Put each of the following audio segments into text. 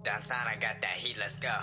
Downtown, I got that heat, let's go.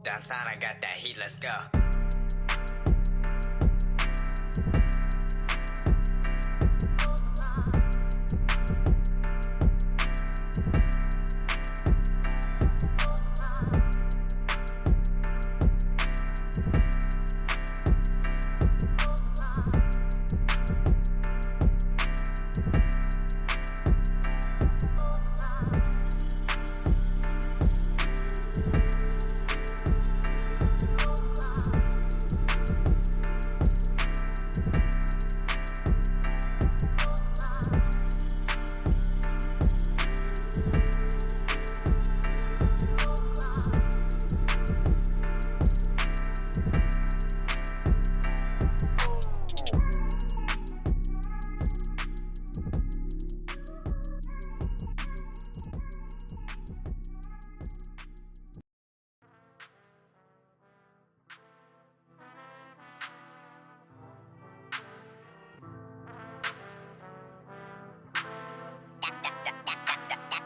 Downtown, I got that heat, let's go.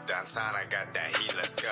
Downtown, I got that heat, let's go.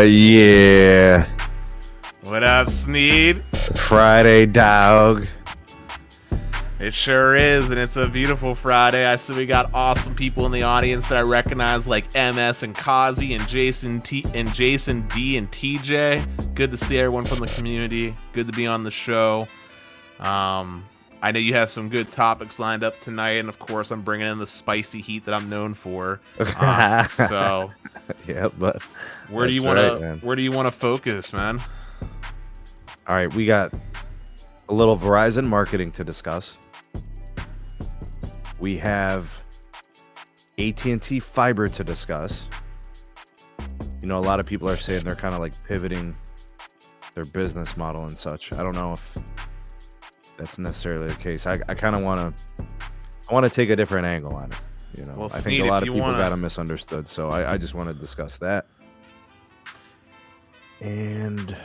Yeah. What up, Sneed? Friday, dog. It sure is, and it's a beautiful Friday. I see we got awesome people in the audience that I recognize, like MS and Kazi and Jason D and TJ. Good to see everyone from the community. Good to be on the show. I know you have some good topics lined up tonight, and of course, I'm bringing in the spicy heat that I'm known for. So, yeah, but where do you want to focus, man? All right, we got a little Verizon marketing to discuss. We have AT&T fiber to discuss. You know, a lot of people are saying they're kind of like pivoting their business model and such. I don't know if that's necessarily the case. I kind of want to take a different angle on it. You know, well, I think a lot of people got them misunderstood. So I just want to discuss that. And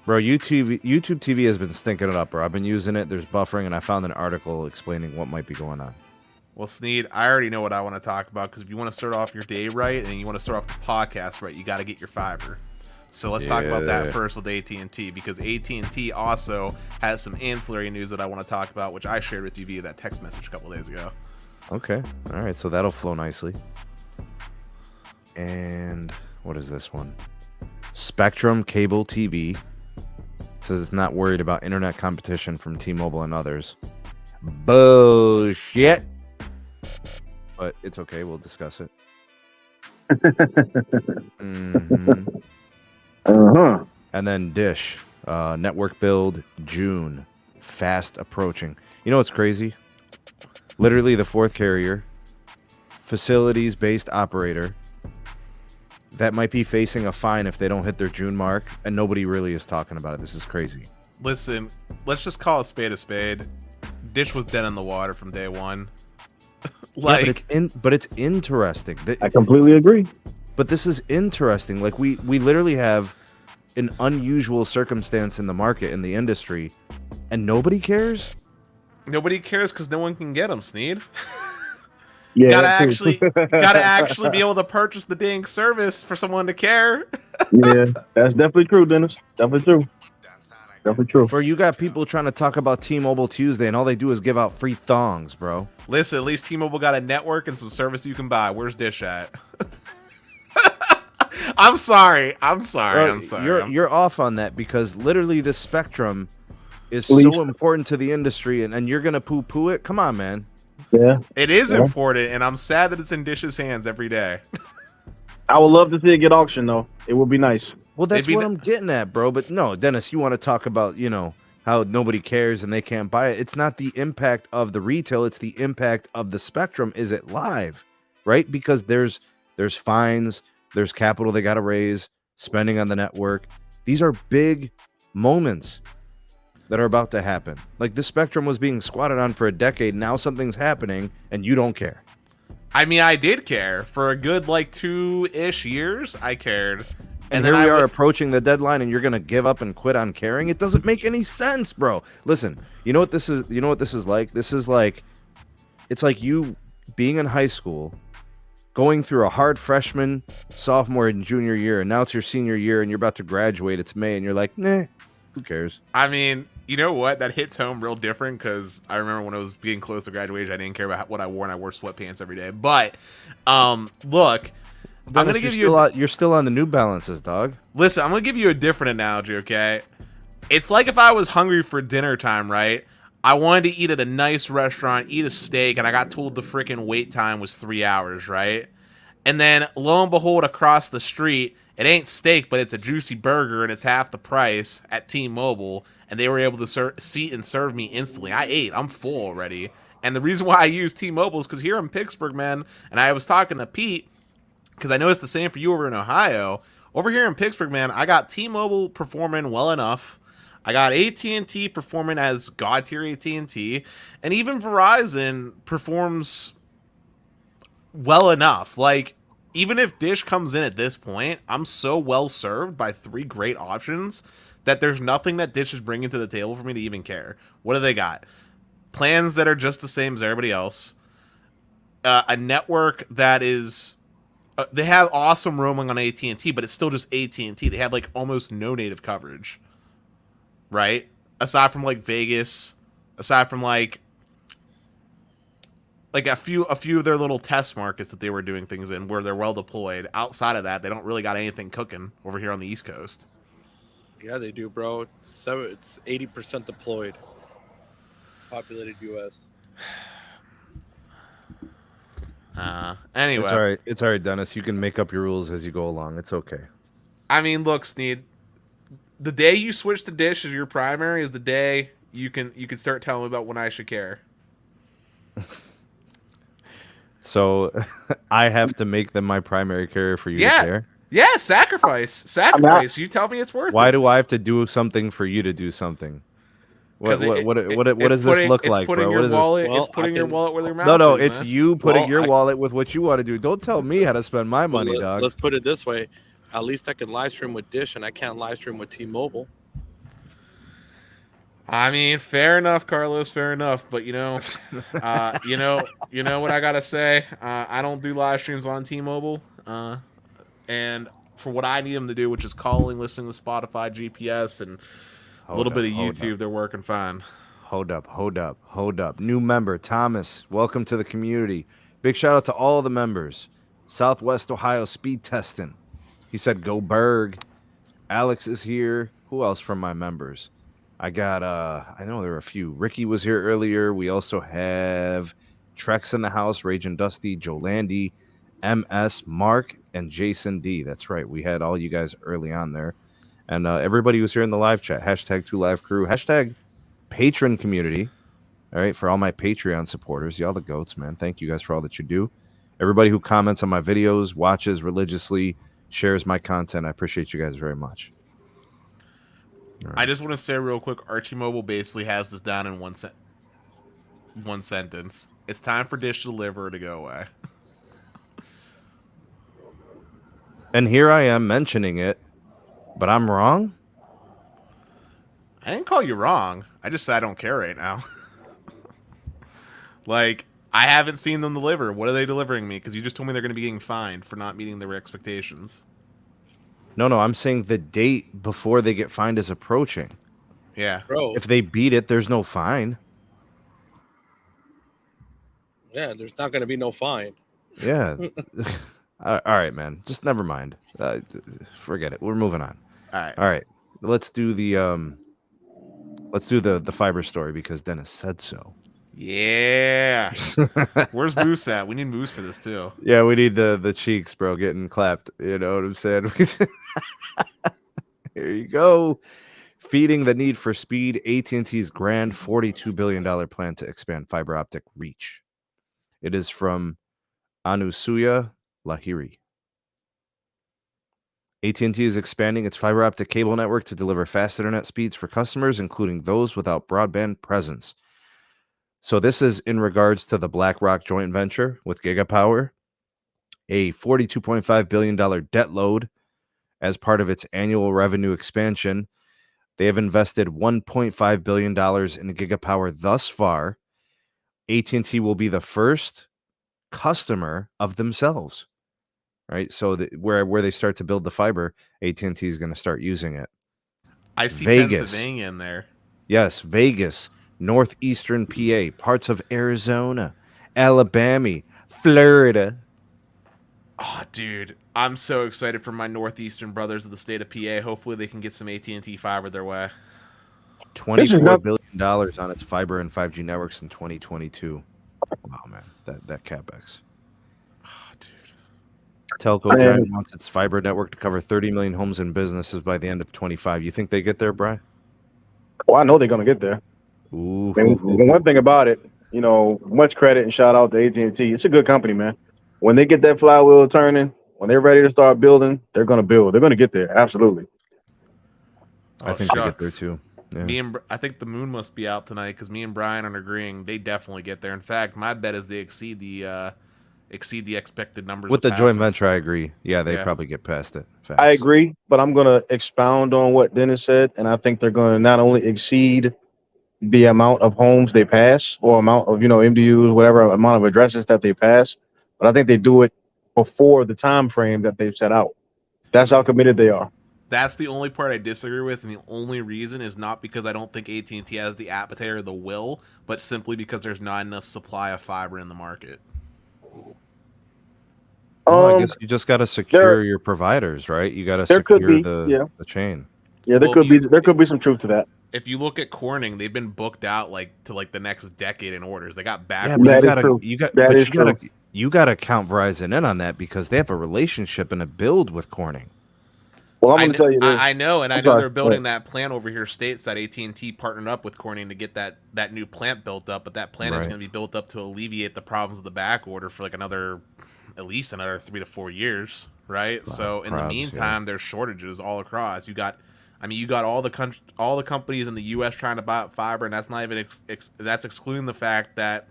bro, YouTube TV has been stinking it up, bro. I've been using it. There's buffering, and I found an article explaining what might be going on. Well, Sneed, I already know what I want to talk about, because if you want to start off your day right and you want to start off the podcast right, you got to get your fiber. So let's talk about that first with AT&T, because AT&T also has some ancillary news that I want to talk about, which I shared with you via that text message a couple days ago. Okay. All right. So that'll flow nicely. And what is this one? Spectrum Cable TV says it's not worried about internet competition from T-Mobile and others. Bullshit. But it's okay. We'll discuss it. Mm-hmm. And then Dish, network build June, fast approaching. You know what's crazy? Literally the fourth carrier, facilities-based operator that might be facing a fine if they don't hit their June mark, and nobody really is talking about it. This is crazy. Listen, let's just call a spade a spade. Dish was dead in the water from day one. Like, yeah, but it's interesting. I completely agree. But this is interesting. Like we literally have an unusual circumstance in the market, in the industry, and nobody cares. Nobody cares because no one can get them, Sneed. Yeah, gotta actually be able to purchase the dang service for someone to care. Yeah, that's definitely true, Dennis. Definitely true. Definitely true. Bro, you got people trying to talk about T-Mobile Tuesday, and all they do is give out free thongs, bro. Listen, at least T-Mobile got a network and some service you can buy. Where's Dish at? I'm sorry. Bro, you're off on that, because literally the spectrum is so important to the industry, and you're gonna poo-poo it? Come on, man. Yeah. It is important, and I'm sad that it's in Dish's hands every day. I would love to see it get auctioned, though. It would be nice. Well, that's what I'm getting at, bro. But no, Dennis, you want to talk about, you know, how nobody cares and they can't buy it. It's not the impact of the retail. It's the impact of the spectrum. Is it live? Right? Because there's fines, there's capital they got to raise, spending on the network. These are big moments that are about to happen. Like, the spectrum was being squatted on for a decade. Now something's happening and you don't care. I mean, I did care. For a good, like, 2-ish years, I cared. And here we are approaching the deadline, and you're going to give up and quit on caring? It doesn't make any sense, bro. Listen, you know what this is? You know what this is like? This is like, it's like you being in high school, going through a hard freshman, sophomore, and junior year, and now it's your senior year, and you're about to graduate. It's May, and you're like, nah, who cares? I mean, you know what? That hits home real different, because I remember when I was getting close to graduation, I didn't care about what I wore, and I wore sweatpants every day. But, look, Dennis, I'm gonna give you're still on the New Balances, dog. Listen, I'm gonna give you a different analogy, okay? It's like if I was hungry for dinner time, right? I wanted to eat at a nice restaurant, eat a steak, and I got told the freaking wait time was 3 hours, right? And then, lo and behold, across the street, it ain't steak, but it's a juicy burger, and it's half the price at T-Mobile, and they were able to seat and serve me instantly. I ate. I'm full already. And the reason why I use T-Mobile is because here in Pittsburgh, man, and I was talking to Pete, because I know it's the same for you over in Ohio. Over here in Pittsburgh, man, I got T-Mobile performing well enough. I got AT&T performing as God tier AT&T. And even Verizon performs well enough. Like, even if Dish comes in at this point, I'm so well served by 3 great options that there's nothing that Dish is bringing to the table for me to even care. What do they got? Plans that are just the same as everybody else. A network that is They have awesome roaming on AT&T, but it's still just AT&T. They have like almost no native coverage, right? Aside from like Vegas, aside from like a few of their little test markets that they were doing things in where they're well deployed. Outside of that, they don't really got anything cooking over here on the East Coast. Yeah, they do, bro. It's 80% deployed. Populated U.S. Anyway, It's all right, Dennis. You can make up your rules as you go along. It's okay. I mean, look, Sneed. The day you switch to Dish as your primary is the day you can start telling me about when I should care. So I have to make them my primary carrier for you to care? Yeah, sacrifice. You tell me it's worth it. Why do I have to do something for you to do something? What does this look like, bro? It's putting your wallet where your mouth is. No, it's you putting your wallet with what you want to do. Don't tell me how to spend my money, dog. Let's put it this way. At least I can live stream with Dish, and I can't live stream with T-Mobile. I mean, fair enough, Carlos. Fair enough. But you know what I gotta say. I don't do live streams on T-Mobile, and for what I need them to do, which is calling, listening to Spotify, GPS, and a little bit of YouTube, they're working fine. Hold up. New member, Thomas. Welcome to the community. Big shout out to all the members. Southwest Ohio speed testing. He said, go Berg. Alex is here. Who else from my members? I got, I know there are a few. Ricky was here earlier. We also have Trex in the house, Rage and Dusty, Joe Landy, MS, Mark, and Jason D. That's right. We had all you guys early on there. And everybody was here in the live chat. Hashtag 2LiveCrew. Hashtag Patron community. All right. For all my Patreon supporters. Y'all the goats, man. Thank you guys for all that you do. Everybody who comments on my videos, watches religiously, shares my content. I appreciate you guys very much. Right. I just want to say real quick, Archie Mobile basically has this down in one sentence. It's time for Dish to deliver to go away. And here I am mentioning it, but I'm wrong? I didn't call you wrong. I just said I don't care right now. Like, I haven't seen them deliver. What are they delivering me? Because you just told me they're going to be getting fined for not meeting their expectations. No, I'm saying the date before they get fined is approaching. Yeah. Bro. If they beat it, there's no fine. Yeah, there's not going to be no fine. Yeah. All right, man. Just never mind. Forget it. We're moving on. All right. Let's do the fiber story because Dennis said so. Yeah. Where's Moose at? We need Moose for this too. Yeah, we need the cheeks, bro, getting clapped. You know what I'm saying? Here you go. Feeding the need for speed, AT&T's grand $42 billion plan to expand fiber optic reach. It is from Anusuya Lahiri. AT&T is expanding its fiber optic cable network to deliver fast internet speeds for customers, including those without broadband presence. So this is in regards to the BlackRock joint venture with Gigapower, a $42.5 billion debt load as part of its annual revenue expansion. They have invested $1.5 billion in Gigapower thus far. AT&T will be the first customer of themselves, right? So where they start to build the fiber, AT&T is going to start using it. I see Vegas. Pennsylvania in there. Yes, Vegas, northeastern PA, parts of Arizona, Alabama, Florida. Oh, dude, I'm so excited for my northeastern brothers of the state of PA. Hopefully they can get some AT&T fiber their way. $24 billion on its fiber and 5G networks in 2022. Wow, man, that CapEx. Oh, dude. Telco Giant wants its fiber network to cover 30 million homes and businesses by the end of 25. You think they get there, Brian? Well, I know they're going to get there. Ooh. And one thing about it, you know, much credit and shout out to AT&T. It's a good company, man. When they get that flywheel turning, when they're ready to start building, they're going to build. They're going to get there. Absolutely. I think they get there too. Yeah. I think the moon must be out tonight because me and Brian are agreeing they definitely get there. In fact, my bet is they exceed the expected numbers. With the joint venture, I agree. Yeah, they probably get past it. Fast. I agree, but I'm going to expound on what Dennis said, and I think they're going to not only exceed the amount of homes they pass or amount of, MDUs, whatever amount of addresses that they pass, but I think they do it before the time frame that they've set out. That's how committed they are. That's the only part I disagree with, and the only reason is not because I don't think AT&T has the appetite or the will, but simply because there's not enough supply of fiber in the market. Well, I guess you just got to secure your providers, right? You got to secure the chain. Yeah, there could be some truth to that. If you look at Corning, they've been booked out to the next decade in orders. They got back. Yeah, but you got to count Verizon in on that because they have a relationship and a build with Corning. Well, I'm going to tell you this. I know, and I know they're building that plant over here stateside. AT&T partnered up with Corning to get that new plant built up, but that plant is going to be built up to alleviate the problems of the back order for at least another 3 to 4 years, right? So in the meantime, there's shortages all across. You got all the companies in the U.S. trying to buy up fiber, and that's not even that's excluding the fact that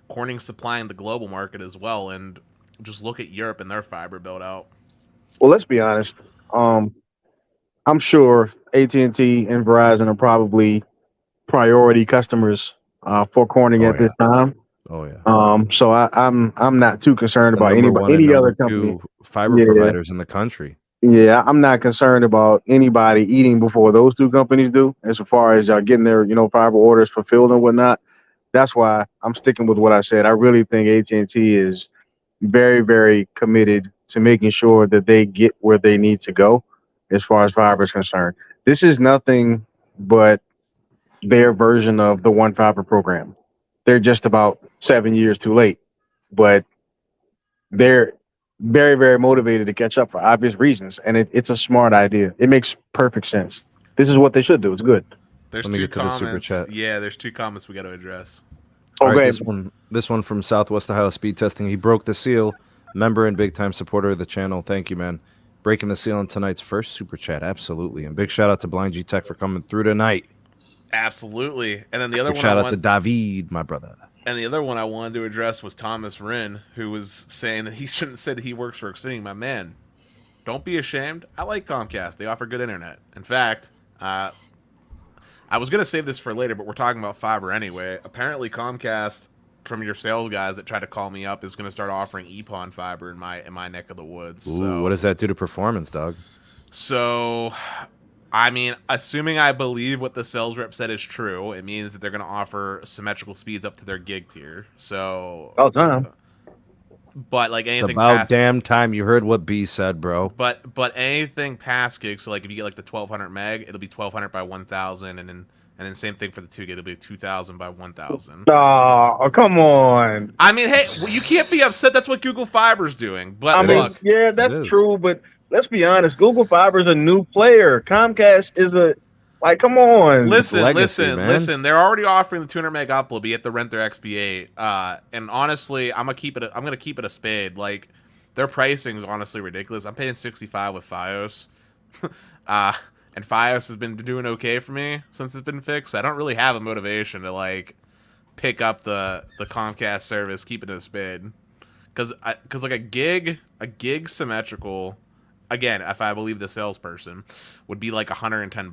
Corning's supplying the global market as well. And just look at Europe and their fiber build out. Well, let's be honest. I'm sure AT&T and Verizon are probably priority customers for Corning at this time. Oh yeah. So I'm not too concerned about any other company fiber providers in the country. Yeah, I'm not concerned about anybody eating before those two companies do, as far as getting their fiber orders fulfilled and whatnot. That's why I'm sticking with what I said. I really think AT&T is very, very committed to making sure that they get where they need to go as far as fiber is concerned. This is nothing but their version of the One Fiber program. They're just about 7 years too late, but they're very, very motivated to catch up for obvious reasons, and it's a smart idea. It makes perfect sense. This is what they should do. It's good. There's two comments. Yeah, there's 2 comments we got to address. Okay. This one from Southwest Ohio Speed Testing. He broke the seal. Member and big time supporter of the channel. Thank you, man. Breaking the seal on tonight's first super chat. Absolutely. And big shout out to Blind G Tech for coming through tonight. Absolutely. And then the other one. Shout out to David, my brother. And the other one I wanted to address was Thomas Wren, who was saying that he shouldn't have said he works for Xfinity. My man, don't be ashamed. I like Comcast. They offer good internet. In fact, I was going to save this for later, but we're talking about fiber anyway. Apparently, Comcast, from your sales guys that try to call me up, is going to start offering EPON fiber in my neck of the woods. Ooh, so, what does that do to performance, dog? So, I mean, assuming I believe what the sales rep said is true, it means that they're going to offer symmetrical speeds up to their gig tier. So, all time. But like anything, it's about damn time you heard what B said, bro. But anything past gig, so like if you get like the 1200 meg, it'll be 1200 by 1000, and then same thing for the 2 gig, it'll be 2000 by 1000. Oh, come on. I mean, hey, you can't be upset. That's what Google Fiber's doing. But look, yeah, that's true. But let's be honest, Google Fiber is a new player. Comcast is come on. Listen. They're already offering the 200 meg upload, but you have to rent their XB8. And honestly, I'm gonna keep it a spade. Like, their pricing is honestly ridiculous. I'm paying $65 with FiOS, and FiOS has been doing okay for me since it's been fixed. I don't really have a motivation to pick up the Comcast service, keep it a spade, because like a gig symmetrical. Again, if I believe the salesperson, would be like $110.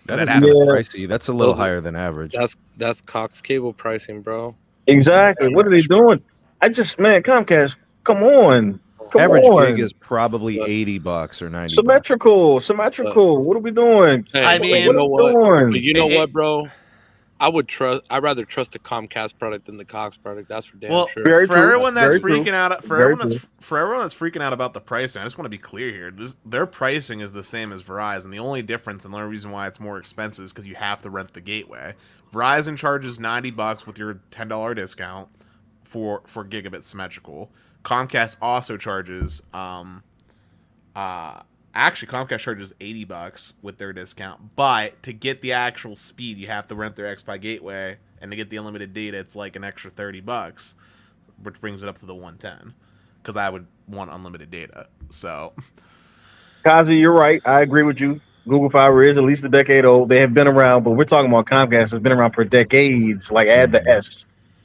That is pricey. That's a little higher than average. That's Cox cable pricing, bro. Exactly. What are they doing? Comcast, come on. Average gig is probably $80 or $90. Symmetrical. What are we doing? Hey, I mean, you know what? But you know what, bro? I'd rather trust the Comcast product than the Cox product. That's for damn sure. For everyone that's freaking out about the pricing, I just want to be clear here. Their pricing is the same as Verizon. The only difference and the only reason why it's more expensive is because you have to rent the gateway. Verizon charges $90 with your $10 discount for gigabit symmetrical. Comcast also charges Actually, Comcast charges $80 with their discount, but to get the actual speed, you have to rent their XPi gateway, and to get the unlimited data, it's like an extra $30, which brings it up to the 110. Because I would want unlimited data. So, Kazi, you're right. I agree with you. Google Fiber is at least a decade old. They have been around, but we're talking about Comcast. Has been around for decades. Like, add the S.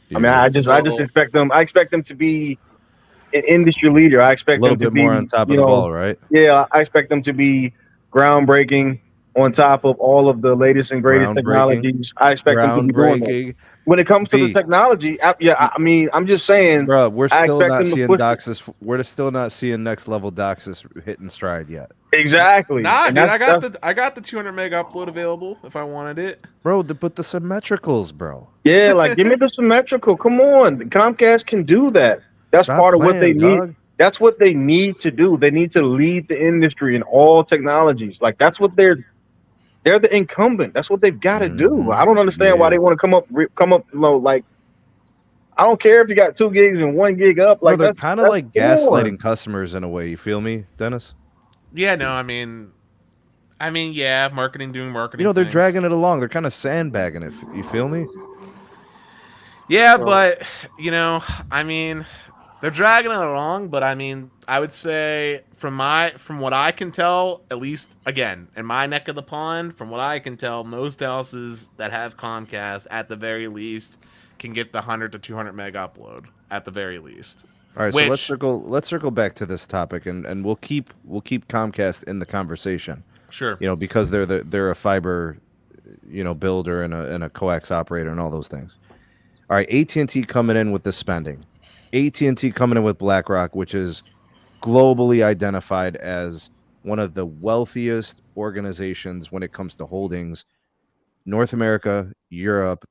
Yeah. I mean, I just expect them. I expect them to be an industry leader. I expect them to be more on top of the ball, right? Yeah, I expect them to be groundbreaking. on top of all of the latest and greatest technologies. I expect them to be doing that. When it comes to the technology, I mean, I'm just saying, bro, we're still not seeing DOCSIS. We're still not seeing next level DOCSIS hitting stride yet. Exactly. Nah, dude, I got the 200 meg upload available if I wanted it, bro. But the symmetricals, bro. Yeah, like give me the symmetrical. Come on, Comcast can do that. That's part of what they need. That's what they need to do. They need to lead the industry in all technologies. Like that's what they're the incumbent. That's what they've got to do. I don't understand why they want to come up low. Like I don't care if you got 2 gigs and 1 gig up. Like they're kind of like gaslighting customers in a way. You feel me, Dennis? Yeah, no, I mean, yeah, marketing doing marketing. You know, they're dragging it along. They're kind of sandbagging it. You feel me? Yeah, but you know, I mean, they're dragging it along. But I mean, I would say from what I can tell, at least again in my neck of the pond, from what I can tell, most houses that have Comcast, at the very least, can get the 100 to 200 meg upload at the very least. All right, so let's circle back to this topic, and we'll keep Comcast in the conversation. Sure. You know, because they're a fiber, you know, builder and a coax operator and all those things. All right, AT&T coming in with the spending. AT&T coming in with BlackRock, which is globally identified as one of the wealthiest organizations when it comes to holdings. North America, Europe,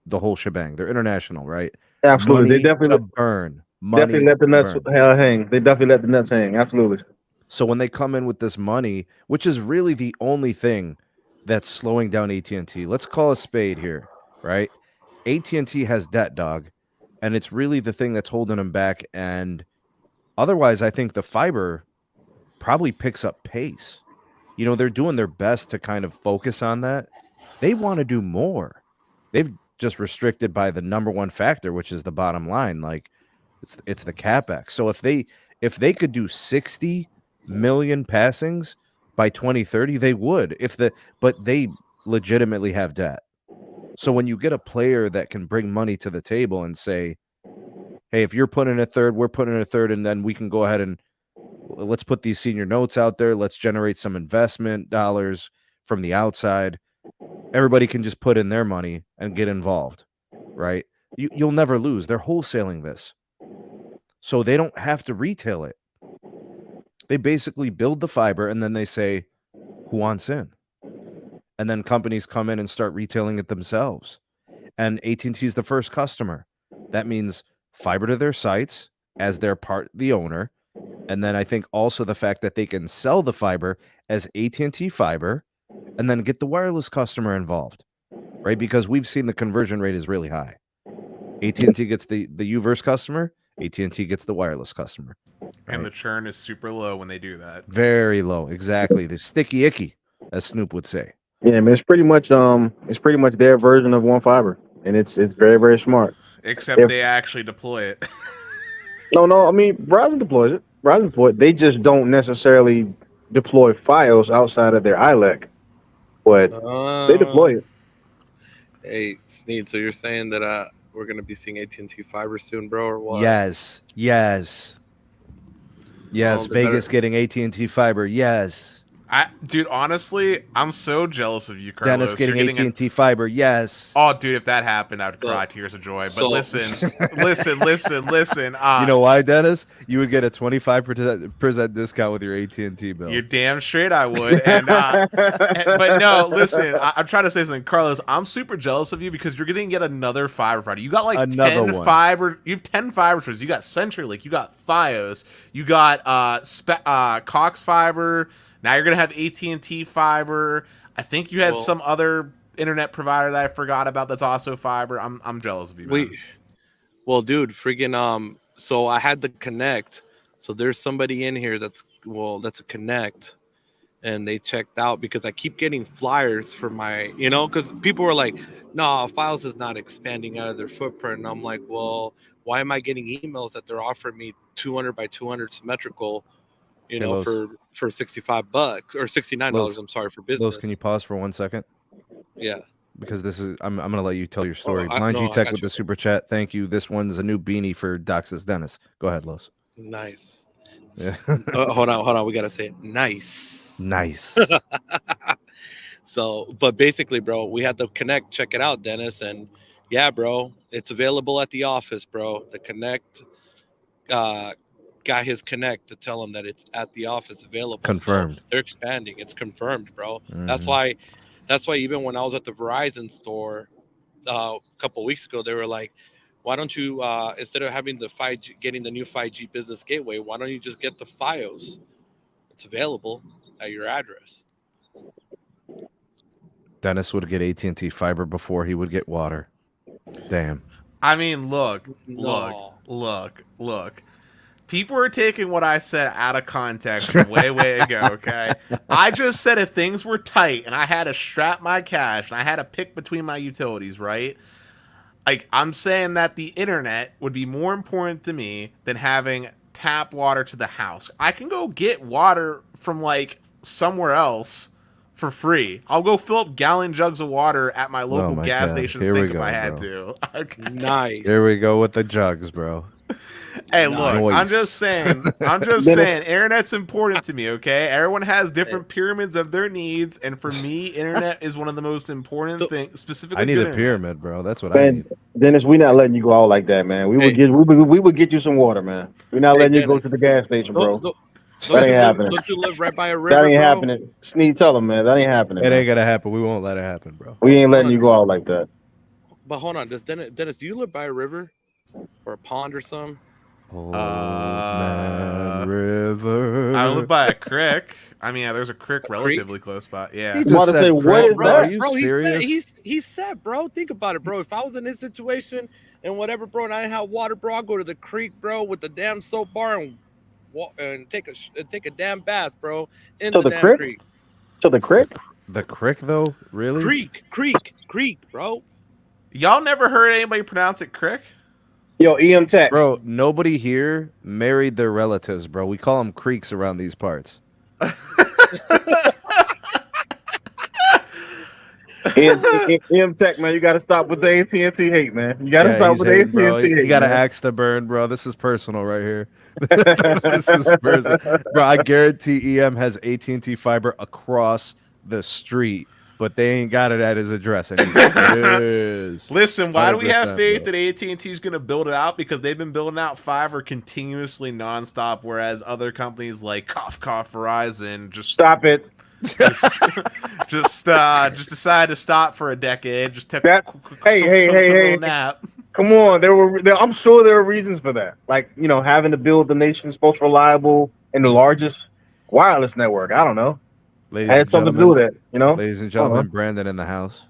the whole shebang. They're international, right? Absolutely. Money they definitely burn. Definitely let the nuts hang. They definitely let the nuts hang. Absolutely. So when they come in with this money, which is really the only thing that's slowing down AT&T, let's call a spade here, right? AT&T has debt, dog, and it's really the thing that's holding them back. And otherwise, I think the fiber probably picks up pace. You know, they're doing their best to kind of focus on that. They want to do more. They've just restricted by the number one factor, which is the bottom line. Like, it's the capex. So if they could do 60 million passings by 2030, they would. But they legitimately have debt. So when you get a player that can bring money to the table and say, hey, if you're putting in a third, we're putting in a third, and then we can go ahead and let's put these senior notes out there. Let's generate some investment dollars from the outside. Everybody can just put in their money and get involved, right? You'll never lose. They're wholesaling this. So they don't have to retail it. They basically build the fiber and then they say, who wants in? And then companies come in and start retailing it themselves. And AT&T is the first customer. That means fiber to their sites as their the owner. And then I think also the fact that they can sell the fiber as AT&T fiber and then get the wireless customer involved, right? Because we've seen the conversion rate is really high. AT&T gets the U-verse customer. AT&T gets the wireless customer. Right? And the churn is super low when they do that. Very low. Exactly. The sticky icky, as Snoop would say. Yeah, man, it's pretty much their version of one fiber. And it's very, very smart. Except they actually deploy it. No, I mean Verizon deploys it. They just don't necessarily deploy files outside of their ILEC. But they deploy it. Hey, Sneed, so you're saying that we're going to be seeing AT&T fiber soon, bro, or what? Yes. Vegas getting AT&T fiber. Yes. Dude, honestly, I'm so jealous of you, Carlos. Dennis getting AT&T fiber. Yes. Oh, dude, if that happened, I would cry tears of joy. But listen. You know why, Dennis? You would get a 25% discount with your AT&T bill. You're damn straight I would. And but no, listen, I'm trying to say something, Carlos. I'm super jealous of you because you're getting yet another fiber provider. You got like another 10 fiber. You have 10 fiber choices. You got CenturyLink. You got Fios. You got Cox fiber. Now you're gonna have AT&T fiber. I think you had some other internet provider that I forgot about that's also fiber. I'm jealous of you, man. Well, dude, freaking so I had the Connect. So there's somebody in here that's a Connect, and they checked out because I keep getting flyers for my, because people were like, no, Files is not expanding out of their footprint. And I'm like, well, why am I getting emails that they're offering me 200 by 200 symmetrical? For $65 or $69, I'm sorry, for business. Los, can you pause for 1 second? Yeah. Because this is, I'm going to let you tell your story. Blind G-Tech with the super chat. Thank you. This one's a new beanie for DOCSIS Dennis. Go ahead, Los. Nice. Yeah. Hold on. We got to say it. Nice. So, but basically, bro, we had the Connect. Check it out, Dennis. And yeah, bro, it's available at the office, bro. The Connect got his Connect to tell him that it's at the office available. Confirmed. So they're expanding. It's confirmed, bro. Mhm. That's why even when I was at the Verizon store a couple of weeks ago, they were like, why don't you instead of having the 5G, getting the new 5G business gateway, why don't you just get the Fios? It's available at your address. Dennis would get AT&T fiber before he would get water. Damn. I mean, look. People are taking what I said out of context way ago, okay? I just said if things were tight and I had to strap my cash and I had to pick between my utilities, right? Like, I'm saying that the internet would be more important to me than having tap water to the house. I can go get water from, like, somewhere else for free. I'll go fill up gallon jugs of water at my local gas station sink if I had to. Okay. Nice. Here we go with the jugs, bro. Hey, look, Nice. I'm just saying, internet's important to me, okay? Everyone has different pyramids of their needs, and for me, internet is one of the most important things, specifically I need good a internet. pyramid, bro. That's what I Man, need. Dennis, we not letting you go out like that, man. We would get you some water, man. We're not letting you go to the gas station, bro. That ain't happening. Don't you live right by a river, That ain't bro? happening. Sneed, tell him, man. That ain't happening. It man. ain't gonna happen. We won't let it happen, bro. We ain't letting you go out like that. But hold on, Dennis, do you live by a river or a pond or something? Old Man River. I live by a creek. I mean, there's a creek relatively close by. Yeah. He I'm about just to said say, what is bro, that? Are you Bro, serious? he said, bro, think about it, bro. If I was in this situation and whatever, bro, and I didn't have water, bro, I'd go to the creek, bro, with the damn soap bar and take a damn bath, bro, in To the the damn creek? creek. To the creek? The crick, though? Really? Creek, bro. Y'all never heard anybody pronounce it crick? Yo, EM Tech. Bro, nobody here married their relatives, bro. We call them creeks around these parts. EM Tech, man, you got to stop with the AT&T hate, man. You got to stop he's with the hating, bro. AT&T hate. You got to man. axe the burn, bro. This is personal right here. This is personal. Bro, I guarantee EM has AT&T fiber across the street, but they ain't got it at his address anymore. Yes. Listen, why do we have 100%, faith bro. that AT&T is going to build it out? Because they've been building out fiber continuously nonstop, whereas other companies like Verizon just Stop it. just decided to stop for a decade. Just took That- hey, a little nap. Come on, I'm sure there are reasons for that. Like, having to build the nation's most reliable and the largest wireless network. I don't know. Ladies Had and something to do with gentlemen, it, ladies and gentlemen, Uh-huh. Brandon in the house.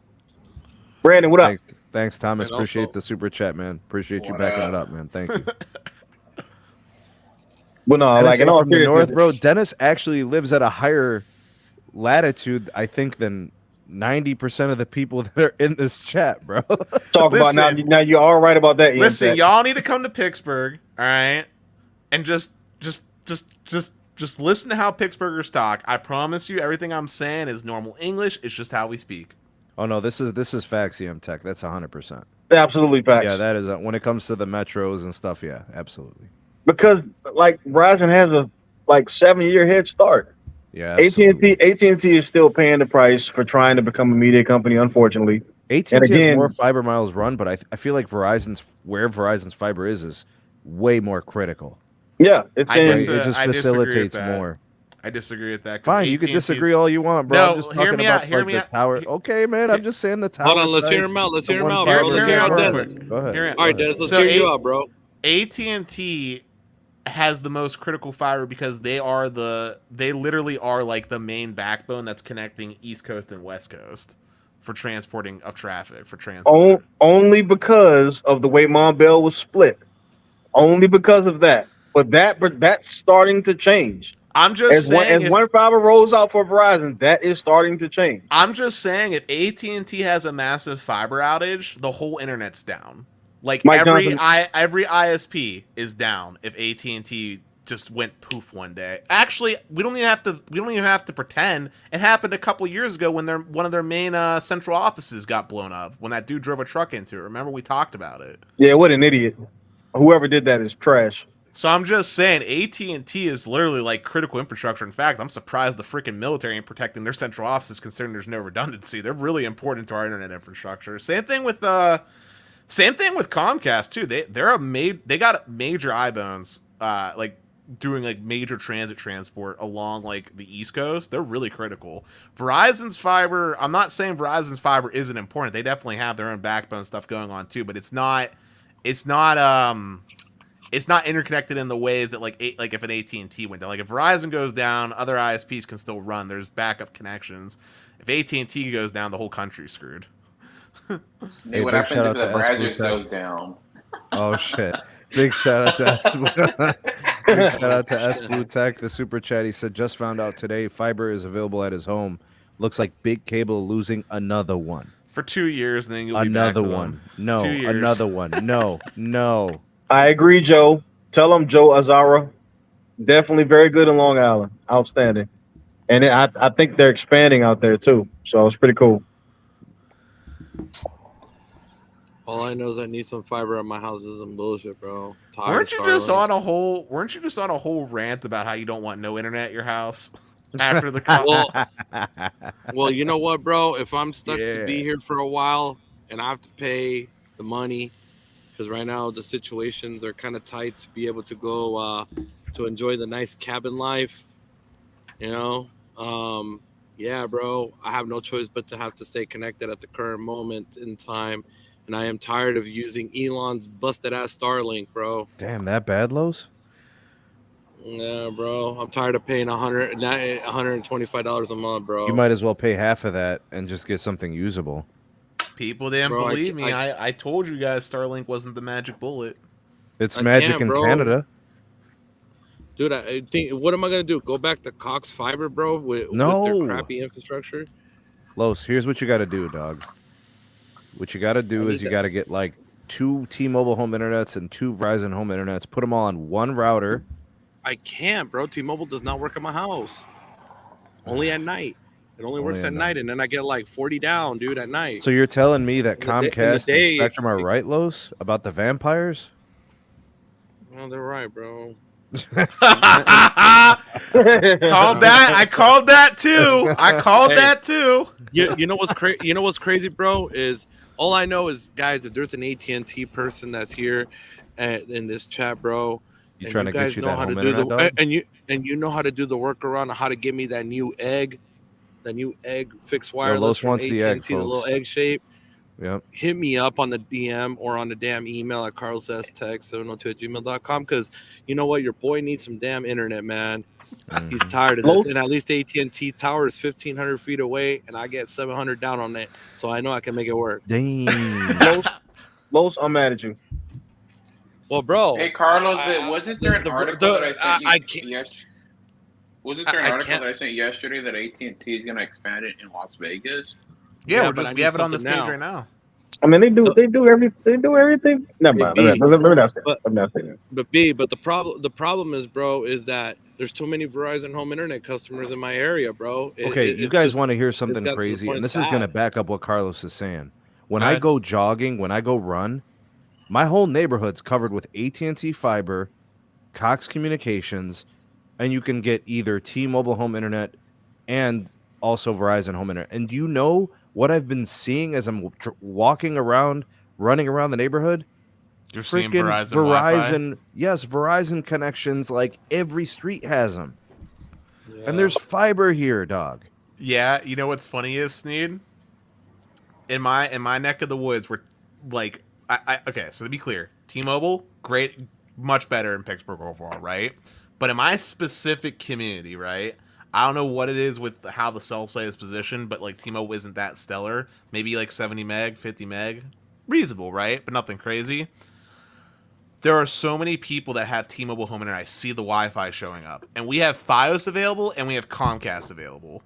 Brandon, what up? Thanks, Thomas. And Appreciate also- the super chat, man. Appreciate you What backing up? it up, man. Thank you. But no, Dennis like in ain't all from the north, seriousness, bro. Dennis actually lives at a higher latitude, I think, than 90% of the people that are in this chat, bro. talk about now. Listen. Now you're all right about that. EM Listen, Tech. y'all need to come to Pittsburgh, all right, and just listen to how Pittsburghers talk. I promise you, everything I'm saying is normal English. It's just how we speak. Oh no, this is facts, EM Tech. That's 100%. Absolutely facts. Yeah, that is when it comes to the metros and stuff. Yeah, absolutely. Because like Verizon has a 7-year head start. Yeah, absolutely. AT&T is still paying the price for trying to become a media company, unfortunately. AT&T And has again- more fiber miles run, but I feel like Verizon's fiber is way more critical. Yeah, it's I in, guess, It just I disagree with facilitates that. more. I disagree with that. 'cause Fine, you can AT&T 's disagree all you want, bro. No, I'm just hear talking me about out, hear like, me the out. tower. Okay, man, I'm just saying the tower. Hold on, let's hear sites, him out. Let's the hear him one out, fiber bro. Let's is hear out more Dennis. important. Go ahead. Hear me out. All right, Go ahead. Dennis, let's So hear you out, bro. AT&T has the most critical fiber because they literally are like the main backbone that's connecting East Coast and West Coast for transporting of traffic for transport. only because of the way Mobile was split. Only because of that. But that's starting to change. I'm just saying, As one fiber rolls out for Verizon, that is starting to change. I'm just saying, if AT&T has a massive fiber outage, the whole internet's down. Like Mike every Johnson- every ISP is down if AT&T just went poof one day. Actually, we don't even have to pretend. It happened a couple years ago when one of their main central offices got blown up when that dude drove a truck into it. Remember, we talked about it. Yeah, what an idiot. Whoever did that is trash. So I'm just saying, AT&T is literally like critical infrastructure. In fact, I'm surprised the freaking military ain't protecting their central offices, considering there's no redundancy. They're really important to our internet infrastructure. Same thing with Comcast too. They got major iBones, like doing like major transit transport along like the East Coast. They're really critical. Verizon's fiber. I'm not saying Verizon's fiber isn't important. They definitely have their own backbone stuff going on too, but it's not. It's not interconnected in the ways that like if an AT&T went down. Like if Verizon goes down, other ISPs can still run. There's backup connections. If AT&T goes down, the whole country's screwed. Hey, what happens if the Brazzers goes down? Oh shit! Big shout out to Big shout out to S Blue Tech. The super chat. He said just found out today fiber is available at his home. Looks like Big Cable losing another one For 2 years, and then you'll another be back to one. them. No, 2 years. another one. No. I agree, Joe. Tell him Joe Azara. Definitely very good in Long Island. Outstanding. And I think they're expanding out there too. So it's pretty cool. All I know is I need some fiber at my house. Is some bullshit, bro. Weren't you just on a whole rant about how you don't want no internet at your house after the well, you know what, bro? If I'm stuck to be here for a while and I have to pay the money, because right now the situations are kind of tight to be able to go to enjoy the nice cabin life, you know. Yeah, bro, I have no choice but to have to stay connected at the current moment in time, and I am tired of using Elon's busted ass Starlink, bro. Damn, that bad, Los? Yeah, bro, I'm tired of paying $125 a month, bro. You might as well pay half of that and just get something usable. People didn't believe me. I told you guys Starlink wasn't the magic bullet. It's magic in Canada. Dude, I think, what am I going to do? Go back to Cox Fiber, bro, with their crappy infrastructure? Los, here's what you got to do, dog. What you got to do is you got to get like 2 T-Mobile home internets and 2 Verizon home internets. Put them all on one router. I can't, bro. T-Mobile does not work at my house. Only at night. It only works at night, and then I get like 40 down, dude, at night. So you're telling me that Comcast and Spectrum are right, Los, about the vampires? Well, they're right, bro. I called that too. That too. You know what's crazy? You know what's crazy, bro? Is all I know is, guys, if there's an AT&T person that's here in this chat, bro, you trying to get you that home internet, dog? and you know how to do the workaround on how to get me that new egg fixed wireless. Los wants the egg, the little egg shape. Yep. Hit me up on the DM or on the damn email at carlsstech702@gmail.com, because you know what, your boy needs some damn internet, man. He's tired of this. And at least AT&T tower is 1,500 feet away, and I get 700 down on it, so I know I can make it work. Damn. Los, I'm mad at you. Well, bro. Hey, Carlos, wasn't there an article that I sent you yesterday? Wasn't there an article that I sent yesterday that AT&T is going to expand it in Las Vegas? Yeah, we have it on this page right now. I mean, they do everything. Never mind. Let me not say that. But the problem is, bro, is that there's too many Verizon home internet customers in my area, bro. You guys want to hear something crazy, and this is going to back up what Carlos is saying. When I go jogging, when I go run, my whole neighborhood's covered with AT&T fiber, Cox Communications, and you can get either T-Mobile home internet and also Verizon home internet. And do you know what I've been seeing as I'm walking around, running around the neighborhood? You're seeing Verizon Wi-Fi? Yes, Verizon connections. Like every street has them, and there's fiber here, dog. Yeah, you know what's funny is, Sneed? In my neck of the woods, we're like, okay. So to be clear, T-Mobile, great, much better in Pittsburgh overall, right? But in my specific community, right? I don't know what it is with how the cell site is positioned, but like T-Mobile isn't that stellar. Maybe like 70 meg, 50 meg. Reasonable, right? But nothing crazy. There are so many people that have T-Mobile home internet. I see the Wi-Fi showing up. And we have Fios available and we have Comcast available.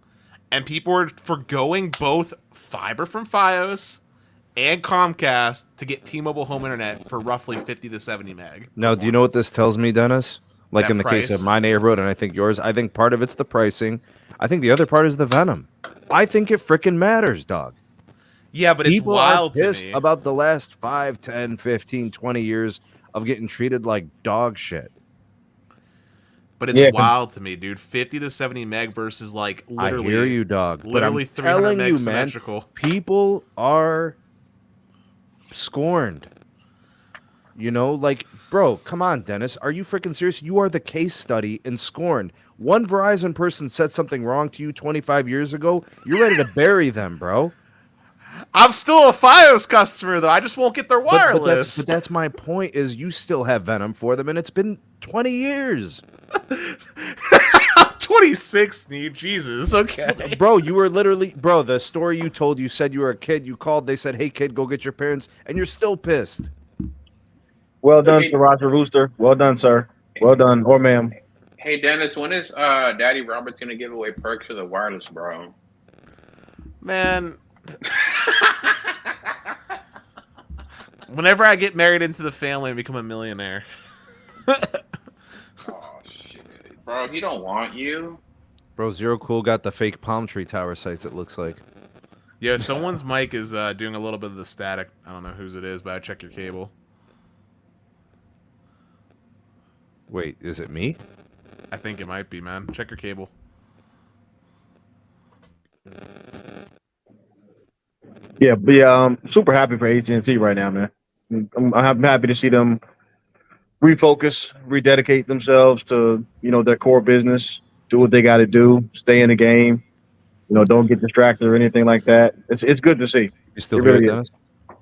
And people are forgoing both fiber from Fios and Comcast to get T-Mobile home internet for roughly 50 to 70 meg. Now, do you know what this tells me, Dennis? Like in the case of my neighborhood, and I think yours, I think part of it's the pricing. I think the other part is the venom. I think it freaking matters, dog. Yeah, but people it's wild are pissed to me about the last 5, 10, 15, 20 years of getting treated like dog shit. But it's wild to me, dude. 50 to 70 meg versus like literally. I hear you, dog. Literally but I'm 300 telling meg you, symmetrical. man, people are scorned. You know, like, bro, come on, Dennis. Are you freaking serious? You are the case study in scorned. One Verizon person said something wrong to you 25 years ago. You're ready to bury them, bro. I'm still a Fios customer, though. I just won't get their wireless. But that's my point, is you still have venom for them, and it's been 20 years. I'm 26, Sneed. Jesus, okay. Bro, you were literally... Bro, the story you told, you said you were a kid. You called, they said, hey, kid, go get your parents, and you're still pissed. Well done, Sir Roger Rooster. Well done, sir. Well done, or ma'am. Hey, Dennis, when is Daddy Robert's going to give away perks for the wireless, bro? Man... Whenever I get married into the family and become a millionaire. Oh, shit. Bro, he don't want you. Bro, Zero Cool got the fake palm tree tower sites, it looks like. Yeah, someone's mic is doing a little bit of the static. I don't know whose it is, but I check your cable. Wait, is it me? I think it might be, man. Check your cable. Yeah, but yeah, I'm super happy for AT&T right now, man. I'm happy to see them refocus, rededicate themselves to, you know, their core business, do what they got to do, stay in the game, you know, don't get distracted or anything like that. It's good to see. You still hear it, Dennis?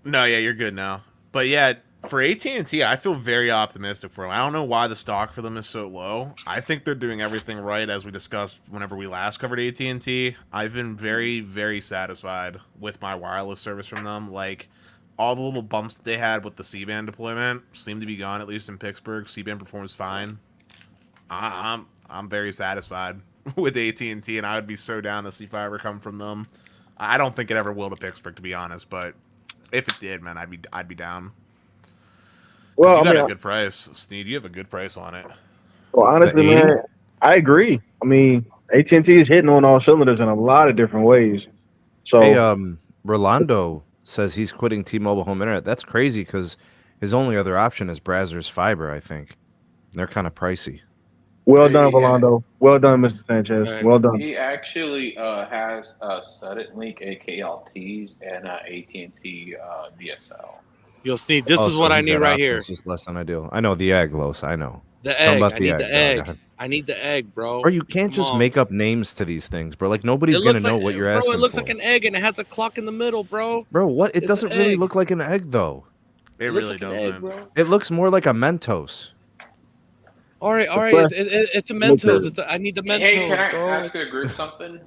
No, yeah, you're good now. But yeah, for AT&T, I feel very optimistic for them. I don't know why the stock for them is so low. I think they're doing everything right, as we discussed whenever we last covered AT&T. I've been very, very satisfied with my wireless service from them. Like, all the little bumps that they had with the C-band deployment seem to be gone, at least in Pittsburgh. C-band performs fine. I'm very satisfied with AT&T, and I would be so down to see fiber come from them. I don't think it ever will to Pittsburgh, to be honest, but if it did, man, I'd be down. Well, you got a good price, Sneed. You have a good price on it. Well, honestly, man, I agree. I mean, AT&T is hitting on all cylinders in a lot of different ways. So, hey, Rolando says he's quitting T-Mobile Home Internet. That's crazy because his only other option is Brazzers Fiber, I think. And they're kind of pricey. Well done, Rolando. Well done, Mr. Sanchez. Well done. He actually has Suddenlink, aka Altice, and AT&T DSL. Yo, Sneed, this is what I need right here. It's just less than ideal. I know the egg, Los. I know. The egg. I need the egg. I need the egg, bro. Or you can't just make up names to these things, bro. Like, nobody's going to know what you're asking for. Bro, it looks like an egg, and it has a clock in the middle, bro. Bro, what? It doesn't really look like an egg, though. It really doesn't. It looks more like a Mentos. All right. It's a Mentos. I need the Mentos, Hey, can I bro. ask the group something?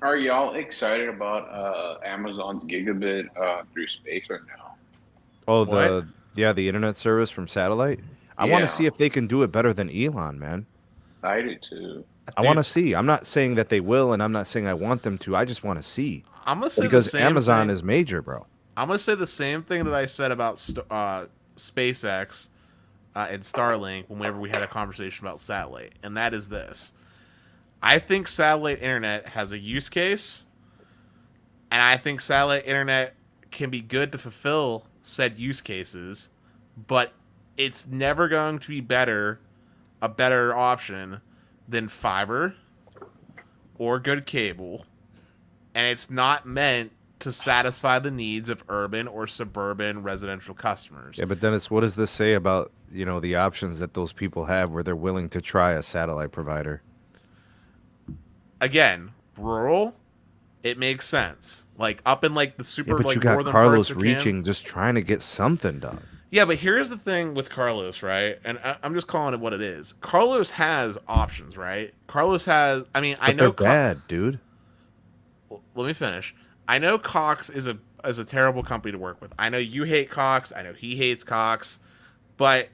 Are y'all excited about Amazon's gigabit through space or no? Oh, the internet service from satellite? I want to see if they can do it better than Elon, man. I do too. I want to see. I'm not saying that they will, and I'm not saying I want them to. I just want to see. I'm gonna say because Amazon is major, bro. I'm gonna say the same thing that I said about SpaceX and Starlink whenever we had a conversation about satellite, and that is this: I think satellite internet has a use case, and I think satellite internet can be good to fulfill said use cases, but it's never going to be a better option than fiber or good cable, and it's not meant to satisfy the needs of urban or suburban residential customers. Yeah, but Dennis, what does this say about, you know, the options that those people have where they're willing to try a satellite provider? Again, rural, it makes sense. Like up in like the super but like you got northern Carlos parts of reaching, just trying to get something done. Yeah, but here's the thing with Carlos, right? And I'm just calling it what it is. Carlos has options, right? Carlos has. I mean, I know they're bad, dude. Let me finish. I know Cox is a terrible company to work with. I know you hate Cox. I know he hates Cox, but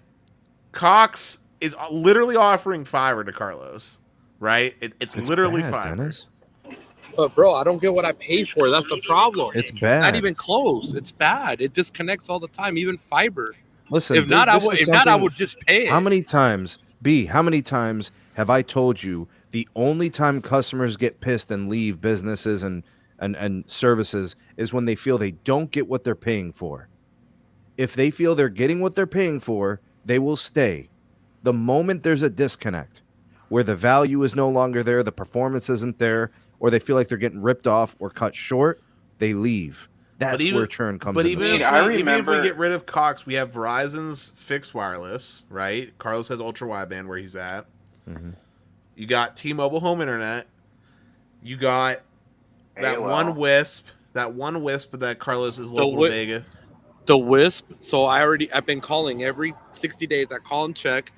Cox is literally offering fiber to Carlos, right? It's literally bad, fiber. Dennis. But bro, I don't get what I paid for. That's the problem. It's bad. Not even close. It's bad. It disconnects all the time. Even fiber. Listen, if not, I would just pay it. How many times have I told you the only time customers get pissed and leave businesses and services is when they feel they don't get what they're paying for? If they feel they're getting what they're paying for, they will stay. The moment there's a disconnect where the value is no longer there, the performance isn't there, or they feel like they're getting ripped off or cut short, they leave. That's where churn comes in. But even if we get rid of Cox, we have Verizon's fixed wireless, right? Carlos has ultra-wideband where he's at. Mm-hmm. You got T-Mobile home internet. You got that one Wisp that Carlos is local to Vegas. The Wisp. So I've been calling every 60 days. I call and check.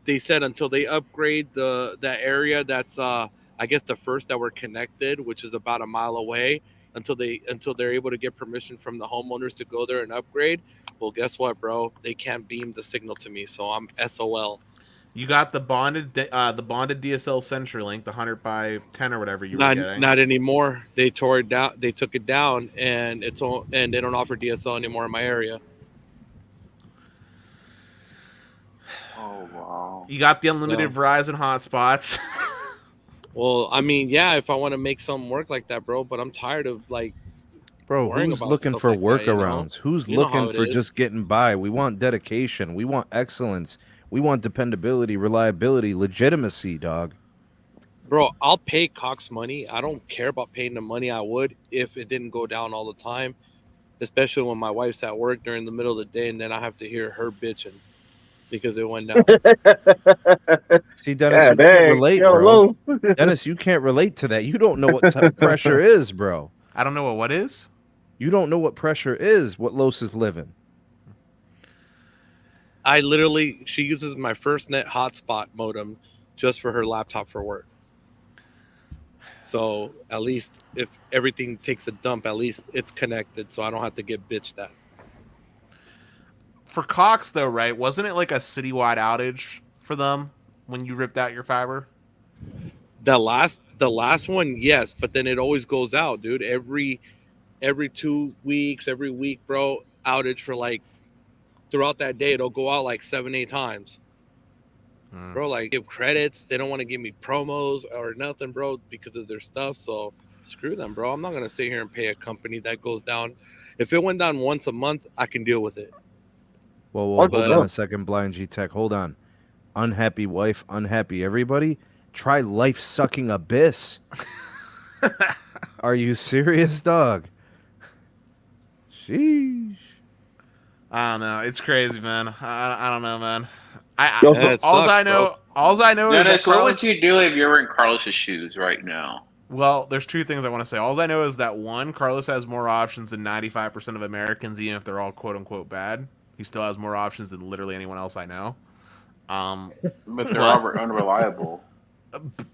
They said until they upgrade that area that's I guess the first that we're connected, which is about a mile away, until they're able to get permission from the homeowners to go there and upgrade. Well, guess what, bro? They can't beam the signal to me, so I'm SOL. You got the bonded DSL CenturyLink, the 100 by 10 or whatever you were getting. Not anymore. They tore it down. They took it down, and they don't offer DSL anymore in my area. Oh wow! You got the unlimited Verizon hotspots. Well, I mean, yeah, if I want to make something work like that, bro, but I'm tired of bro, who's looking for workarounds? Who's looking for just getting by? We want dedication. We want excellence. We want dependability, reliability, legitimacy, dog. Bro, I'll pay Cox money. I don't care about paying the money I would if it didn't go down all the time, especially when my wife's at work during the middle of the day and then I have to hear her bitching because it went down. See, Dennis, you can't relate, bro. Dennis, you can't relate to that. You don't know what type of pressure is, bro. I don't know what is? You don't know what pressure is, what Los is living. She uses my FirstNet hotspot modem just for her laptop for work. So at least if everything takes a dump, at least it's connected so I don't have to get bitched at. For Cox, though, right? Wasn't it like a citywide outage for them when you ripped out your fiber? The last one, yes, but then it always goes out, dude. Every 2 weeks, every week, bro, outage for throughout that day, it'll go out 7-8 times. Bro, give credits. They don't want to give me promos or nothing, bro, because of their stuff. So screw them, bro. I'm not going to sit here and pay a company that goes down. If it went down once a month, I can deal with it. Whoa, hold on a second, Blind G Tech. Hold on. Unhappy wife, unhappy everybody. Try life-sucking abyss. Are you serious, dog? Sheesh. I don't know. It's crazy, man. I don't know, man. All I know is that Carlos, what would you do if you were in Carlos's shoes right now? Well, there's two things I want to say. All I know is that one, Carlos has more options than 95% of Americans, even if they're all quote unquote bad. He still has more options than literally anyone else I know. But they're all unreliable.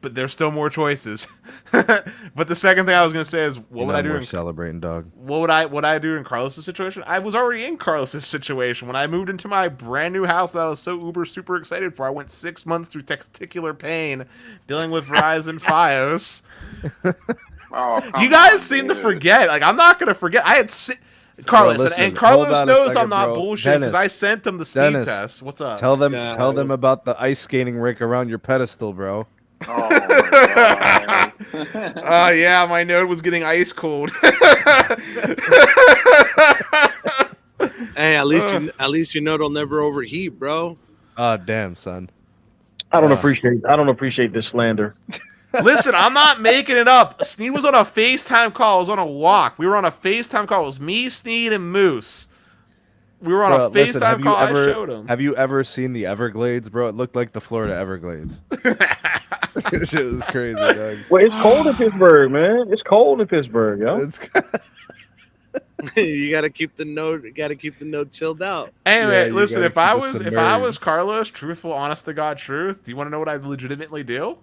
But there's still more choices. But the second thing I was going to say is, what would I do? Celebrating, dog. What would I do in Carlos's situation? I was already in Carlos's situation when I moved into my brand new house that I was so uber super excited for. I went 6 months through testicular pain dealing with Verizon FiOS. You guys seem to forget. I'm not going to forget. I had Carlos, listen, and Carlos knows second, I'm not bro. bullshit because I sent him the speed test. What's up? Tell them about the ice skating rink around your pedestal, bro. Oh my god! Yeah, my node was getting ice cold. Hey, at least your node will never overheat, bro. Oh, damn, son. I don't appreciate this slander. Listen, I'm not making it up. Sneed was on a FaceTime call. I was on a walk. We were on a FaceTime call. It was me, Sneed, and Moose. We were on a FaceTime call. I showed him. Have you ever seen the Everglades, bro? It looked like the Florida Everglades. Shit was crazy, dog. Well, it's cold in Pittsburgh, man. It's cold in Pittsburgh, yo. You gotta keep the node chilled out. Anyway, listen, if I was Carlos, truthful, honest to God truth, do you want to know what I'd legitimately do?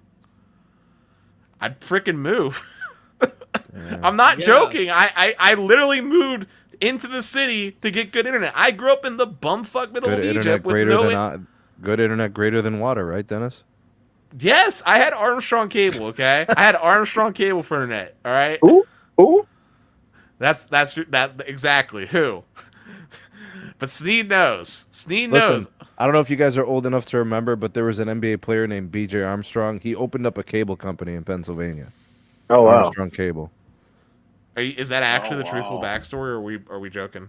I'd freaking move. Yeah. I'm not joking. I literally moved into the city to get good internet. I grew up in the bumfuck middle of Egypt with good internet greater than water, right, Dennis? Yes, I had Armstrong cable, okay? I had Armstrong cable for internet, all right? Who? That's exactly who. But Sneed knows. Knows. I don't know if you guys are old enough to remember, but there was an NBA player named B.J. Armstrong. He opened up a cable company in Pennsylvania. Oh, wow. Armstrong Cable. Is that actually the truthful backstory, or are we joking?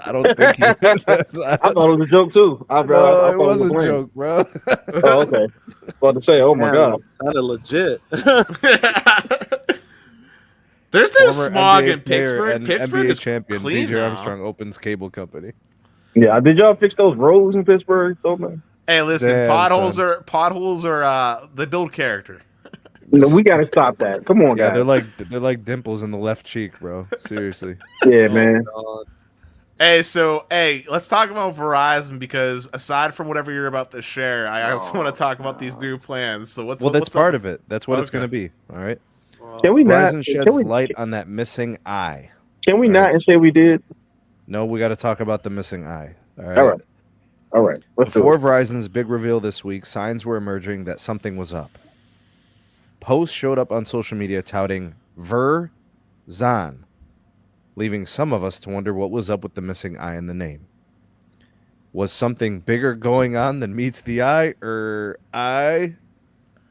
I don't think he. I thought it was a joke too. I No, thought it was a playing. joke, bro. Oh, okay. About to say, oh my god, sounded legit. There's no Former smog NBA in player Pittsburgh. and Pittsburgh NBA is champion clean DJ now. Armstrong opens cable company. yeah. Did y'all fix those roads in Pittsburgh, though, man? Hey, listen, Damn, potholes son. are they build character. No, we gotta stop that. Come on, Yeah, guys. they're like dimples in the left cheek, bro. Seriously. Yeah, man. God. Hey, let's talk about Verizon because aside from whatever you're about to share, I also want to talk about these new plans. So Well, that's part of it. That's what it's going to be. All right. Can we Verizon not? sheds light on that missing eye. Can we All not right. and say we did? No, we got to talk about the missing eye. All right. All right. Let's do Before it. Verizon's big reveal this week, signs were emerging that something was up. Posts showed up on social media touting Verzon, leaving some of us to wonder what was up with the missing eye in the name. Was something bigger going on than meets the eye, or I?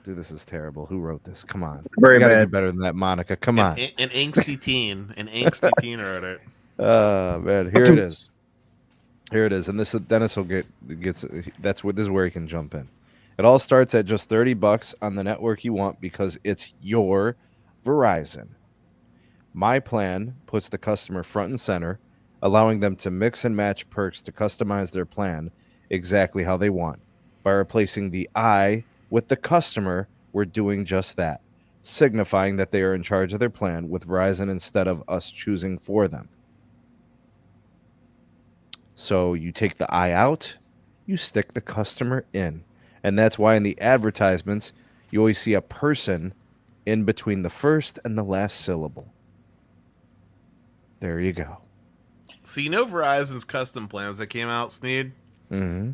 Dude, this is terrible. Who wrote this? Come on. Very You got to bad. do better than that, Monica. Come on. An angsty teen wrote it. Man, here it is. Here it is, and this Dennis will gets. This is where he can jump in. It all starts at just $30 on the network you want because it's your Verizon. myPlan puts the customer front and center, allowing them to mix and match perks to customize their plan exactly how they want. By replacing the I with the customer, we're doing just that, signifying that they are in charge of their plan with Verizon instead of us choosing for them. So you take the I out, you stick the customer in. And that's why in the advertisements, you always see a person in between the first and the last syllable. There you go. So you know Verizon's custom plans that came out, Sneed? Mm-hmm.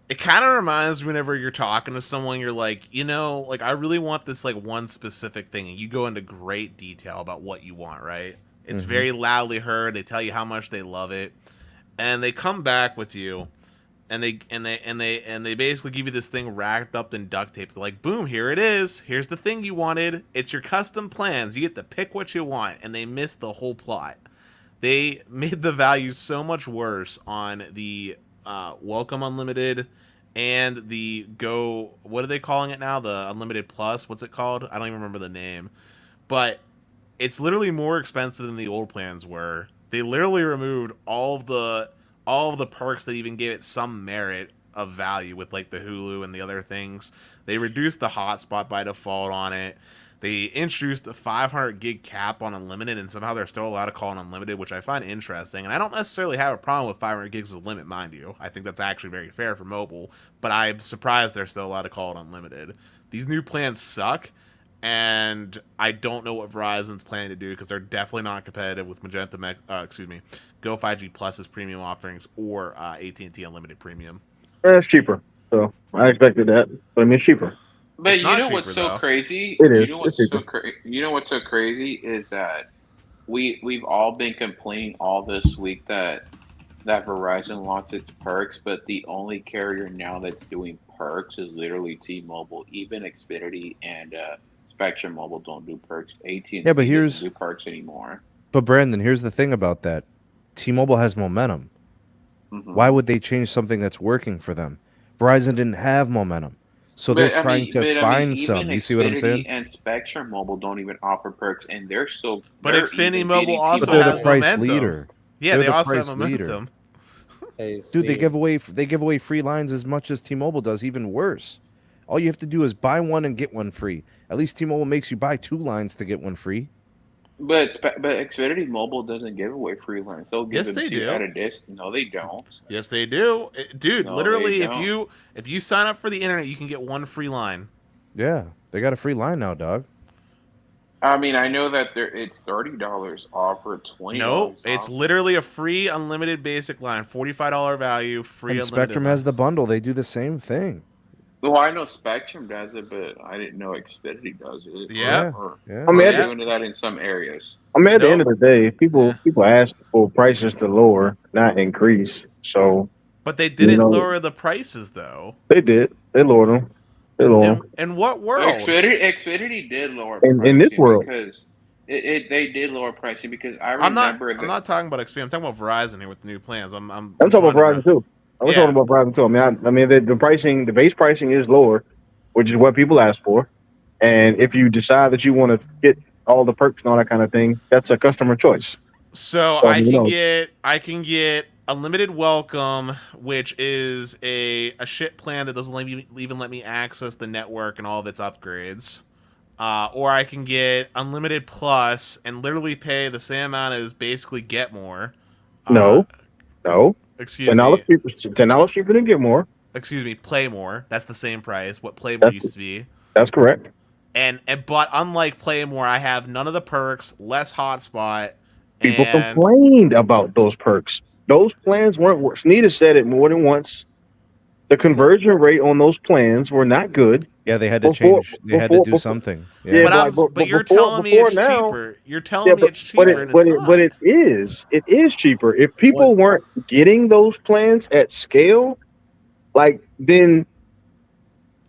It kind of reminds me whenever you're talking to someone, you're like, I really want this one specific thing, and you go into great detail about what you want, right? It's very loudly heard. They tell you how much they love it, and they come back with you, and they basically give you this thing wrapped up in duct tape. They're like, boom, here it is. Here's the thing you wanted. It's your custom plans. You get to pick what you want, and they missed the whole plot. They made the value so much worse on the Welcome Unlimited and the Go, what are they calling it now? The Unlimited Plus? What's it called? I don't even remember the name. But it's literally more expensive than the old plans were. They literally removed all of the perks that even gave it some merit of value with the Hulu and the other things. They reduced the hotspot by default on it. They introduced a 500 gig cap on unlimited, and somehow they're still allowed to call it unlimited, which I find interesting. And I don't necessarily have a problem with 500 gigs as a limit, mind you. I think that's actually very fair for mobile, but I'm surprised they're still allowed to call it unlimited. These new plans suck, and I don't know what Verizon's planning to do because they're definitely not competitive with Magenta MAX, Go 5G Plus's premium offerings or AT&T Unlimited Premium. It's cheaper, so I expected that. But I mean, it's cheaper. But It's you not know cheaper, what's so though. crazy? It is. You know what's so crazy is that we've all been complaining all this week that Verizon lost its perks, but the only carrier now that's doing perks is literally T-Mobile. Even Xfinity and Spectrum Mobile don't do perks. AT&T Yeah, but doesn't do perks anymore. But Brandon, here's the thing about that. T-Mobile has momentum. Mm-hmm. Why would they change something that's working for them? Verizon didn't have momentum. So they're trying to find some. You see what I'm saying? And Spectrum Mobile don't even offer perks, and they're still. But Xfinity Mobile also But they're has the price momentum. leader. Yeah, They're they the also have price momentum. Hey, Dude, they give away free lines as much as T-Mobile does, even worse. All you have to do is buy one and get one free. At least T-Mobile makes you buy 2 lines to get one free. But Xfinity Mobile doesn't give away free lines. They'll give Yes, them they to you do. at a disc. No, they don't. Yes, they do, dude. No, literally, they if you sign up for the internet, you can get one free line. Yeah, they got a free line now, dog. I mean, I know that it's $30 off or $20. No, it's literally a free unlimited basic line, $45 value, free And unlimited. Spectrum has the bundle. They do the same thing. Well, I know Spectrum does it, but I didn't know Xfinity does it. Yeah. Yeah. I mean, they're Yeah. doing that in some areas. I mean, at the No. end of the day, people ask for prices to lower, not increase. So But they didn't know- lower the prices though. they did. They lowered them. In what world? Xfinity did lower In this pricing world. because They did lower pricing because I I'm not. remember I'm that. not talking about Xfinity. I'm talking about Verizon here with the new plans. I'm I'm talking trying about to. Verizon too. I'm talking Yeah. about Verizon too. I mean, the pricing, the base pricing is lower, which is what people ask for. And if you decide that you want to get all the perks and all that kind of thing, that's a customer choice. So So I mean, I can get unlimited welcome, which is a shit plan that doesn't even let me access the network and all of its upgrades. Or I can get unlimited plus and literally pay the same amount as basically get more. Uh, no, no, excuse me, $10 cheaper than get more. play more. That's the same price. What play more That's used to be. that's correct. And but unlike play more, I have none of the perks, less hotspot, People and complained about those perks. Those plans weren't. Sneed has said it more than once. The conversion rate on those plans were not good. Yeah, they had to Before, change. They had to do before, something. yeah, Yeah. but but you're telling me before it's now, cheaper. You're telling yeah, me it's cheaper, and it's but not. it is cheaper. If What people weren't getting those plans at scale, like then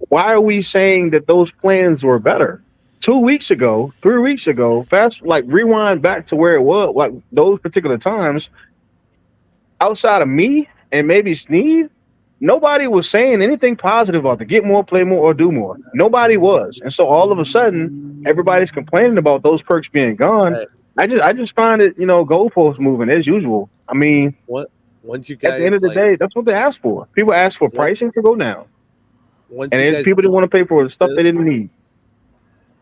why are we saying that those plans were better? 2 weeks ago, 3 weeks ago, fast like rewind back to where it was, like those particular times, outside of me and maybe Sneed, nobody was saying anything positive about the get more, play more, or do more. Nobody was. And so all of a sudden, everybody's complaining about those perks being gone. uh, I just find it, goalposts moving as usual. I mean, what once you at the end of guys the like day, that's what they asked for. People asked for what pricing to go down. once And you then guys people didn't want to pay for the beat stuff they this didn't need.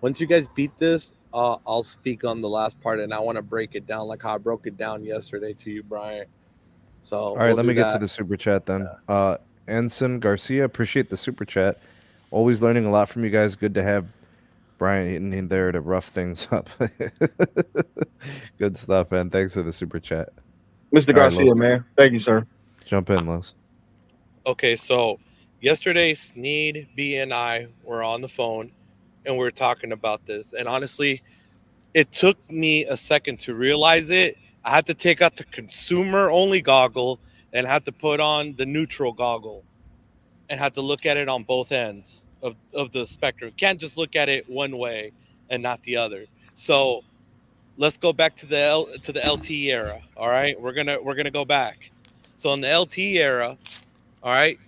once you guys beat this, I'll speak on the last part, and I want to break it down like how I broke it down yesterday to you, Brian. So All right, we'll let do me get to that. the super chat then. Anson Garcia, appreciate the super chat. Always learning a lot from you guys. Good to have Brian in there to rough things up. Good stuff, man. Thanks for the super chat. Mr. All right, Los, Garcia, man. Thank you, sir. jump in, Los. Okay, so yesterday Sneed, B, and I were on the phone, and we were talking about this. And honestly, it took me a second to realize it. I had to take out the consumer only goggle and had to put on the neutral goggle and had to look at it on both ends of the spectrum. Can't just look at it one way and not the other. So let's go back to the LTE era. All right, we're gonna go back. So in the LTE era, all right,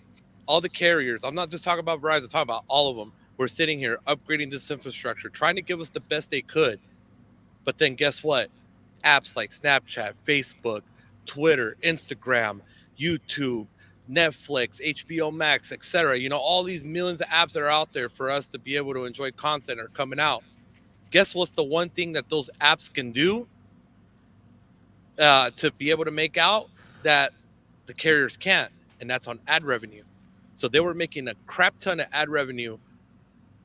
all the carriers. I'm not just talking about Verizon. I'm talking about all of them. We're sitting here upgrading this infrastructure, trying to give us the best they could. But then guess what? Apps like Snapchat, Facebook, Twitter, Instagram, YouTube, Netflix, HBO Max, etc. All these millions of apps that are out there for us to be able to enjoy content are coming out. Guess what's the one thing that those apps can do to be able to make out that the carriers can't? And that's on ad revenue. So they were making a crap ton of ad revenue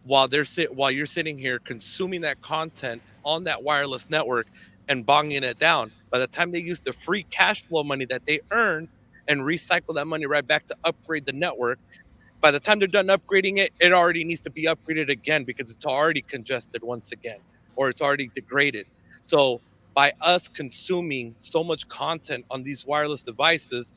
while you're sitting here consuming that content on that wireless network and bonging it down. By the time they use the free cash flow money that they earned and recycle that money right back to upgrade the network, by the time they're done upgrading it, it already needs to be upgraded again because it's already congested once again, or it's already degraded. So by us consuming so much content on these wireless devices,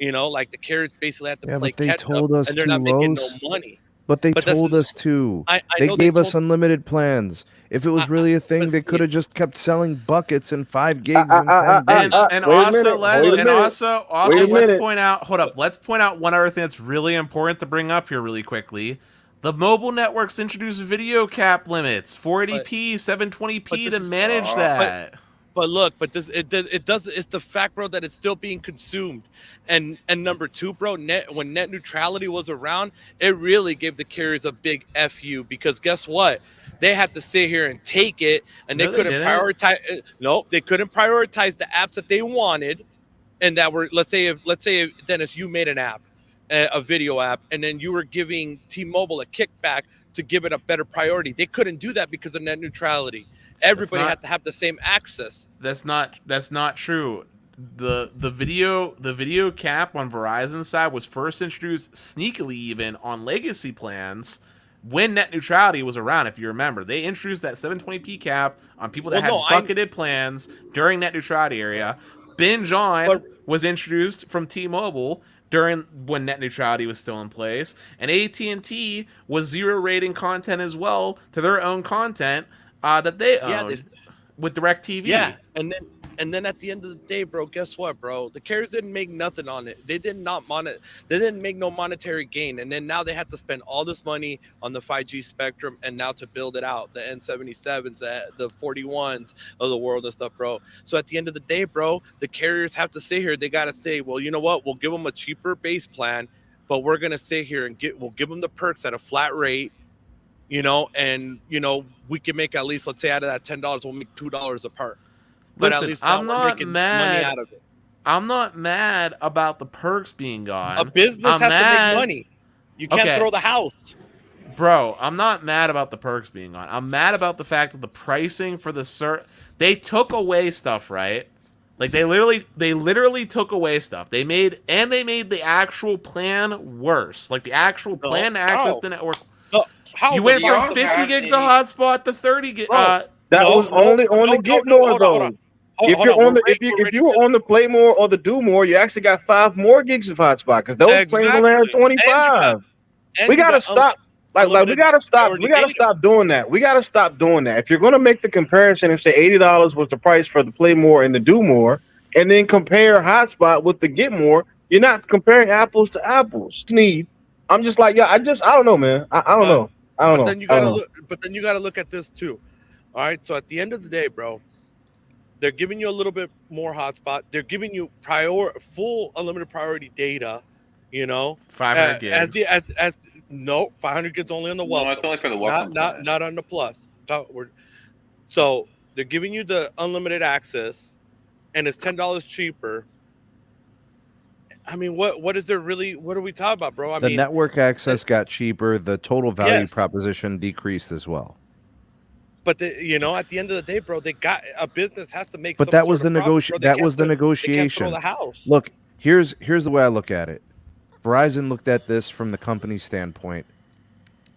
like the carriers basically have to Yeah, play but they catch up told us and they're to, not making no Los. money. But they But this told is us to. I They know they gave us told unlimited plans. If it was really a thing, they could have just kept selling buckets and 5 gigs and 10 gigs. And Wait a also minute. let Wait a and minute. Wait also a let's minute. point out let's point out one other thing that's really important to bring up here really quickly. The mobile networks introduced video cap limits, but 480p, 720p this to is manage that. but look, but this it does it's the fact, bro, that it's still being consumed. And number two, bro, when net neutrality was around, it really gave the carriers a big FU because guess what? They had to sit here and take it, and they No, they couldn't didn't. prioritize. No, they couldn't prioritize the apps that they wanted, and that were let's say if Dennis, you made an app, a video app, and then you were giving T-Mobile a kickback to give it a better priority. They couldn't do that because of net neutrality. That's Everybody not had to have the same access. that's not true. The video cap on Verizon side was first introduced sneakily even on legacy plans when net neutrality was around. If you remember, they introduced that 720p cap on people that had bucketed plans during net neutrality area. Binge on was introduced from T-Mobile during when net neutrality was still in place, and AT&T was zero rating content as well to their own content that they owned. with DirecTV. Yeah, and then at the end of the day, bro, guess what, bro? The carriers didn't make nothing on it. They did not They didn't make no monetary gain, and then now they have to spend all this money on the 5G spectrum, and now to build it out, the N77s, the 41s of the world and stuff, bro. So at the end of the day, bro, the carriers have to sit here. They gotta say, well, you know what? We'll give them a cheaper base plan, but we're gonna sit here and we'll give them the perks at a flat rate. And we can make at least, let's say, out of that $10, we'll make $2 a perk. But Listen, at least I'm we're not making mad. money out of it. I'm not mad about the perks being gone. A business has to make money. You can't throw the house. Bro, I'm not mad about the perks being gone. I'm mad about the fact that the pricing for the they took away stuff, right? Like they literally took away stuff. They made the actual plan worse. Like the actual plan to access the network. You went from 50 gigs of hotspot to 30 gigs. That was only on the Get More though. If you were on the Play More or the Do More, you actually got 5 more gigs of hotspot because those plans only have 25. We gotta stop. We gotta stop. We gotta stop doing that. We gotta stop doing that. If you're gonna make the comparison and say $80 was the price for the Play More and the Do More, and then compare hotspot with the Get More, you're not comparing apples to apples. I'm just like, I don't know, man. I don't know. But then you gotta look at this too. All right. So at the end of the day, bro, they're giving you a little bit more hotspot. They're giving you full unlimited priority data. 500 gigs. No, 500 gigs only on the welcome. No, it's only for the welcome. Not on the plus. So they're giving you the unlimited access, and it's $10 cheaper. I mean, what is there really? What are we talking about, bro? The network access got cheaper. The total value proposition decreased as well. But at the end of the day, bro, a business has to make. But that was the negotiation. That was the negotiation. The house. Look, here's the way I look at it. Verizon looked at this from the company standpoint.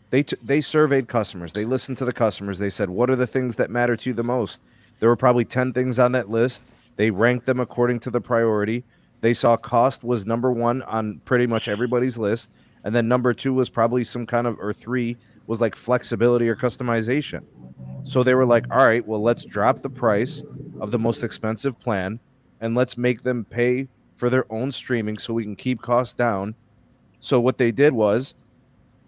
They surveyed customers. They listened to the customers. They said, what are the things that matter to you the most? There were probably 10 things on that list. They ranked them according to the priority. They saw cost was number 1 on pretty much everybody's list. And then number 2 was probably or 3 was like flexibility or customization. So they were like, all right, well, let's drop the price of the most expensive plan and let's make them pay for their own streaming so we can keep costs down. So what they did was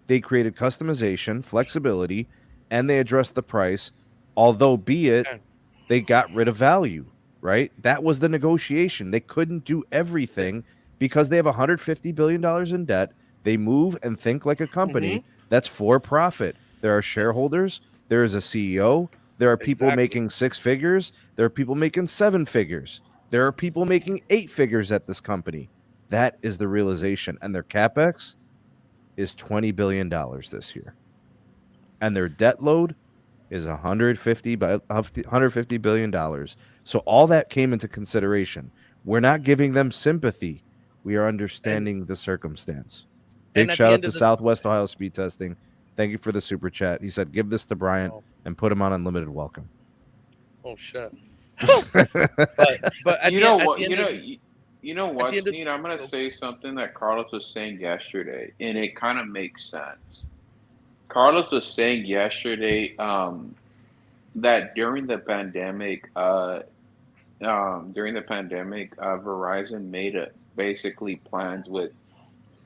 they created customization, flexibility, and they addressed the price, although they got rid of value, right? That was the negotiation. They couldn't do everything because they have $150 billion in debt. They move and think like a company that's for profit. There are shareholders. There is a CEO. There are people making 6 figures. There are people making 7 figures. There are people making 8 figures at this company. That is the realization. And their CapEx is $20 billion this year. And their debt load is $150 billion. So all that came into consideration. We're not giving them sympathy. We are understanding the circumstance. Big shout out to Southwest Ohio Speed Testing. Thank you for the super chat. He said, give this to Bryant and put him on unlimited welcome. Oh, shit. but you know what, Sneed? I'm going to say something that Carlos was saying yesterday, and it kind of makes sense. Carlos was saying yesterday that during the pandemic, Verizon made basically plans with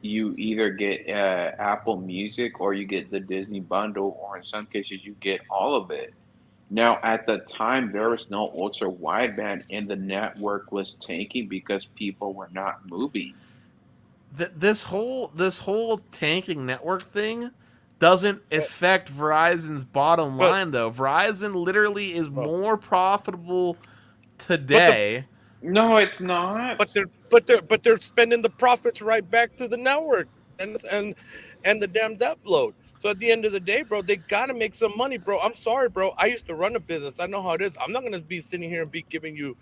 you either get Apple Music or you get the Disney bundle, or in some cases you get all of it. Now, at the time, there was no ultra wideband, and the network was tanking because people were not moving. This whole tanking network thing doesn't affect Verizon's bottom line, though. Verizon literally is more profitable today. No, it's not. But they're spending the profits right back to the network and the damn debt load. So at the end of the day, bro, they gotta make some money, bro. I'm sorry, bro. I used to run a business. I know how it is. I'm not gonna be sitting here and be giving you,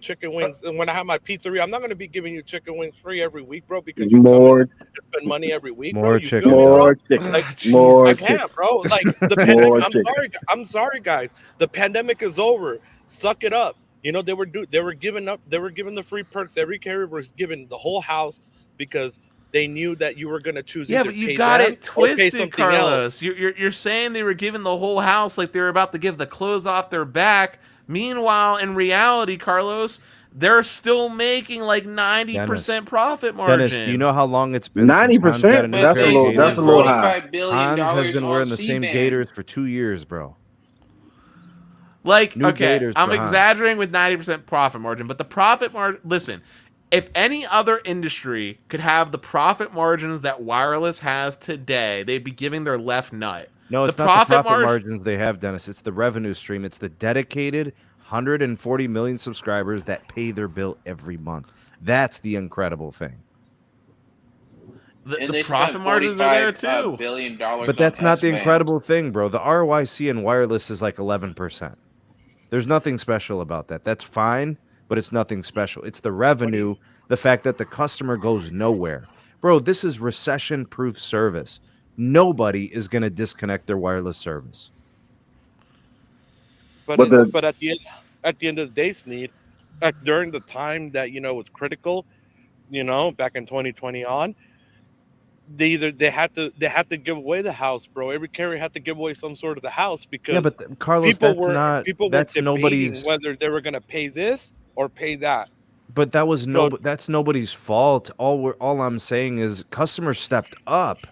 chicken wings. And when I have my pizzeria, I'm not gonna be giving you chicken wings free every week, bro, because you spend money every week, more bro. Chicken, more chicken, I can't, bro. Like the pandemic. I'm sorry, guys. The pandemic is over. Suck it up. They were giving the free perks. Every carrier was giving the whole house because they knew that you were going to choose. Yeah, but you got it twisted, Carlos. You're saying they were giving the whole house like they were about to give the clothes off their back Meanwhile, in reality, Carlos, they're still making like 90% profit margin. Dennis, do you know how long it's been since Hans 90%? got a new That's pair a of little. gaiters, That's a bro? little high. $45 billion Hans has been on wearing the same C-band. gaiters for 2 years, bro. Like, New okay, gators I'm for Hans. exaggerating with 90% profit margin, but the profit margin, listen, if any other industry could have the profit margins that wireless has today, they'd be giving their left nut. No, it's not the profit margins they have, Dennis. It's the revenue stream. It's the dedicated 140 million subscribers that pay their bill every month. That's the incredible thing. The profit margins are there too. $$$45 billion. But that's not the incredible thing, bro. The ROIC in wireless is like 11%. There's nothing special about that. That's fine, but it's nothing special. It's the revenue, the fact that the customer goes nowhere. Bro, this is recession-proof service. Nobody is going to disconnect their wireless service. But at the end of the day, Sneed, during the time that was critical, back in 2020 on, they had to give away the house, bro. Every carrier had to give away some sort of the house because Carlos, people were that's nobody's whether they were going to pay this or pay that. But that's nobody's fault. All I'm saying is customers stepped up.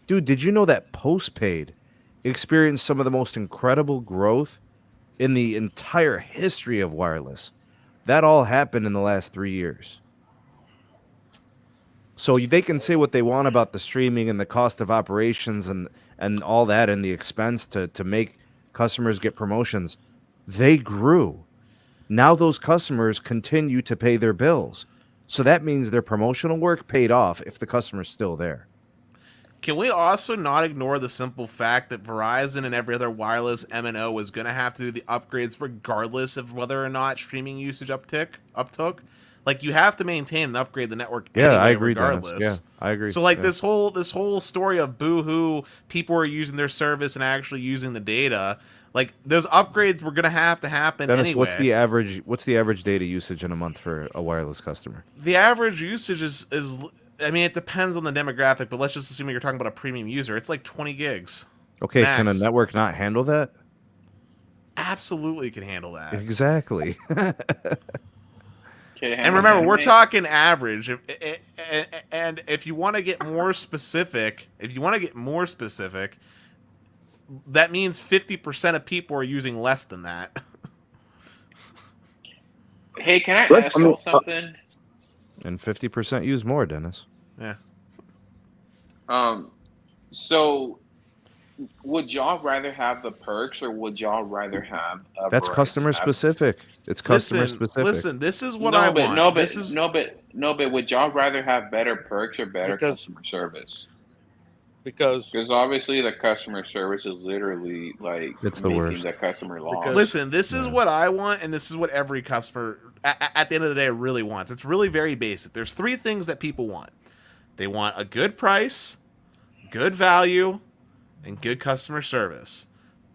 Dude, did you know that postpaid experienced some of the most incredible growth in the entire history of wireless? That all happened in the last 3 years. So they can say what they want about the streaming and the cost of operations and all that and the expense to make customers get promotions. They grew. Now those customers continue to pay their bills. So that means their promotional work paid off if the customer's still there. Can we also not ignore the simple fact that Verizon and every other wireless MNO is going to have to do the upgrades regardless of whether or not streaming usage uptook? Like, you have to maintain and upgrade the network anyway, I agree, regardless. Dennis. Yeah, I agree. So, like, this whole story of boo-hoo, people are using their service and actually using the data, like, those upgrades were going to happen Dennis, anyway. What's the average data usage in a month for a wireless customer? The average usage is I mean, it depends on the demographic, but let's just assume you're talking about a premium user. It's like 20 gigs. Okay, max. Can a network not handle that? Absolutely can handle that. Exactly. And remember, we're talking average. And if you want to get more specific, that means 50% of people are using less than that. Hey, can I ask you something? And 50% use more, Dennis. Yeah. So would y'all rather have the perks or would y'all rather have that's customer specific. It's customer specific. Listen, this is what I want. But would y'all rather have better perks or better customer service? Because obviously the customer service is literally like it's the worst. The customer lost. Listen, this is what I want, and this is what every customer at the end of the day really wants. It's really very basic. There's 3 things that people want. They want a good price, good value, and good customer service.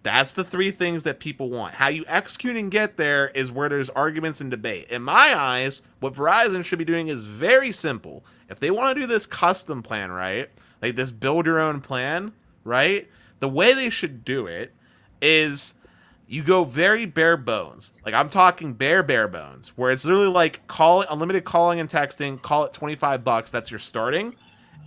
That's the 3 things that people want. How you execute and get there is where there's arguments and debate. In my eyes, what Verizon should be doing is very simple. If they want to do this custom plan, right? Like this build your own plan, right? The way they should do it is you go very bare bones. Like I'm talking bare bones, where it's literally like unlimited calling and texting, call it $25, that's your starting.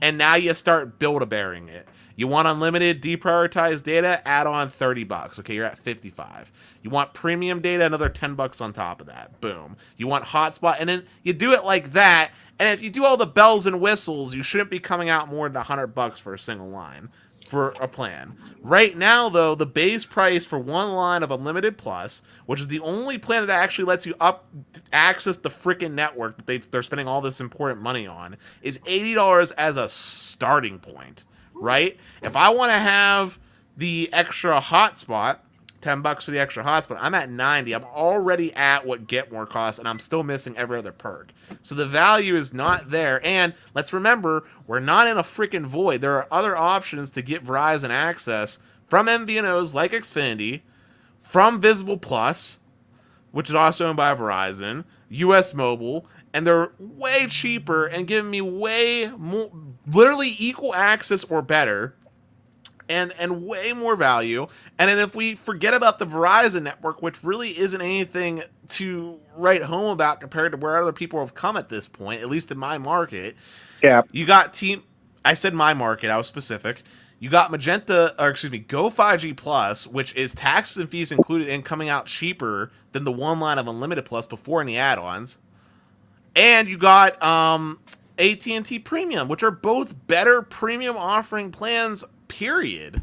And now you start build-a-bearing it. You want unlimited deprioritized data, add on $30. Okay, you're at $55. You want premium data, another $10 on top of that. Boom. You want hotspot, and then you do it like that. And if you do all the bells and whistles, you shouldn't be coming out more than $100 for a single line for a plan. Right now, though, the base price for one line of Unlimited Plus, which is the only plan that actually lets you access the freaking network that they're spending all this important money on, is $80 as a starting point, right? If I want to have the extra hotspot, $10 for the extra hotspot, I'm at $90. I'm already at what Get More costs, and I'm still missing every other perk. So the value is not there. And let's remember, we're not in a freaking void. There are other options to get Verizon access from MVNOs like Xfinity, from Visible Plus, which is also owned by Verizon, US Mobile, and they're way cheaper and giving me way more, literally equal access or better and way more value. And then if we forget about the Verizon network, which really isn't anything to write home about compared to where other people have come at this point, at least in my market. Yeah. You got I said my market, I was specific. You got Go 5G Plus, which is taxes and fees included and coming out cheaper than the one line of Unlimited Plus before any add-ons. And you got AT&T Premium, which are both better premium offering plans, period.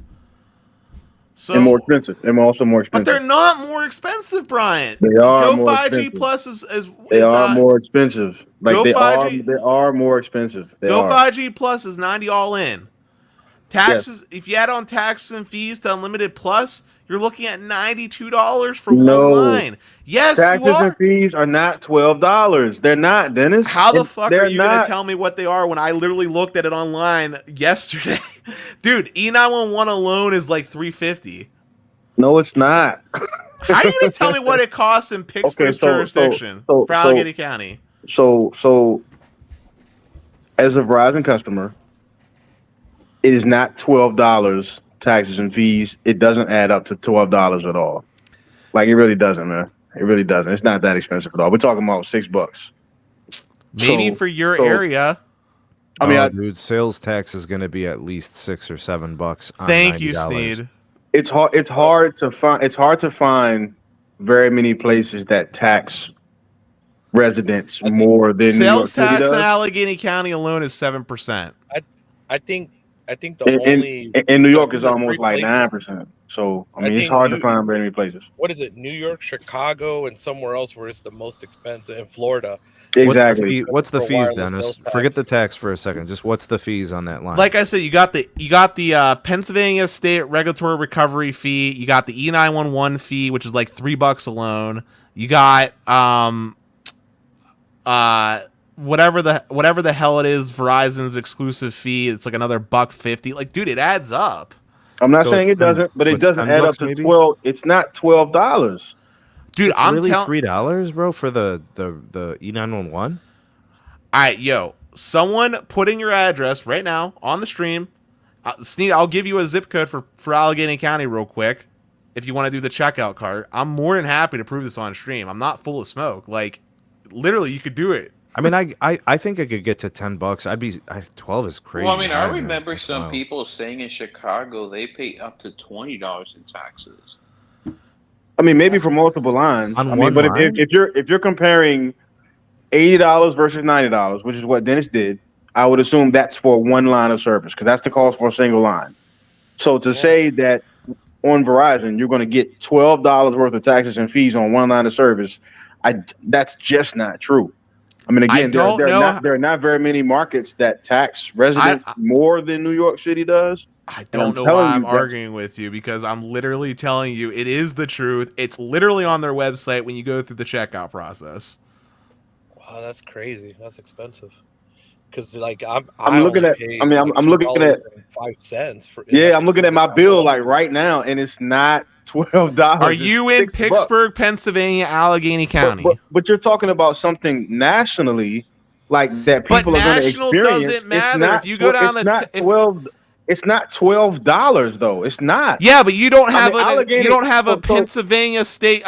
So, and more expensive. And also more expensive. But they're not more expensive, Brian. They are Go more 5G expensive. Plus is they are more expensive. Like they 5G, are more expensive. Go 5G Plus is $90 all in. Taxes, yes. If you add on taxes and fees to Unlimited Plus, you're looking at $92 for one line. Yes, taxes you are. And fees are not $12. They're not, Dennis. How the fuck are you going not to tell me what they are when I literally looked at it online yesterday? Dude, E911 alone is like $350. No, it's not. How are you going to tell me what it costs in Pittsburgh's jurisdiction for Allegheny County? So, as a Verizon customer, it is not $12 taxes and fees. It doesn't add up to $12 at all. Like, it really doesn't, man. It really doesn't. It's not that expensive at all. We're talking about $6. Maybe for your area. I mean, dude, sales tax is going to be at least $6 or $7. Thank you, $90. Sneed. It's hard to find. It's hard to find very many places that tax residents more than sales New York City tax does. in Allegheny County alone is 7%. I think the only in New York is almost like 9%. So I mean, it's hard to find very many places. What is it? New York, Chicago, and somewhere else where it's the most expensive. In Florida. Exactly. What's the fees, Dennis? Forget the tax for a second. Just what's the fees on that line? Like I said, you got the Pennsylvania State Regulatory Recovery fee. You got the E911 fee, which is like $3 alone. You got whatever the hell it is, Verizon's exclusive fee. It's like another $1.50. Like, dude, it adds up. I'm not saying it doesn't, but it doesn't add up to maybe? 12. It's not $12. Dude, it's really $3, bro, for the E911. All right, yo, someone put in your address right now on the stream. Sneed, I'll give you a zip code for Allegheny County real quick if you want to do the checkout cart. I'm more than happy to prove this on stream. I'm not full of smoke. Like, literally, you could do it. I mean, I think I could get to $10. 12 is crazy. Well, I mean, I remember some people saying in Chicago they pay up to $20 in taxes. I mean, maybe for multiple lines. If you're comparing $80 versus $90, which is what Dennis did, I would assume that's for one line of service because that's the cost for a single line. So to say that on Verizon you're going to get $12 worth of taxes and fees on one line of service, that's just not true. I mean, again, there are not very many markets that tax residents more than New York City does. I don't know why I'm arguing with you because I'm literally telling you it is the truth. It's literally on their website when you go through the checkout process. Wow, that's crazy. That's expensive. Because like I'm looking at 5 cents for. Yeah, I'm looking at my bill like right now, and it's not $12. Are you in Pittsburgh, Pennsylvania, Allegheny County? But you're talking about something nationally, like that people are going to experience. But national doesn't matter. If you go down it's not $12 though. It's not. Yeah, but you don't have a Pennsylvania state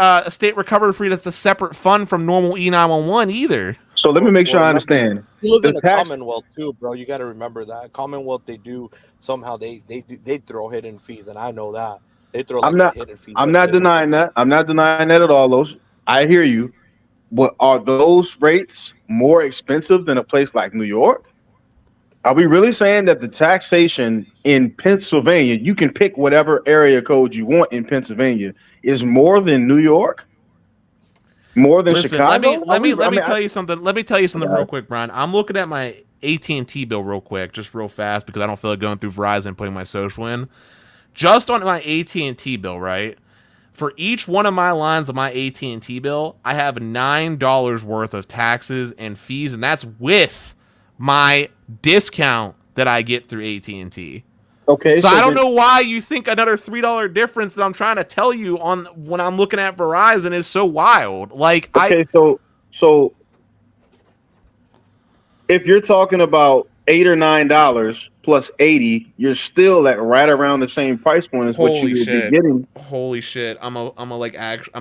recovery fee that's a separate fund from normal E911 either. So let me make sure I understand. You live in the Commonwealth too, bro. You got to remember that Commonwealth they do somehow they throw hidden fees, and I know that they throw. Hidden fees. I'm not denying that. I'm not denying that at all. Those I hear you, but are those rates more expensive than a place like New York? Are we really saying that the taxation in Pennsylvania, you can pick whatever area code you want in Pennsylvania, is more than New York? More than Chicago? Let me tell you something. Let me tell you something real quick, Brian. I'm looking at my AT&T bill real quick, just real fast, because I don't feel like going through Verizon and putting my social in. Just on my AT&T bill, right? For each one of my lines of my AT&T bill, I have $9 worth of taxes and fees, and that's with my discount that I get through AT&T. Okay. So I don't know why you think another $3 difference that I'm trying to tell you on when I'm looking at Verizon is so wild. Like, so if you're talking about $8 or $9 plus 80, you're still at right around the same price point as what Holy you would be shit. getting. Holy shit. I'm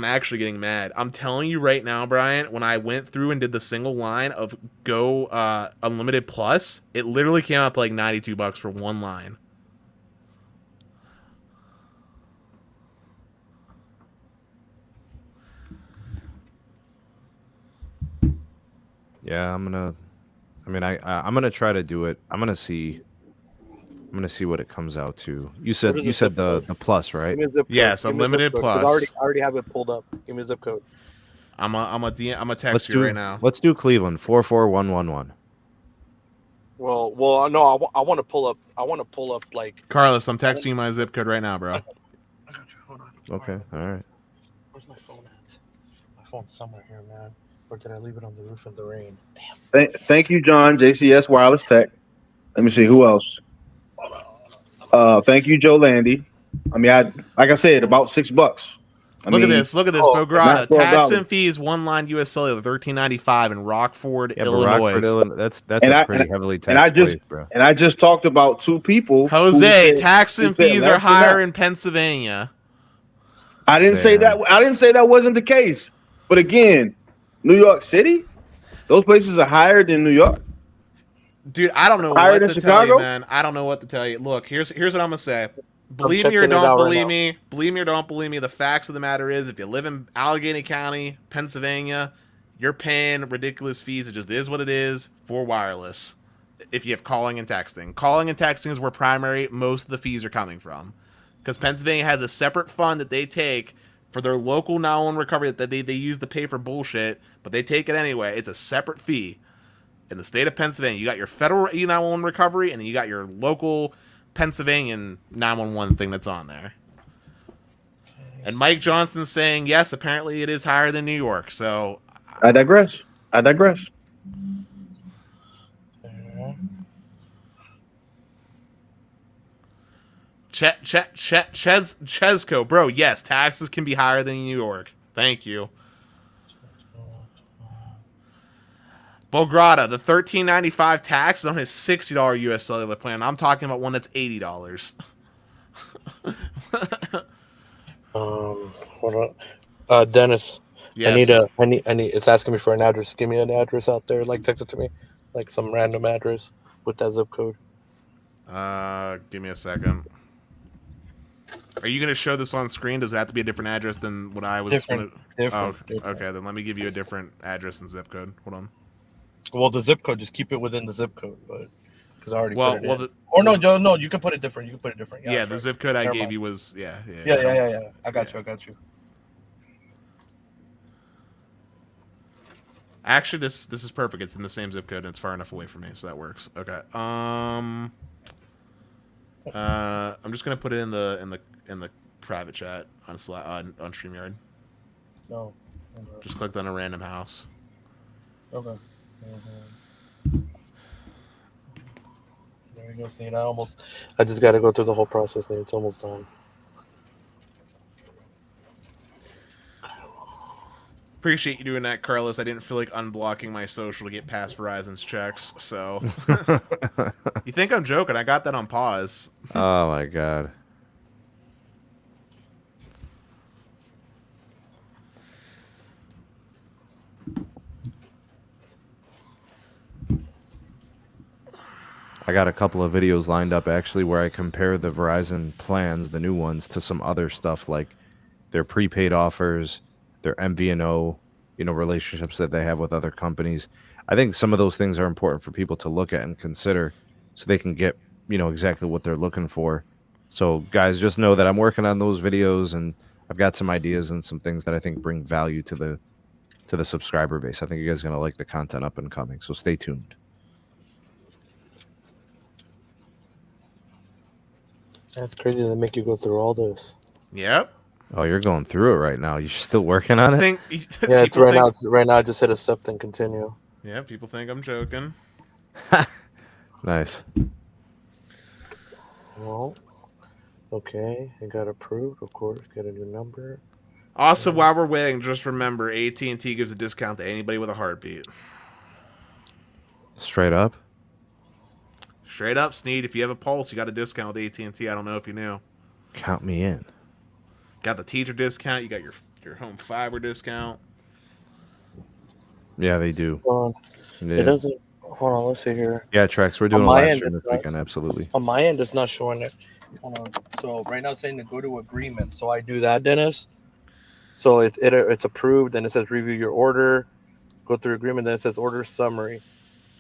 actually getting mad. I'm telling you right now, Brian, when I went through and did the single line of Go Unlimited Plus, it literally came out to like $92 for one line. Yeah, I'm gonna try to do it. I'm gonna see what it comes out to. You said the plus, right? Give me a zip code. Yes, Give me a zip Unlimited code, 'cause Plus. I already have it pulled up. Give me a zip code. I'm a text you right now. Let's do Cleveland 44111. Well, no, I want to pull up. Like. Carlos, I'm texting you my zip code right now, bro. I got you. Hold on. Okay, all right. Where's my phone at? My phone's somewhere here, man. Or did I leave it on the roof in the rain? Damn. Thank you, John. JCS Wireless Tech. Let me see who else. Thank you, Joe Landy. I mean, like I said, about $6. Look at this, Bograda. not $12. Tax and fees, one line US Cellular, $13.95 in Rockford, Yeah, Illinois. Rockford, Illinois. That's a pretty heavily taxed place, bro. And I just talked about two people. Jose, tax and fees are that's higher enough. in Pennsylvania. I didn't say that. I didn't say that wasn't the case. But again, New York City, those places are higher than New York. Dude, I don't know Higher what than to tell you, Chicago? man. I don't know what to tell you. Look, here's what I'm gonna say. Believe me or don't believe me. Believe me or don't believe me. The facts of the matter is, if you live in Allegheny County, Pennsylvania, you're paying ridiculous fees. It just is what it is for wireless. If you have calling and texting, is where most of the fees are coming from, because Pennsylvania has a separate fund that they take for their local 911 recovery that they use to pay for bullshit, but they take it anyway. It's a separate fee. In the state of Pennsylvania, you got your federal E911 recovery, and then you got your local Pennsylvania 911 thing that's on there. And Mike Johnson's saying, yes, apparently it is higher than New York. So I digress. Chesco, bro, yes, taxes can be higher than New York. Thank you. Bograda, the $13.95 tax is on his $60 US Cellular plan. I'm talking about one that's $80. Hold on. Dennis. Yes. I need. It's asking me for an address. Give me an address out there. Like, text it to me, like some random address with that zip code. Give me a second. Are you going to show this on screen? Does it have to be a different address than what I was? Different. Okay, then let me give you a different address and zip code. Hold on. Well, the zip code, just keep it within the zip code, but because I already put it in. No, Joe, no, you can put it different. Yeah, the zip code I gave you was Yeah. I got you. Actually, this is perfect. It's in the same zip code and it's far enough away from me, so that works. Okay. I'm just gonna put it in the private chat on StreamYard. No. Just clicked on a random house. Okay. There you go, Sneed. I just got to go through the whole process, Sneed. It's almost done. Appreciate you doing that, Carlos. I didn't feel like unblocking my social to get past Verizon's checks, so. You think I'm joking? I got that on pause. Oh, my God. I got a couple of videos lined up actually where I compare the Verizon plans, the new ones, to some other stuff like their prepaid offers, their MVNO, relationships that they have with other companies. I think some of those things are important for people to look at and consider so they can get, exactly what they're looking for. So guys, just know that I'm working on those videos and I've got some ideas and some things that I think bring value to the subscriber base. I think you guys are going to like the content up and coming. So stay tuned. That's crazy to make you go through all this. Yep. Oh, you're going through it right now. You're still working on it? Yeah, it's right now. Right now, I just hit accept and continue. Yeah, people think I'm joking. Nice. Well, okay. It got approved, of course. Get a new number. Also, while we're waiting, just remember, AT&T gives a discount to anybody with a heartbeat. Straight up? Straight up, Sneed. If you have a Pulse, you got a discount with AT&T. I don't know if you knew. Count me in. Got the teacher discount. You got your home fiber discount. Yeah, they do. Hold on. Yeah. It doesn't. Hold on. Let's see here. Yeah, Trex, we're doing a live stream this weekend. Absolutely. On my end, it's not showing it. Hold on. So right now it's saying to go to agreement. So I do that, Dennis. So it's approved, and it says review your order. Go through agreement. Then it says order summary.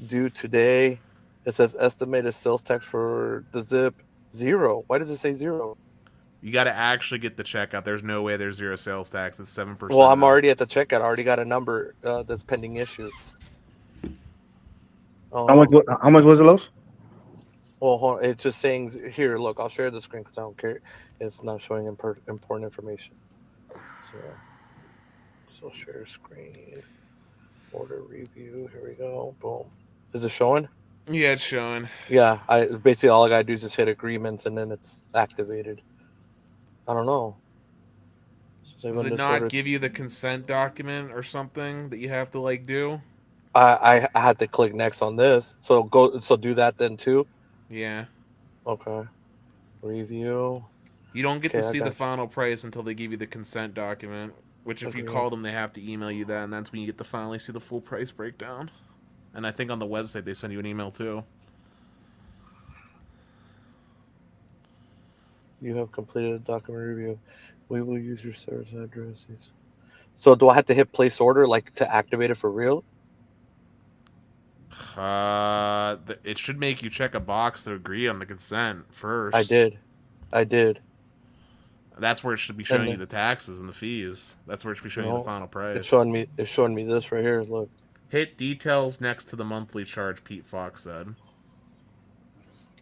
Due today. It says estimated sales tax for the zip 0. Why does it say 0? You got to actually get the checkout. There's no way there's 0 sales tax. It's 7%. Well, I'm already at the checkout. I already got a number that's pending issue. How much was it, Los? Well, hold on. It's just saying here. Look, I'll share the screen because I don't care. It's not showing important information. So share screen. Order review. Here we go. Boom. Is it showing? Yeah, it's showing. Yeah, basically all I gotta do is just hit agreements and then it's activated. I don't know. Does it not give you the consent document or something that you have to like do? I had to click next on this. So do that then too. Yeah. Okay. Review. You don't get to see the final price until they give you the consent document, which if you call them, they have to email you that, and that's when you get to finally see the full price breakdown. And I think on the website they send you an email too. You have completed a document review. We will use your service addresses. So do I have to hit place order like to activate it for real? It should make you check a box to agree on the consent first. I did. That's where it should be showing you the taxes and the fees. That's where it should be showing you the final price. It's showing me this right here. Look. Hit details next to the monthly charge, Pete Fox said.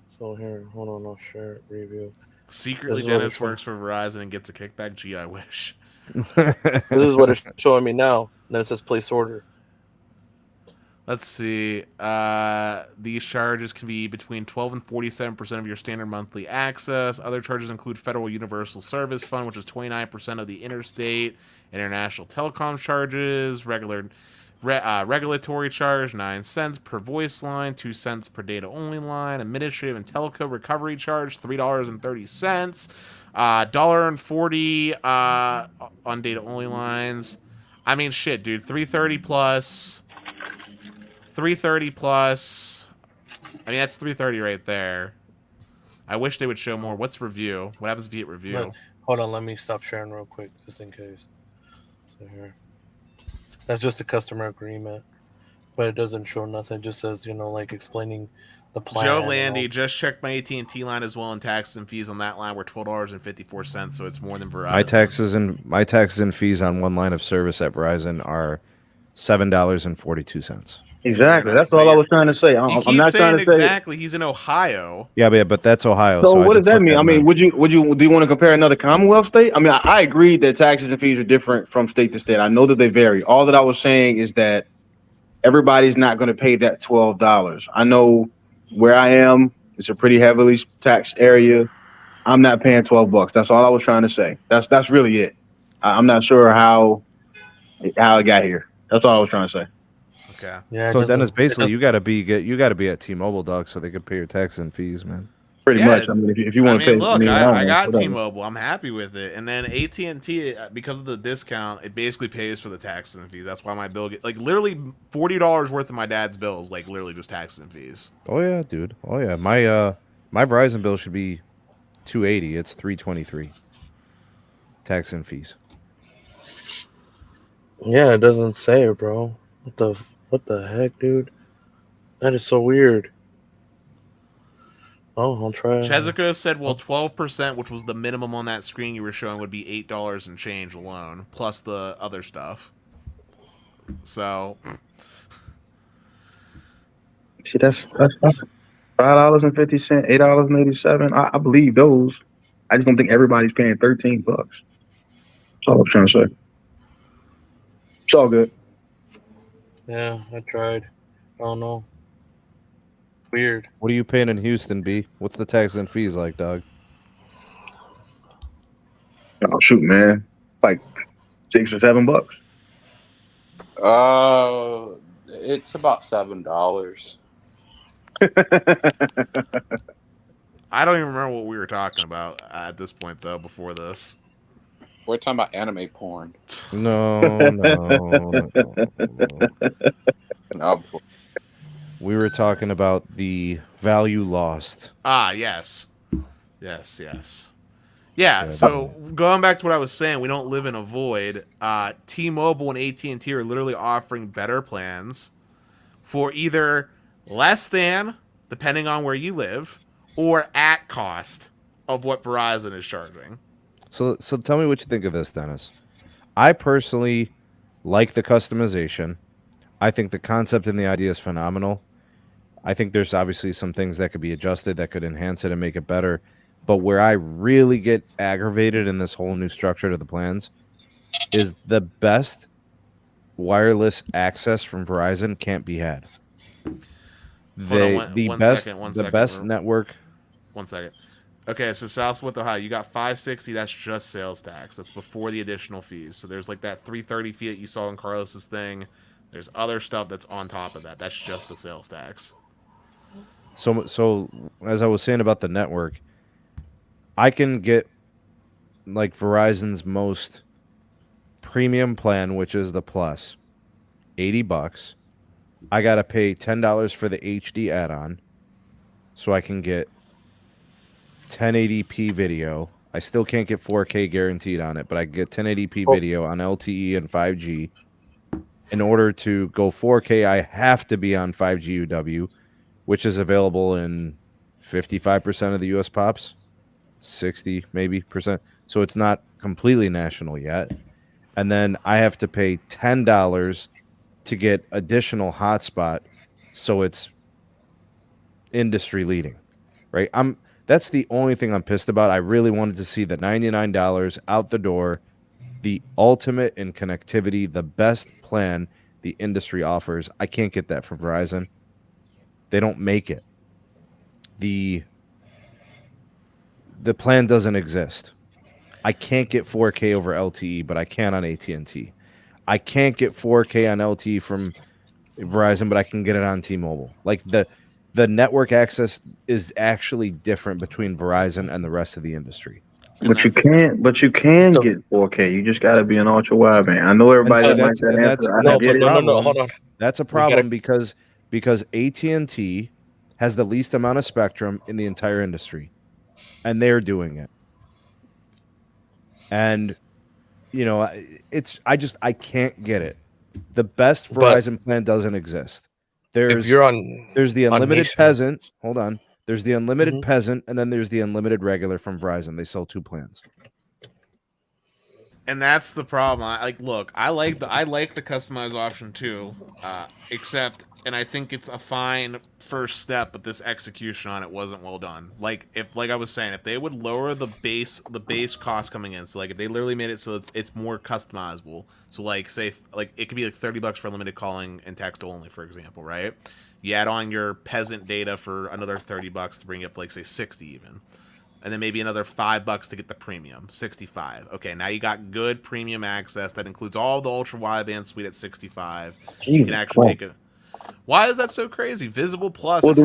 So here, hold on, I'll share it, review. Secretly, Dennis works for Verizon and gets a kickback. Gee, I wish. This is what it's showing me now. Then it says place order. Let's see. These charges can be between 12 and 47% of your standard monthly access. Other charges include Federal Universal Service Fund, which is 29% of the interstate, international telecom charges, regulatory charge, 9 cents per voice line, 2 cents per data only line, administrative and telco recovery charge, $3.30, $1.40 on data only lines. I mean, shit, dude, $3.30 plus. I mean, that's $3.30 right there. I wish they would show more. What's review? What happens if you hit review? Hold on, let me stop sharing real quick, just in case. So here. That's just a customer agreement, but it doesn't show nothing. It just says, like explaining the plan. Joe Landy just checked my AT&T line as well, and taxes and fees on that line were $12.54, so it's more than Verizon. My taxes and fees on one line of service at Verizon are $7.42. Exactly. That's all I was trying to say. I'm not trying to say exactly. He's in Ohio. Yeah, but that's Ohio. So what does that mean? I mean, do you want to compare another Commonwealth state? I mean, I agree that taxes and fees are different from state to state. I know that they vary. All that I was saying is that everybody's not going to pay that $12. I know where I am, it's a pretty heavily taxed area. I'm not paying $12. That's all I was trying to say. That's really it. I'm not sure how it got here. That's all I was trying to say. Okay. Yeah. So Dennis, basically, you got to be at T-Mobile, dog, so they could pay your taxes and fees, man. Pretty much. I mean, if you want to pay. Look, I got T-Mobile. I'm happy with it, and then AT&T, because of the discount, it basically pays for the taxes and fees. That's why my bill literally $40 worth of my dad's bill is literally just taxes and fees. Oh yeah, dude. Oh yeah. My Verizon bill should be $280. It's $323. Tax and fees. Yeah, it doesn't say it, bro. What the heck, dude? That is so weird. Oh, I'll try. Chezico said, well, 12%, which was the minimum on that screen you were showing, would be $8 and change alone, plus the other stuff. So. See, that's $5.50, $8.87. I believe those. I just don't think everybody's paying $13. That's all I was trying to say. It's all good. Yeah, I tried. I don't know. Weird. What are you paying in Houston, B? What's the tax and fees like, dog? Oh shoot, man! Like $6 or $7. It's about $7. I don't even remember what we were talking about at this point, though, before this. We're talking about anime porn. No. No, We were talking about the value lost. Ah, yes. Yes. Yeah, Yeah, so going back to what I was saying, we don't live in a void. T-Mobile and AT&T are literally offering better plans for either less than, depending on where you live, or at cost of what Verizon is charging. So tell me what you think of this, Dennis. I personally like the customization. I think the concept and the idea is phenomenal. I think there's obviously some things that could be adjusted that could enhance it and make it better. But where I really get aggravated in this whole new structure to the plans is the best wireless access from Verizon can't be had. The best network. 1 second. Okay, so Southwest Ohio, you got $560. That's just sales tax. That's before the additional fees. So there's like that $330 fee that you saw in Carlos's thing. There's other stuff that's on top of that. That's just the sales tax. So as I was saying about the network, I can get like Verizon's most premium plan, which is the Plus, $80. I gotta pay $10 for the HD add-on, so I can get 1080p video. I still can't get 4K guaranteed on it, but I can get 1080p video on LTE and 5G. In order to go 4K, I have to be on 5G UW, which is available in 55% of the US pops, 60 maybe percent. So it's not completely national yet. And then I have to pay $10 to get additional hotspot, so it's industry leading, right? That's the only thing I'm pissed about. I really wanted to see the $99 out the door, the ultimate in connectivity, the best plan the industry offers. I can't get that from Verizon. They don't make it. The plan doesn't exist. I can't get 4K over LTE, but I can on AT&T. I can't get 4K on LTE from Verizon, but I can get it on T-Mobile. Like the network access is actually different between Verizon and the rest of the industry. But you can get 4K. You just got to be an ultra wideband. I know everybody And so likes that answer. No, hold on. That's a problem because AT&T has the least amount of spectrum in the entire industry, and they're doing it. And I can't get it. The best Verizon plan doesn't exist. There's the unlimited peasant. Hold on. There's the unlimited peasant, and then there's the unlimited regular from Verizon. They sell two plans. And that's the problem. I like the customized option too, except, and I think it's a fine first step, but this execution on it wasn't well done. Like I was saying, if they would lower the base cost coming in, so like if they literally made it so it's more customizable, so like say like it could be like $30 for limited calling and text only, for example, right? You add on your peasant data for another $30 to bring it up to like say 60 even. And then maybe another $5 to get the premium, 65. Okay, now you got good premium access that includes all the ultra wideband suite at 65. So you can actually take it. Why is that so crazy? Visible Plus. Well, the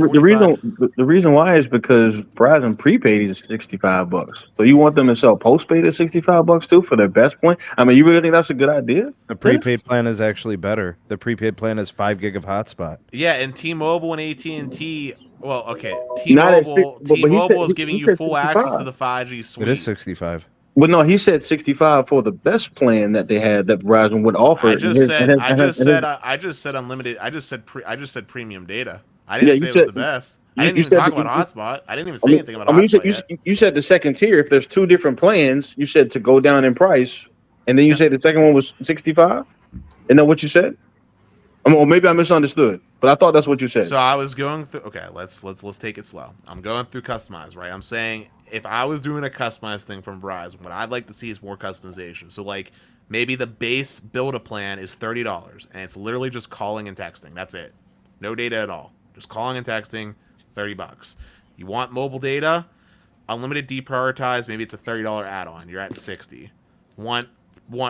reason why is because Verizon prepaid is $65. So you want them to sell postpaid at $65 too for their best plan? I mean, you really think that's a good idea? The prepaid plan is actually better. The prepaid plan is 5 gig of hotspot. Yeah, and T-Mobile and AT&T. Well, okay, T-Mobile is giving you full access to the 5G suite. It is 65. Well, no, he said 65 for the best plan that they had that Verizon would offer. I just said unlimited. I just said premium data. I didn't say it was the best. I didn't even talk about hotspot. I didn't even say anything about hotspot. You said the second tier. If there's two different plans, you said to go down in price, and then you said the second one was 65. Isn't that what you said? Or maybe I misunderstood, but I thought that's what you said. So I was going through. Okay, let's take it slow. I'm going through customized, right? I'm saying if I was doing a customized thing from Verizon, what I'd like to see is more customization. So like maybe the base build a plan is $30, and it's literally just calling and texting. That's it, no data at all, just calling and texting. $30. You want mobile data, unlimited deprioritized. Maybe it's a $30 add-on. You're at 60. Want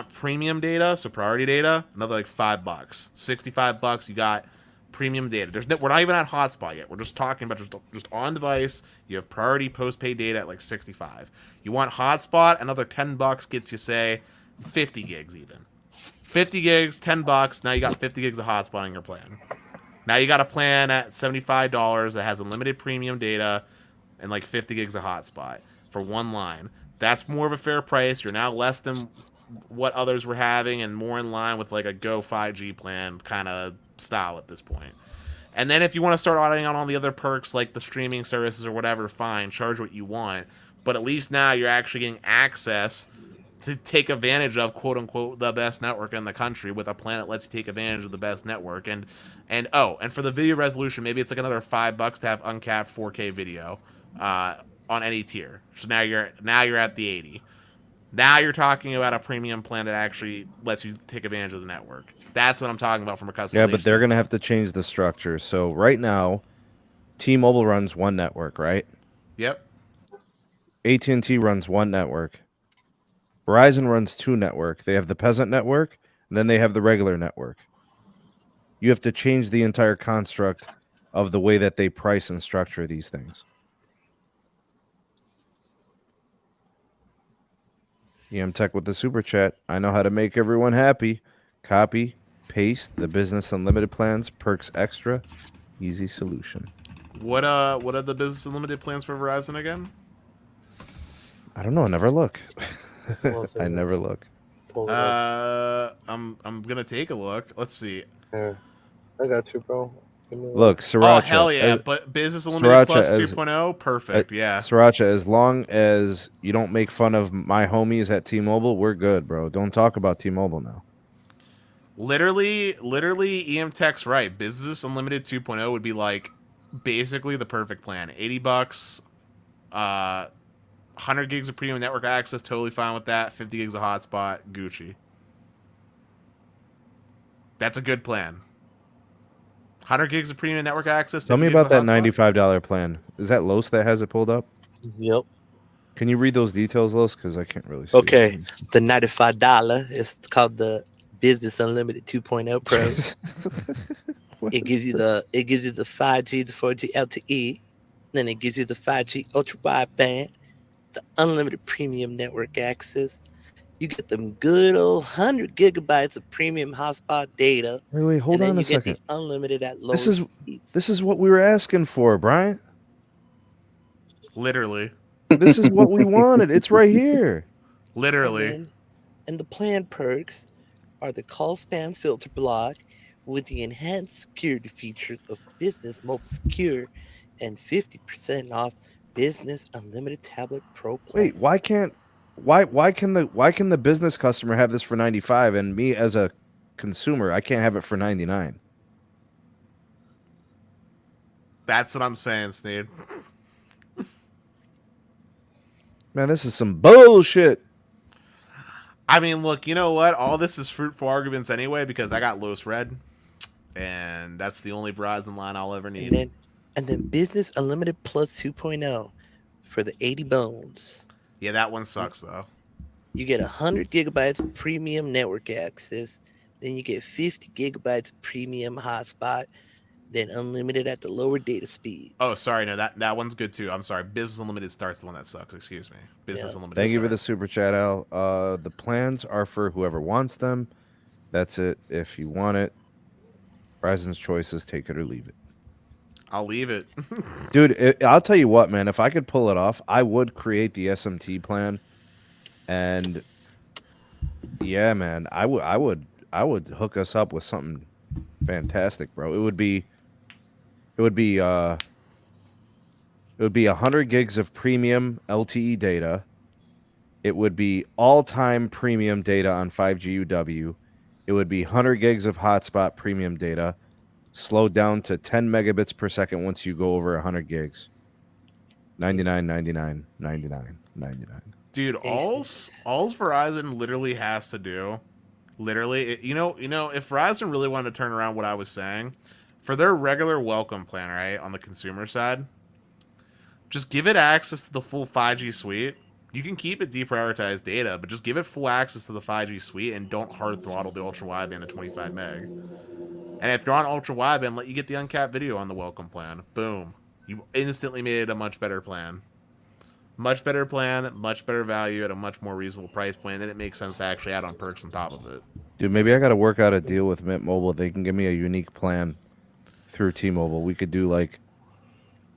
premium data, so priority data, another like $5. $65. You got premium data. We're not even at hotspot yet. We're just talking about just on device. You have priority postpaid data at like 65. You want hotspot, another $10 gets you say 50 gigs even. 50 gigs, $10. Now you got 50 gigs of hotspot in your plan. Now you got a plan at $75 that has unlimited premium data and like 50 gigs of hotspot for one line. That's more of a fair price. You're now less than what others were having and more in line with like a Go 5G plan kind of style at this point. And then if you want to start adding on all the other perks like the streaming services or whatever, fine, charge what you want. But at least now you're actually getting access to take advantage of quote unquote the best network in the country with a plan that lets you take advantage of the best network. And for the video resolution, maybe it's like another $5 to have uncapped 4K video on any tier. So now you're at the 80. Now you're talking about a premium plan that actually lets you take advantage of the network. That's what I'm talking about from a customer. Yeah, but they're going to have to change the structure. So right now, T-Mobile runs one network, right? Yep. AT&T runs one network. Verizon runs two network. They have the peasant network, and then they have the regular network. You have to change the entire construct of the way that they price and structure these things. EM Tech with the super chat. I know how to make everyone happy. Copy, paste the business unlimited plans, perks extra, easy solution. What are the business unlimited plans for Verizon again? I don't know. I never look. I never look. I'm gonna take a look. Let's see. Yeah, I got you, bro. Look, Sriracha. Oh hell yeah! But business unlimited plus 2.0, perfect. Yeah. Sriracha, as long as you don't make fun of my homies at T-Mobile, we're good, bro. Don't talk about T-Mobile now. Literally, EM Tech's right. Business unlimited 2.0 would be like basically the perfect plan. $80, 100 gigs of premium network access, totally fine with that. 50 gigs of hotspot, Gucci. That's a good plan. 100 gigs of premium network access. Tell me about that $95 plan. Is that Los that has it pulled up? Yep. Can you read those details, Los? Because I can't really see. Okay. The $95 is called the Business Unlimited 2.0 Pro. It gives you the 5G, the 4G LTE. Then it gives you the 5G Ultrawide band, the unlimited premium network access. You get them good old 100 gigabytes of premium hotspot data. Wait, hold on a second. You get the unlimited at low speeds. This is what we were asking for, Brian. Literally. This is what we wanted. It's right here. Literally. And the plan perks are the call spam filter block with the enhanced security features of Business Mobile Secure and 50% off Business Unlimited Tablet Pro plan. Wait, why can the business customer have this for 95 and me as a consumer I can't have it for 99? That's what I'm saying, Sneed. Man, this is some bullshit. I mean, look, you know what? All this is fruitful arguments anyway because I got Los Red, and that's the only Verizon line I'll ever need. And then Business Unlimited Plus 2.0 for the 80 bones. Yeah, that one sucks, though. You get 100 gigabytes of premium network access. Then you get 50 gigabytes of premium hotspot. Then unlimited at the lower data speeds. Oh, sorry. No, that one's good, too. I'm sorry. Business Unlimited starts the one that sucks. Excuse me. Business Unlimited. Thank you for the super chat, Al. The plans are for whoever wants them. That's it. If you want it, Verizon's choice is take it or leave it. I'll leave it. Dude, I'll tell you what, man. If I could pull it off, I would create the SMT plan. And yeah, man, I would hook us up with something fantastic, bro. It would be 100 gigs of premium LTE data. It would be all-time premium data on 5G UW. It would be 100 gigs of hotspot premium data, slowed down to 10 megabits per second once you go over 100 gigs. 99. Dude, all's Verizon literally has to do, you know, if Verizon really wanted to turn around what I was saying, for their regular welcome plan, right, on the consumer side, just give it access to the full 5G suite. You can keep it deprioritized data, but just give it full access to the 5G suite and don't hard throttle the ultra wideband at 25 meg. And if you're on ultra wideband, let you get the uncapped video on the welcome plan. Boom. You've instantly made it a much better plan. Much better plan, much better value at a much more reasonable price point. And it makes sense to actually add on perks on top of it. Dude, maybe I got to work out a deal with Mint Mobile. They can give me a unique plan through T-Mobile. We could do like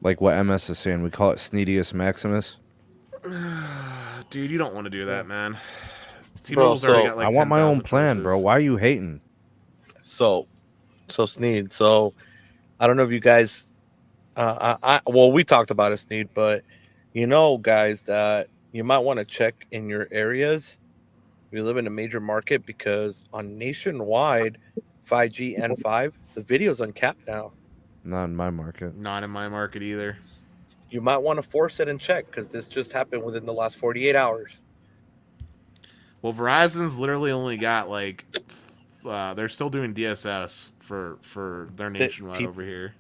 what MS is saying. We call it Sneedius Maximus. Dude, you don't want to do that, man. T-Mobile's already got like I want my own 10,000 plan, choices. bro. Why are you hating? So Sneed. So I don't know if you guys, well, we talked about it, Sneed, but guys, that you might want to check in your areas. We live in a major market because on nationwide 5G and 5, the video's uncapped now. Not in my market. Not in my market either. You might want to force it and check because this just happened within the last 48 hours. Well, Verizon's literally only got like, they're still doing DSS for their nationwide over here.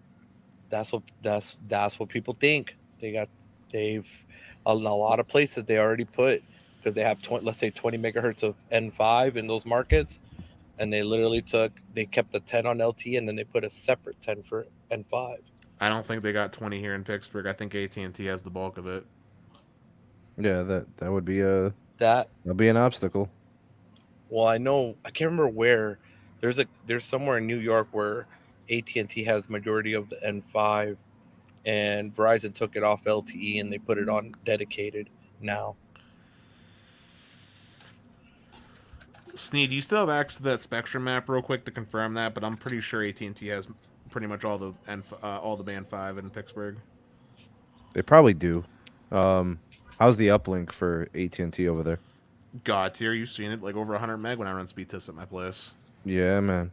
That's what people think. They've a lot of places they already put, because they have 20 megahertz of N5 in those markets, and they kept the 10 on LTE and then they put a separate 10 for N5. I don't think they got 20 here in Pittsburgh. I think AT&T has the bulk of it. Yeah, that would be that'll be an obstacle. Well, I can't remember where. There's somewhere in New York where AT&T has majority of the N5, and Verizon took it off LTE and they put it on dedicated now. Sneed, do you still have access to that spectrum map real quick to confirm that? But I'm pretty sure AT&T has pretty much all the band 5 in Pittsburgh. They probably do. How's the uplink for AT&T over there? God tier, you've seen it, like over 100 meg when I run speed tests at my place. Yeah, man.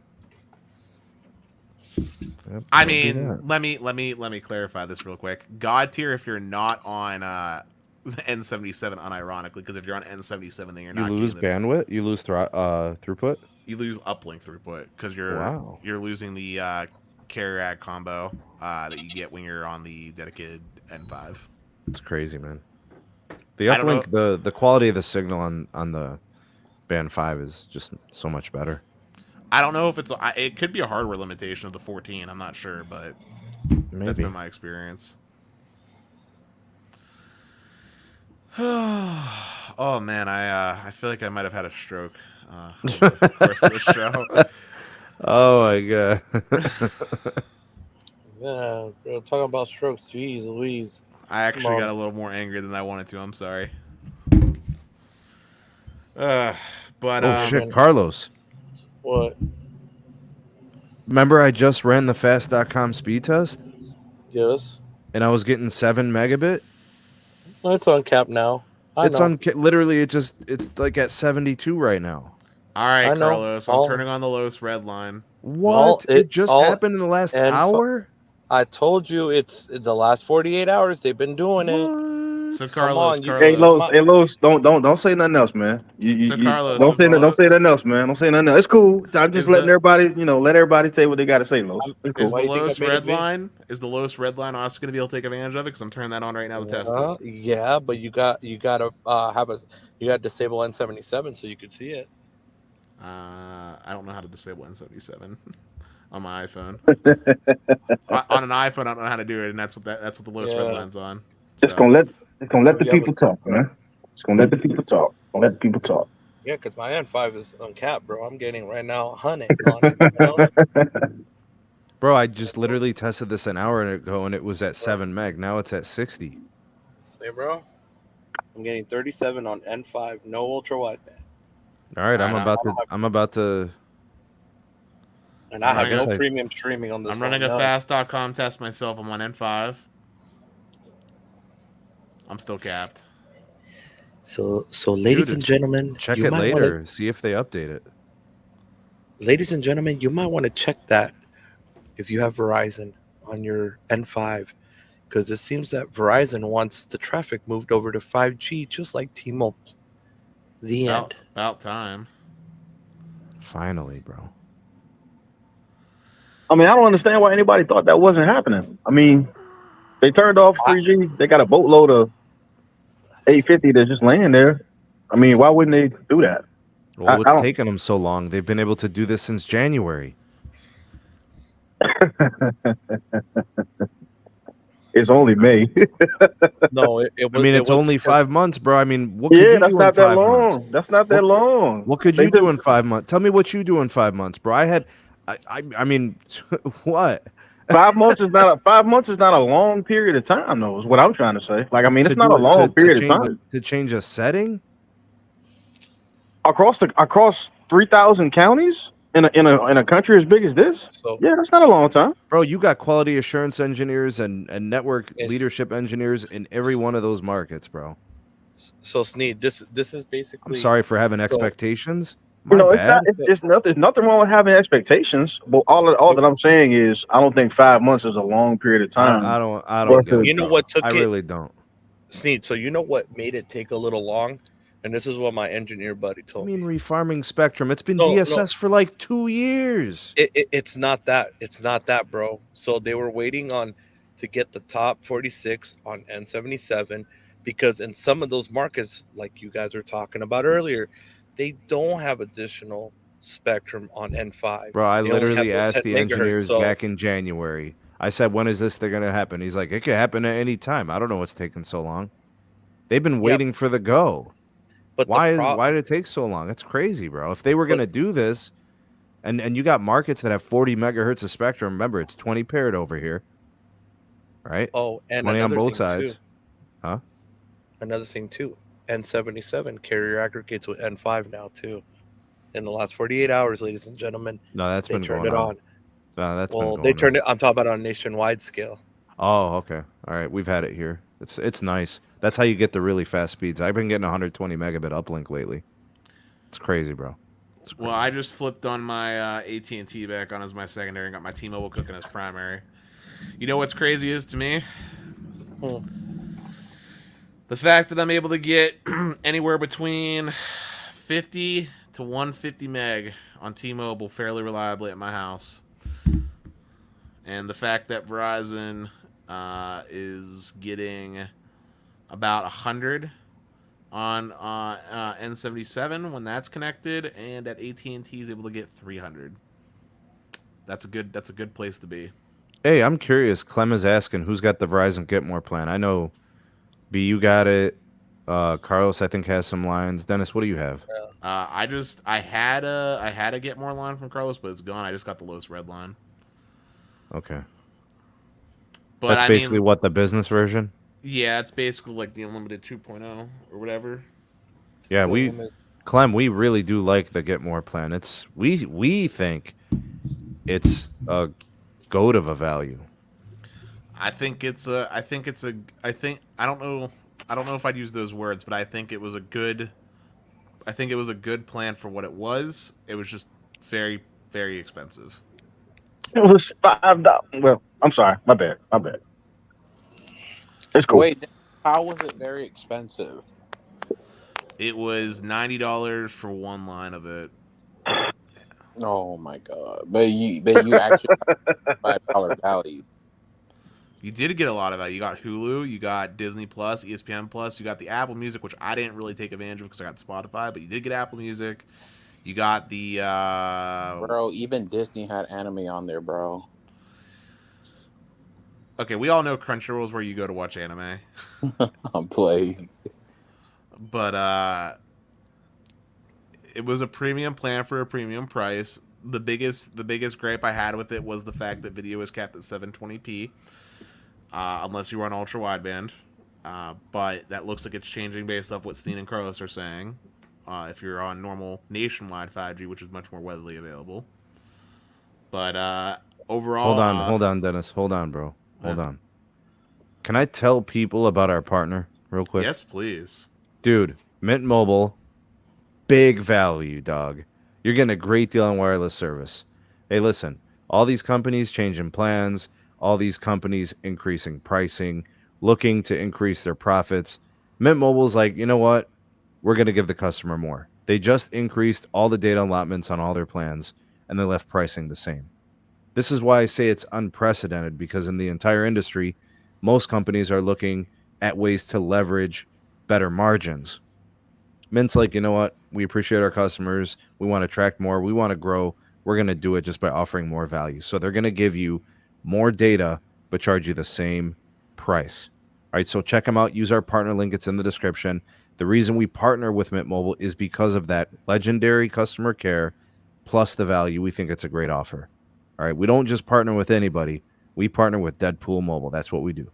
Yep, I mean, let me clarify this real quick. God tier if you're not on the N77, unironically, because if you're on N77, then you're not. You lose bandwidth. You lose throughput. You lose uplink throughput because you're losing the carrier ad combo that you get when you're on the dedicated N5. It's crazy, man. The uplink, the quality of the signal on the band 5 is just so much better. I don't know if it could be a hardware limitation of the 14. I'm not sure, but that's been my experience. Oh man, I feel like I might have had a stroke over the course of the show. Oh my god. Yeah, bro, talking about strokes. Jeez Louise. I actually got a little more angry than I wanted to. I'm sorry. But shit, Carlos. What? Remember I just ran the fast.com speed test? Yes. And I was getting 7 megabit? Well, it's on cap now. Literally it's like at 72 right now. All right, Carlos, I'm turning on the lowest red line. What? It just happened in the last hour? I told you it's the last 48 hours they've been doing it. So Carlos, hey Los, don't say nothing else, man. Carlos, don't say nothing else, man. Don't say nothing else. It's cool. I'm just letting everybody, let everybody say what they got to say, Los. Is the lowest red line? Is the lowest red line also going to be able to take advantage of it? Because I'm turning that on right now to test it. Yeah, but you got to disable N77 so you could see it. I don't know how to disable N77 on my iPhone. On an iPhone, I don't know how to do it, and that's what the lowest red line's on. So. It's gonna let the people talk, man. It's gonna let the people talk. Don't let the people talk. Yeah, because my N5 is uncapped, bro. I'm getting right now 100 on it. Bro, I just literally tested this an hour ago, and it was at 7 meg. Now it's at 60. Say, bro, I'm getting 37 on N5, no ultra wideband. All right, I'm about to. And I have no premium streaming on this. I'm running a fast.com test myself. I'm on N5. I'm still capped. So ladies and gentlemen, check it later. See if they update it. Ladies and gentlemen, you might want to check that if you have Verizon on your N5, because it seems that Verizon wants the traffic moved over to 5G, just like T-Mobile. The end. About time. Finally, bro. I mean, I don't understand why anybody thought that wasn't happening. I mean, they turned off 3G. They got a boatload of 850 that's just laying there. I mean, why wouldn't they do that? Well, what's taking them so long? They've been able to do this since January. It's only May. No, it I was. mean, It it's was only because, 5 months, bro. I mean, what could Yeah, you that's do in not that 5 months? long. That's not that long. What could They you do just in 5 months? Tell me what you do in 5 months, bro. I mean, what? 5 months is not a 5 months is not a long period of time, though. Is what I'm trying to say. Like, I mean, To it's not a do it long period of time to change a setting? across 3,000 counties in a country as big as this. so Yeah, that's not a long time. Bro, you got quality assurance engineers and network Yes. leadership engineers in every one of those markets, bro. so Sneed, this is I'm basically. sorry for having So expectations. You My know, it's not. bad. It's nothing. There's nothing wrong with having expectations. But all that I'm saying is, I don't think 5 months is a long period of time. I for don't us get to- it. You know bro. what took I it? really don't. Sneed, so you know what made it take a little long, and this is what my engineer buddy I told me. mean, refarming spectrum. It's been No, DSS for like 2 years. It's not that. It's not that, bro. So they were waiting on to get the top 46 on N77 because in some of those markets, like you guys were talking about earlier, they don't have additional spectrum on N5. Bro, I They only have literally those asked 10 the megahertz. engineers So back in January. I said, when is this thing going to happen? He's like, it could happen at any time. I don't know what's taking so long. They've been Yeah. waiting for the go. but Why the pro- why did it take so long? That's crazy, bro. If they were But- going to do this, and you got markets that have 40 megahertz of spectrum, remember, it's 20 paired over here, right? oh, and 20 on another both thing sides. too. Huh? Another thing too. N77 carrier aggregates with N5 now too. In the last 48 hours, ladies and gentlemen, No, that's they been turned going it on. on. No, that's Well, been they going turned on. it. I'm talking about on a nationwide scale. Oh, okay. All right. We've had it here. It's nice. That's how you get the really fast speeds. I've been getting 120 megabit uplink lately. It's crazy, bro. It's Well, crazy. I just flipped on my AT&T back on as my secondary and got my T-Mobile cooking as primary. You know what's crazy is to me? The fact that I'm able to get anywhere between 50 to 150 meg on T-Mobile fairly reliably at my house. And the fact that Verizon is getting about 100 on N77 when that's connected, and at AT&T is able to get 300. That's a good place to be. Hey, I'm curious. Clem is asking who's got the Verizon Get More plan. I know BU got it. Carlos, I think, has some lines. Dennis, what do you have? I had a Get More line from Carlos, but it's gone. I just got the lowest red line. Okay. But That's I basically mean, what, the business version? yeah, it's basically like the unlimited 2.0 or whatever. Yeah, Clem, we really do like the Get More plan. We think it's a goat of a value. I don't know if I'd use those words, but I think it was a good plan for what it was. It was just very, very expensive. It was $5. Well, I'm sorry. My bad. It's cool. Wait, how was it very expensive? It was $90 for one line of it. Oh my god! But you actually got $5 value. You did get a lot of that. You got Hulu, you got Disney Plus, ESPN Plus, you got the Apple Music, which I didn't really take advantage of because I got Spotify, but you did get Apple Music. You got the Bro, even Disney had anime on there, bro. Okay, we all know Crunchyroll is where you go to watch anime. I'm playing. But it was a premium plan for a premium price. The biggest gripe I had with it was the fact that video is capped at 720p, unless you run ultra wideband. But that looks like it's changing based off what Steen and Carlos are saying. If you're on normal nationwide 5G, which is much more readily available. But overall, Hold on, Dennis. Hold on, bro. Hold on. Can I tell people about our partner real quick? Yes, please. Dude, Mint Mobile, big value, dog. You're getting a great deal on wireless service. Hey, listen, all these companies changing plans, all these companies increasing pricing, looking to increase their profits. Mint Mobile's like, you know what? We're going to give the customer more. They just increased all the data allotments on all their plans, and they left pricing the same. This is why I say it's unprecedented, because in the entire industry, most companies are looking at ways to leverage better margins. Mint's like, you know what? We appreciate our customers. We want to attract more. We want to grow. we're going to do it just by offering more value. So they're going to give you more data, but charge you the same price. All right, so check them out. Use our partner link. It's in the description. The reason we partner with Mint Mobile is because of that legendary customer care plus the value. We think it's a great offer. All right, we don't just partner with anybody. We partner with Deadpool Mobile. That's what we do.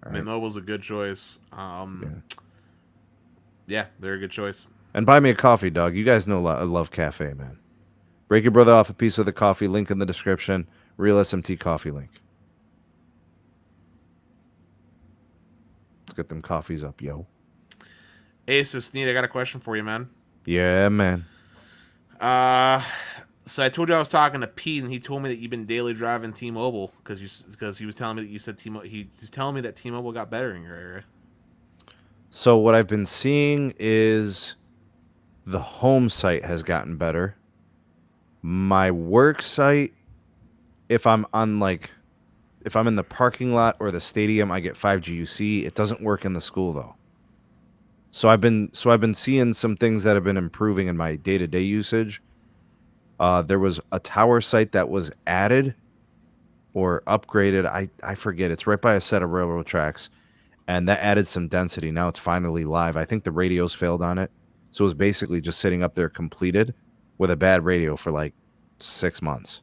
All Mint right. Mobile's a good choice. Yeah, they're a good choice. And buy me a coffee, dog. You guys know I love cafe, man. Break your brother off a piece of the coffee. Link in the description. Real SMT coffee link. Let's get them coffees up, yo. Hey, so Sneed, I got a question for you, man. Yeah, man. So I told you I was talking to Pete, and he told me that you've been daily driving T-Mobile because he was telling me that you said he was telling me that T-Mobile got better in your area. So what I've been seeing is the home site has gotten better. My work site, if I'm in the parking lot or the stadium, I get 5G UC. It doesn't work in the school though. So I've been seeing some things that have been improving in my day-to-day usage. There was a tower site that was added or upgraded. I forget. It's right by a set of railroad tracks, and that added some density. Now it's finally live. I think the radios failed on it, so it was basically just sitting up there completed with a bad radio for like 6 months.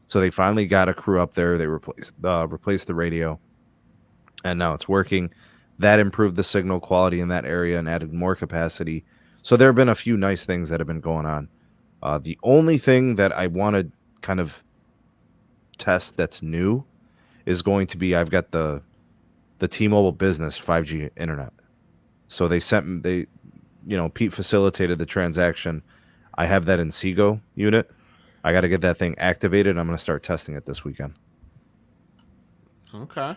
So they finally got a crew up there. They replaced the radio, and now it's working. That improved the signal quality in that area and added more capacity. So there have been a few nice things that have been going on. The only thing that I want to kind of test that's new is going to be I've got the T-Mobile Business 5G internet. So Pete facilitated the transaction. I have that in Seago unit. I got to get that thing activated. I'm going to start testing it this weekend. Okay.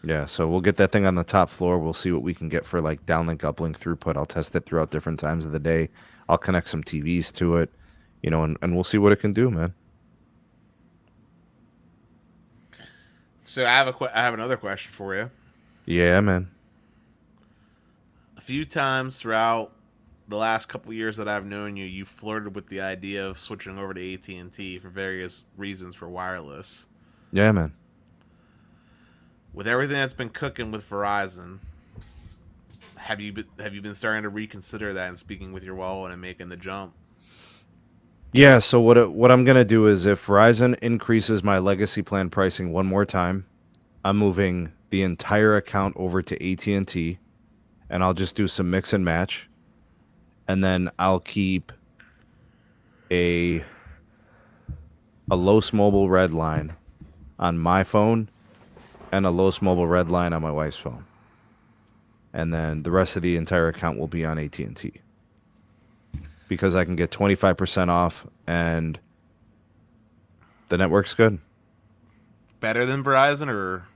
Yeah, so we'll get that thing on the top floor. We'll see what we can get for like downlink, uplink throughput. I'll test it throughout different times of the day. I'll connect some TVs to it, and we'll see what it can do, man. So I have another question for you. Yeah, man. A few times throughout the last couple of years that I've known you, you flirted with the idea of switching over to AT&T for various reasons for wireless. Yeah, man. With everything that's been cooking with Verizon, have you been starting to reconsider that and speaking with your wallet and making the jump? Yeah, so what I'm going to do is if Verizon increases my legacy plan pricing one more time, I'm moving the entire account over to AT&T, and I'll just do some mix and match. And then I'll keep a Los Mobile red line on my phone and a Los Mobile red line on my wife's phone. And then the rest of the entire account will be on AT&T. Because I can get 25% off and the network's good. Better than Verizon, or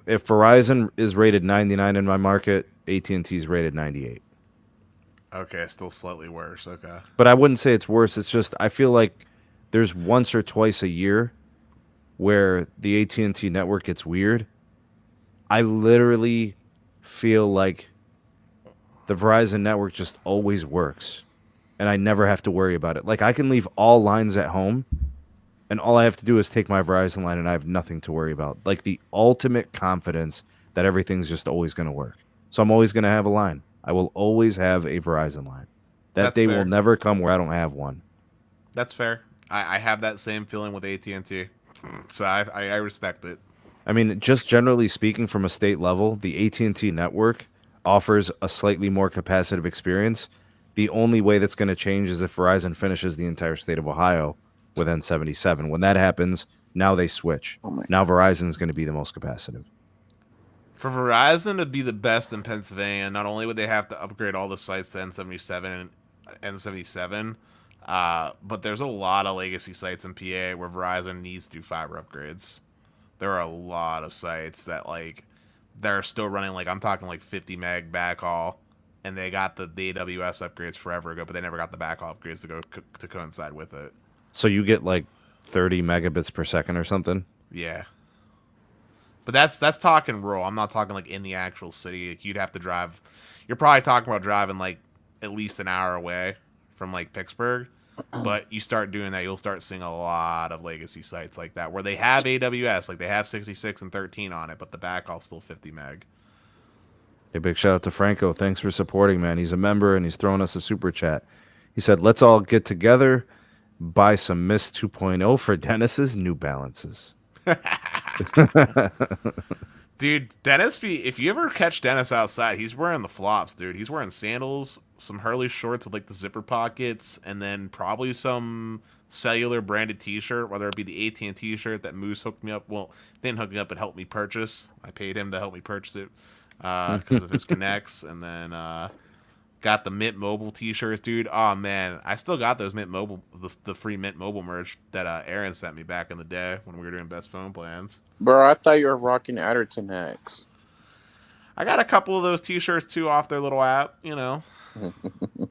if Verizon is rated 99 in my market, AT&T is rated 98. okay, still slightly worse. Okay. But I wouldn't say it's worse. It's just I feel like there's once or twice a year where the AT&T network gets weird. I literally feel like the Verizon network just always works, and I never have to worry about it. Like, I can leave all lines at home, and all I have to do is take my Verizon line, and I have nothing to worry about. Like, the ultimate confidence that everything's just always going to work. So I'm always going to have a line. I will always have a Verizon line. That day will never come where I don't have one. That's fair. I have that same feeling with AT&T, so I respect it. I mean, just generally speaking, from a state level, the AT&T network offers a slightly more capacitive experience. The only way that's going to change is if Verizon finishes the entire state of Ohio with N77. When that happens, now they switch. Now Verizon's going to be the most capacitive. For Verizon to be the best in Pennsylvania, not only would they have to upgrade all the sites to N77 and N77, but there's a lot of legacy sites in PA where Verizon needs to do fiber upgrades. There are a lot of sites that they're still running I'm talking 50 meg backhaul, and they got the AWS upgrades forever ago, but they never got the backhaul upgrades to coincide with it. So you get 30 megabits per second or something? Yeah. But that's talking rural. I'm not talking in the actual city. You'd have to drive. You're probably talking about driving at least an hour away from like Pittsburgh. But you start doing that, you'll start seeing a lot of legacy sites like that where they have AWS, like they have 66 and 13 on it, but the backhaul's still 50 meg. Hey, big shout out to Franco. Thanks for supporting, man. He's a member and he's throwing us a super chat. He said, let's all get together, buy some Mist 2.0 for Dennis's New Balances. Dude, Dennis, if you ever catch Dennis outside, he's wearing the flops, dude. He's wearing sandals, some Hurley shorts with like the zipper pockets, and then probably some Cellular branded t-shirt, whether it be the AT&T shirt that Moose hooked me up. Well, didn't hook me up, but helped me purchase. I paid him to help me purchase it because of his connects. And then got the Mint Mobile t-shirts, dude. Oh, man. I still got those Mint Mobile, the free Mint Mobile merch that Aaron sent me back in the day when we were doing best phone plans. Bro, I thought you were rocking Atherton hacks. I got a couple of those t-shirts, too, off their little app, you know.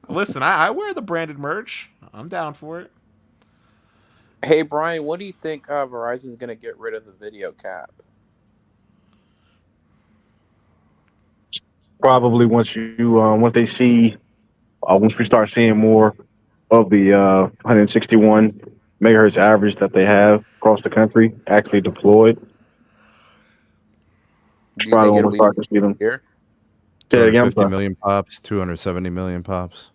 Listen, I wear the branded merch. I'm down for it. Hey, Brian, what do you think Verizon's going to get rid of the video cap? Probably once they see, once we start seeing more of the 161 megahertz average that they have across the country actually deployed. Do you Probably think when it'll we start to see them. here? Say that again, 250 million pops, 270 million pops.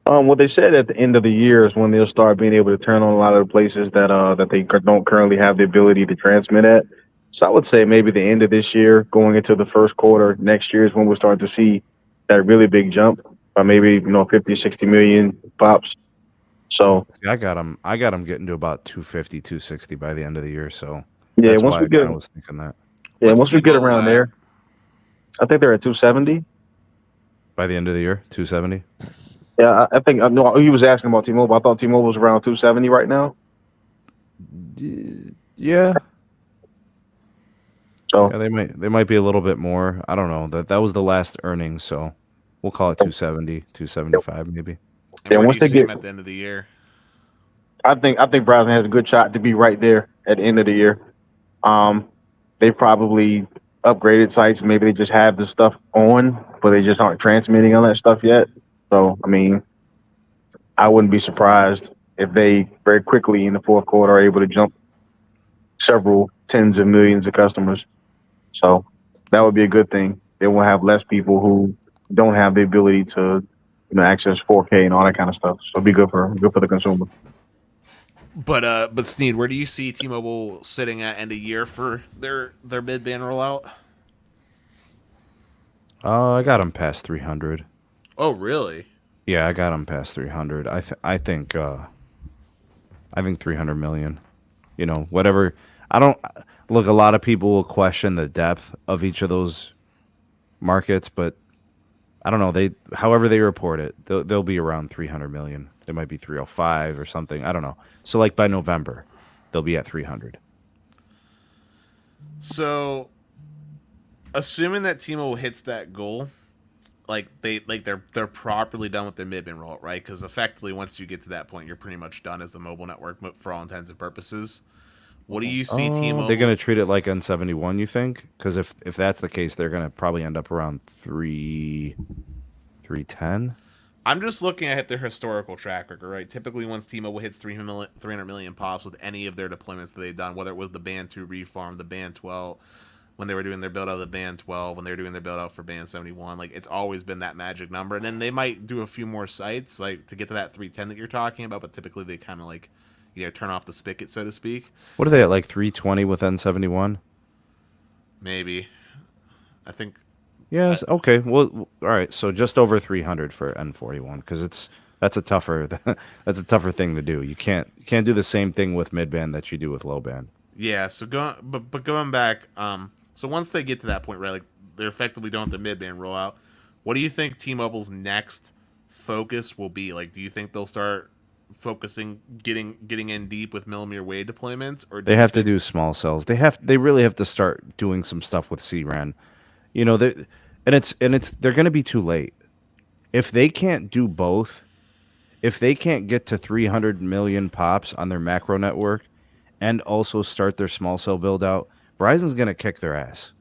What they said at the end of the year is when they'll start being able to turn on a lot of the places that they don't currently have the ability to transmit at. So I would say maybe the end of this year, going into the first quarter next year is when we'll start to see that really big jump, or maybe 50, 60 million pops. So See, I got them getting to about 250, 260 by the end of the year. So yeah, that's once why we get I was thinking that once we get T-Mobile around at? there, I think they're at 270. by the end of the year, 270. Yeah, I think no. He was asking about T-Mobile. I thought T-Mobile was around 270 right now. Yeah. So Yeah, they might be a little bit more. I don't know. That was the last earnings, so we'll call it 270, 275 maybe. And Yeah, where once do you they see him get- at the end of the year? I think Verizon has a good shot to be right there at the end of the year. They probably upgraded sites. Maybe they just have the stuff on, but they just aren't transmitting on that stuff yet. So I mean, I wouldn't be surprised if they very quickly in the fourth quarter are able to jump several tens of millions of customers. So that would be a good thing. They will have less people who don't have the ability to, access 4K and all that kind of stuff. So it'd be good for the consumer. But Sneed, where do you see T-Mobile sitting at end of year for their mid-band rollout? I got them past 300. Oh, really? Yeah, I got them past 300. I think 300 million. Whatever. I don't look. A lot of people will question the depth of each of those markets, but I don't know. However they report it, they'll be around 300 million. It might be 305 or something. I don't know. So like by November, they'll be at 300. So, assuming that T-Mobile hits that goal, they're properly done with their mid-band rollout, right? Because effectively, once you get to that point, you're pretty much done as the mobile network for all intents and purposes. What do you see T-Mobile? They're going to treat it like N71, you think? Because if that's the case, they're going to probably end up around 310. I'm just looking at their historical track record, right? Typically, once T-Mobile hits 300 million pops with any of their deployments that they've done, whether it was the Band 2 reform, the Band 12, when they were doing their build out of the Band 12, when they were doing their build out for Band 71, like it's always been that magic number. And then they might do a few more sites, like to get to that 310 that you're talking about, but typically they kind of like turn off the spigot, so to speak. What are they at, like 320 with N71? Maybe. I think. Yes. Okay. Well, all right. So just over 300 for N41 because that's a tougher thing to do. You can't do the same thing with midband that you do with low band. Yeah. So going back, so once they get to that point, right, like they're effectively done with the midband rollout. What do you think T-Mobile's next focus will be? Like, do you think they'll start focusing, getting in deep with millimeter wave deployments, or they have to do small cells? They really have to start doing some stuff with CRAN. They're going to be too late if they can't do both. If they can't get to 300 million pops on their macro network and also start their small cell build out, Verizon's going to kick their ass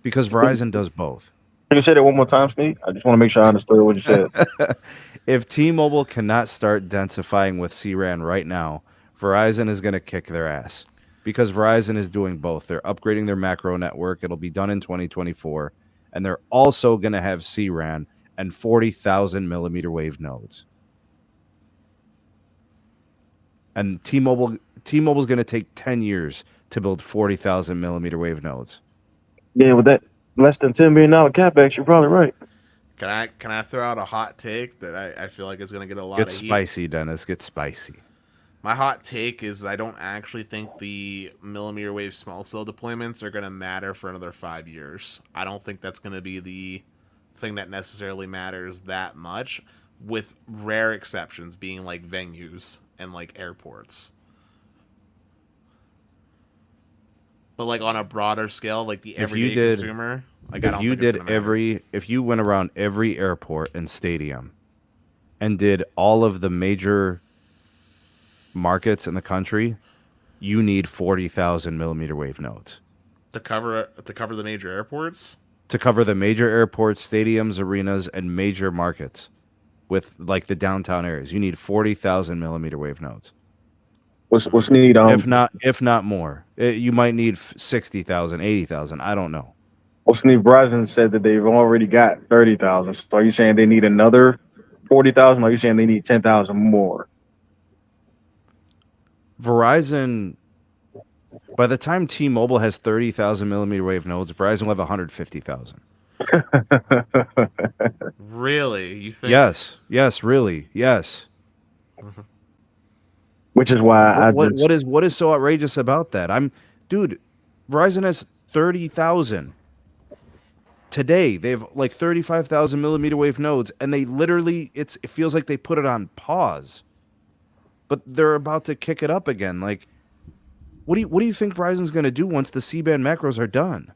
because Verizon does both. Can you say that one more time, Sneak? I just want to make sure I understood what you said. If T-Mobile cannot start densifying with CRAN right now, Verizon is going to kick their ass because Verizon is doing both. They're upgrading their macro network. It'll be done in 2024. And they're also going to have CRAN and 40,000 millimeter wave nodes. And T-Mobile's going to take 10 years to build 40,000 millimeter wave nodes. Yeah, with that less than $10 million capex, you're probably right. Can I throw out a hot take that I feel like is going to get a lot Get of heat? spicy, Dennis. Get spicy. My hot take is I don't actually think the millimeter wave small cell deployments are going to matter for another 5 years. I don't think that's going to be the thing that necessarily matters that much, with rare exceptions being like venues and like airports. But like on a broader scale, like the everyday consumer, like I don't think it's gonna matter. If you went around every airport and stadium and did all of the major markets in the country, you need 40,000 millimeter wave nodes to cover the major airports. To cover the major airports, stadiums, arenas, and major markets with like the downtown areas, you need 40,000 millimeter wave nodes. What's needed? If not more, you might need 60,000, 80,000. I don't know. What's needed? Verizon said that they've already got 30,000. So are you saying they need another 40,000? Or are you saying they need 10,000 more? Verizon, by the time T-Mobile has 30,000 millimeter wave nodes, Verizon will have 150,000. Really? You think? Yes, really, yes. Mm-hmm. Which is why what is so outrageous about that? Dude, Verizon has 30,000 today. They have like 35,000 millimeter wave nodes, and they literally it feels like they put it on pause, but they're about to kick it up again. Like, what do you think Verizon's going to do once the C-band macros are done?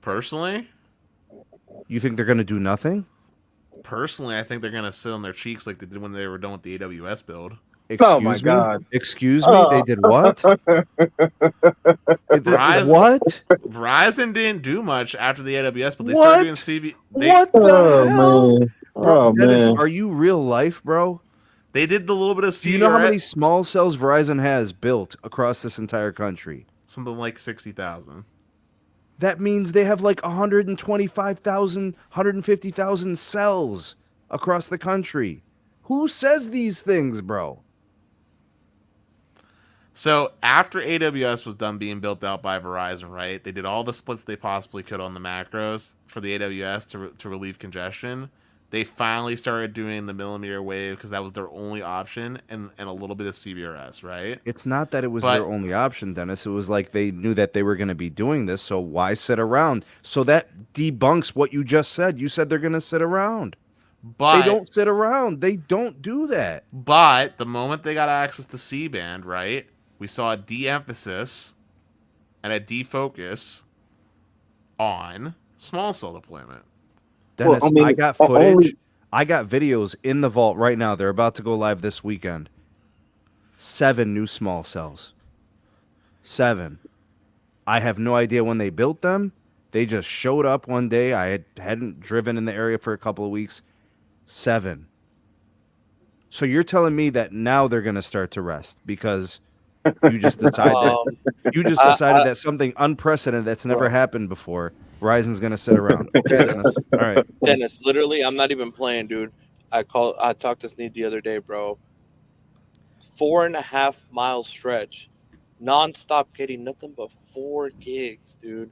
Personally, you think they're going to do nothing? Personally, I think they're going to sit on their cheeks like they did when they were done with the AWS build. God. Excuse me? They did what? What? Verizon didn't do much after the AWS, but they started doing CB. What the hell? Man. Bro, Dennis, man. are you real life, bro? They did the little bit of CBRS. Do you know how many small cells Verizon has built across this entire country? Something like 60,000. That means they have like 125,000, 150,000 cells across the country. Who says these things, bro? So after AWS was done being built out by Verizon, right? They did all the splits they possibly could on the macros for the AWS to relieve congestion. They finally started doing the millimeter wave because that was their only option, and a little bit of CBRS, right? It's not that it was their only option, Dennis. It was like they knew that they were going to be doing this, so why sit around? So that debunks what you just said. You said they're going to sit around. But they don't sit around. They don't do that. But the moment they got access to C-band, right, we saw a de-emphasis and a defocus on small cell deployment. Dennis, I got footage. I got videos in the vault right now. They're about to go live this weekend. 7 new small cells. 7. I have no idea when they built them. They just showed up one day. I hadn't driven in the area for a couple of weeks. 7. So you're telling me that now they're going to start to rest because you just decided that something unprecedented that's never happened before. Verizon's gonna sit around. Okay, Dennis. All right, Dennis. Literally, I'm not even playing, dude. I talked to Sneed the other day, bro. 4.5 mile stretch, nonstop, getting nothing but 4 gigs, dude.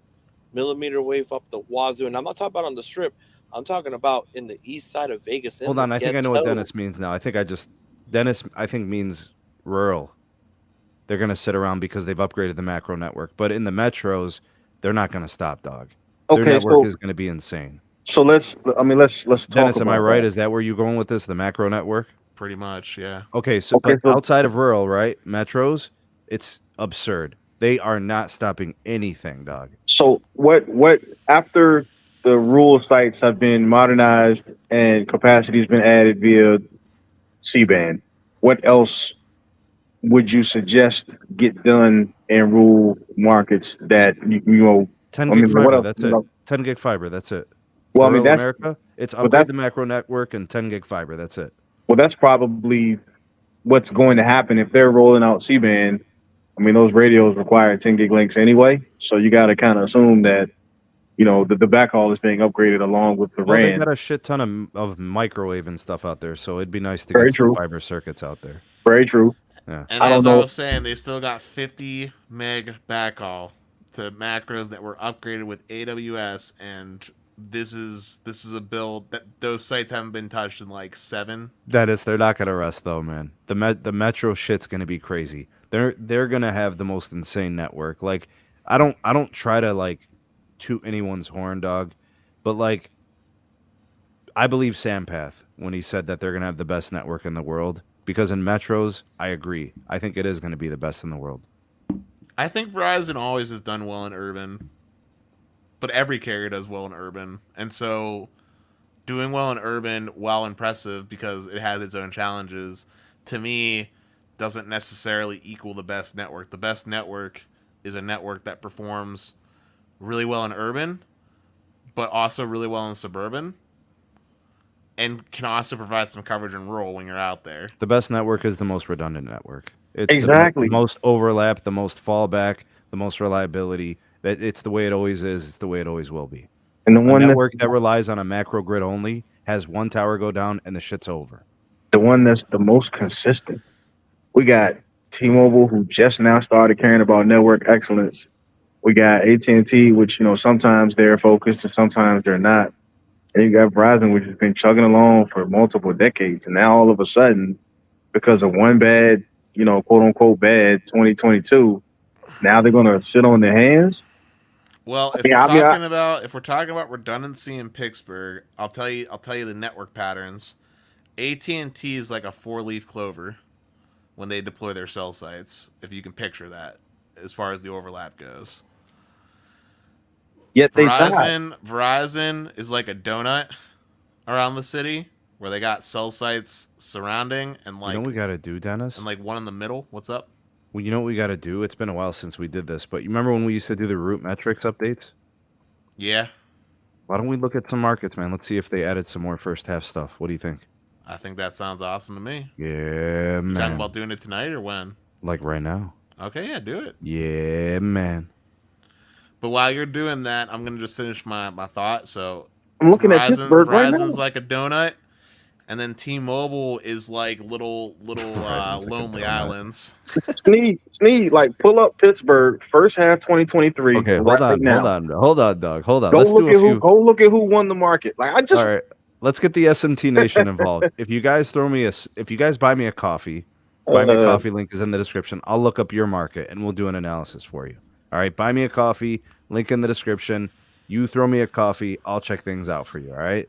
Millimeter wave up the wazoo, and I'm not talking about on the strip. I'm talking about in the east side of Vegas. Hold on, I think I know what Dennis means now. I think Dennis means rural. They're gonna sit around because they've upgraded the macro network, but in the metros, they're not gonna stop, dog. Their network is going to be insane. So let's talk. Dennis, am I right? Is that where you're going with this? The macro network? Pretty much, yeah. Okay, so outside of rural, right? Metros, it's absurd. They are not stopping anything, dog. So what after the rural sites have been modernized and capacity has been added via C-band, what else would you suggest get done in rural markets that you know? 10 gig fiber, that's it. 10 gig fiber. That's it. Well, For I mean, rural that's America, it's but upgrade that's the macro network and 10 gig fiber. That's it. well, that's probably what's going to happen if they're rolling out C-band. I mean, those radios require 10 gig links anyway, so you got to kind of assume that the backhaul is being upgraded along with the Well, they RAN. got a shit ton of microwave and stuff out there, so it'd be nice to Very get some true. fiber circuits out there. Very true. Yeah. And I don't as I know. was saying, they still got 50 meg backhaul to macros that were upgraded with AWS, and this is a build that those sites haven't been touched in like 7. They're not gonna rest though, man. The metro shit's gonna be crazy. They're gonna have the most insane network. Like, I don't try to like toot anyone's horn, dog, but like, I believe Sampath when he said that they're gonna have the best network in the world. Because in metros, I agree. I think it is going to be the best in the world. I think Verizon always has done well in urban, but every carrier does well in urban. And so doing well in urban, while impressive because it has its own challenges, to me, doesn't necessarily equal the best network. The best network is a network that performs really well in urban, but also really well in suburban, and can also provide some coverage in rural when you're out there. The best network is the most redundant network. It's Exactly. the most overlap, the most fallback, the most reliability. It's the way it always is. It's the way it always will be. And the one network that relies on a macro grid only has one tower go down and the shit's over. the one that's the most consistent. We got T-Mobile, who just now started caring about network excellence. We got AT&T, which sometimes they're focused and sometimes they're not. And you got Verizon, which has been chugging along for multiple decades. And now all of a sudden, because of one bad, quote unquote bad 2022, now they're gonna sit on their hands. Well, if we're talking about redundancy in Pittsburgh, I'll tell you the network patterns. AT&T is like a 4-leaf clover when they deploy their cell sites, if you can picture that, as far as the overlap goes. Yet Verizon is like a donut around the city where they got cell sites surrounding and like. You know what we got to do, Dennis? And like one in the middle. What's up? Well, you know what we got to do? It's been a while since we did this, but you remember when we used to do the RootMetrics updates? Yeah. Why don't we look at some markets, man? Let's see if they added some more first half stuff. What do you think? I think that sounds awesome to me. Yeah, man. You talking about doing it tonight or when? Like right now. Okay, yeah, do it. Yeah, man. But while you're doing that, I'm gonna just finish my thought. So I'm looking at Pittsburgh right now. Verizon's like a donut, and then T-Mobile is like little lonely islands. Sneed, like pull up Pittsburgh first half 2023. Okay, hold on, dog. Hold on. Go look at who won the market. Like I just. All right, let's get the SMT Nation involved. If you guys buy me a coffee, buy me a coffee link is in the description. I'll look up your market and we'll do an analysis for you. All right, buy me a coffee, link in the description. You throw me a coffee, I'll check things out for you, all right?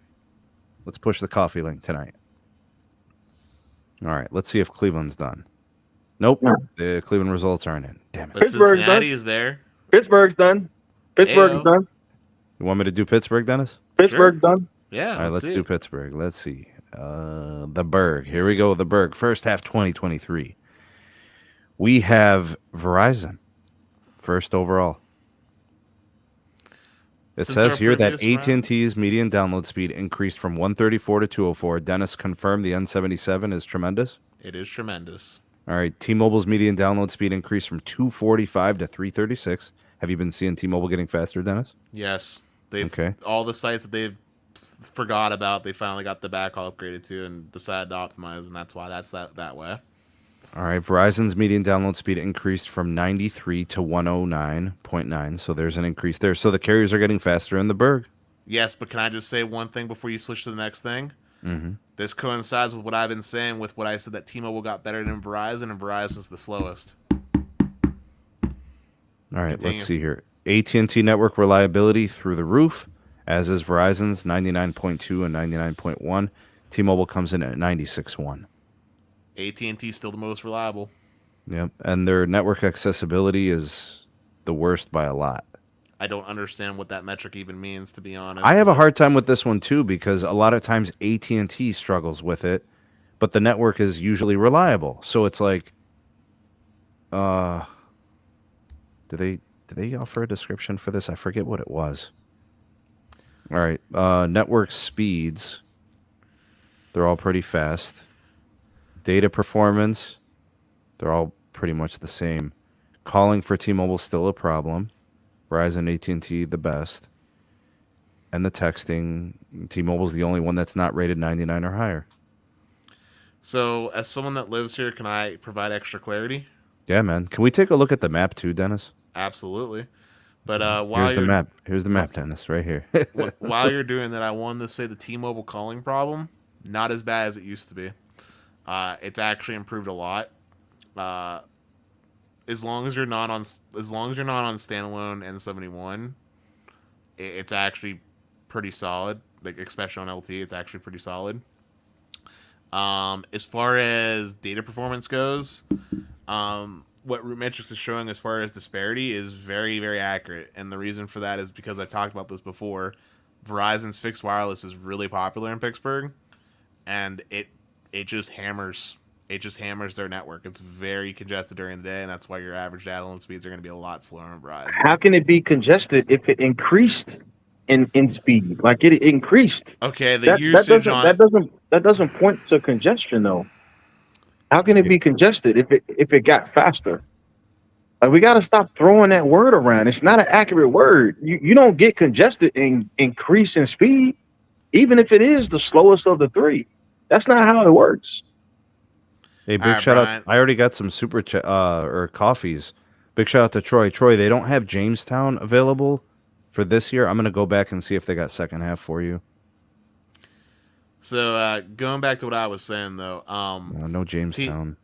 Let's push the coffee link tonight. All right, let's see if Cleveland's done. Nope, the Cleveland results aren't in. Damn it. But Cincinnati is there. Pittsburgh's done. Pittsburgh's done. You want me to do Pittsburgh, Dennis? Pittsburgh's done. Yeah. All right, let's do Pittsburgh. Let's see. The Berg. Here we go, the Berg. First half 2023. We have Verizon. First overall. It says here that AT&T's median download speed increased from 134 to 204. Dennis confirmed the N77 is tremendous. It is tremendous. All right. T-Mobile's median download speed increased from 245 to 336. Have you been seeing T-Mobile getting faster, Dennis? Yes. All the sites that they've forgot about, they finally got the backhaul upgraded to and decided to optimize, and that's why that's that way. All right, Verizon's median download speed increased from 93 to 109.9, so there's an increase there. So the carriers are getting faster in the Berg. Yes, but can I just say one thing before you switch to the next thing? Mm-hmm. This coincides with what I've been saying with what I said that T-Mobile got better than Verizon, and Verizon's the slowest. All right, let's see here. AT&T network reliability through the roof, as is Verizon's 99.2 and 99.1. T-Mobile comes in at 96.1. AT&T still the most reliable. Yep, and their network accessibility is the worst by a lot. I don't understand what that metric even means, to be honest. I have a hard time with this one too because a lot of times AT&T struggles with it, but the network is usually reliable. So it's like, do they offer a description for this? I forget what it was. All right. Network speeds. They're all pretty fast. Data performance. They're all pretty much the same. Calling for T-Mobile still a problem. Verizon, AT&T the best. And the texting, T-Mobile's the only one that's not rated 99 or higher. So, as someone that lives here, can I provide extra clarity? Yeah, man. Can we take a look at the map too, Dennis? Absolutely. But Here's the map. Here's the map, Dennis, right here. while you're doing that, I wanted to say the T-Mobile calling problem, not as bad as it used to be. It's actually improved a lot. As long as you're not on standalone N71, it's actually pretty solid. Like especially on LT, it's actually pretty solid. As far as data performance goes, what RootMetrics is showing as far as disparity is very, very accurate. And the reason for that is because I've talked about this before. Verizon's fixed wireless is really popular in Pittsburgh, and it just hammers their network. It's very congested during the day, and that's why your average download speeds are going to be a lot slower on Verizon. How can it be congested if it increased in speed? Like it increased. Okay, That doesn't point to congestion though. How can it be congested if it got faster? Like we got to stop throwing that word around. It's not an accurate word. You don't get congested in increase in speed, even if it is the slowest of the three. That's not how it works. Hey, big shout out. I already got some super or coffees. Big shout out to Troy. Troy, they don't have Jamestown available for this year. I'm going to go back and see if they got second half for you. So going back to what I was saying though, no Jamestown.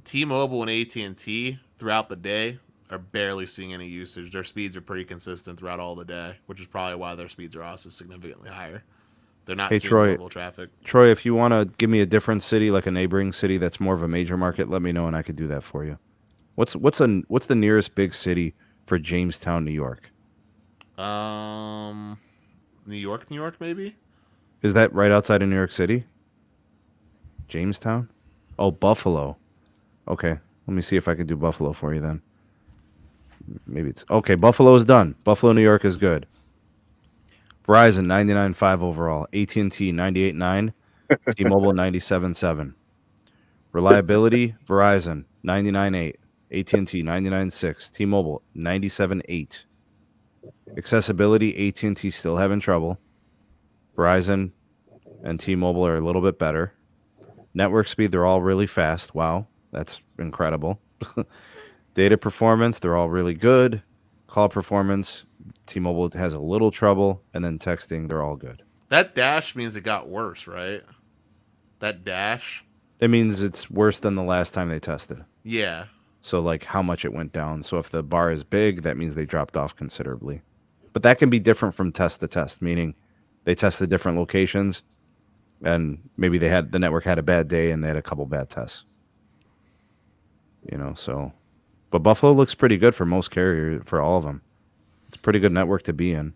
T-Mobile and AT&T throughout the day are barely seeing any usage. Their speeds are pretty consistent throughout all the day, which is probably why their speeds are also significantly higher. They're not seeing mobile traffic. Troy, if you want to give me a different city, like a neighboring city that's more of a major market, let me know and I could do that for you. What's the nearest big city for Jamestown, New York? New York, maybe? Is that right outside of New York City? Jamestown? Oh, Buffalo. Okay, let me see if I can do Buffalo for you then. Maybe it's... Okay, Buffalo is done. Buffalo, New York is good. Verizon, 99.5 overall. AT&T, 98.9. T-Mobile, 97.7. Reliability, Verizon, 99.8. AT&T, 99.6. T-Mobile, 97.8. Accessibility, AT&T still having trouble. Verizon and T-Mobile are a little bit better. Network speed, they're all really fast. Wow, that's incredible. Data performance, they're all really good. Call performance, T-Mobile has a little trouble. And then texting, they're all good. That dash means it got worse, right? That dash? It means it's worse than the last time they tested. Yeah. So, like, how much it went down. So if the bar is big, that means they dropped off considerably. But that can be different from test to test, meaning they tested different locations, and maybe the network had a bad day and they had a couple bad tests. So. But Buffalo looks pretty good for most carriers, for all of them. It's a pretty good network to be in.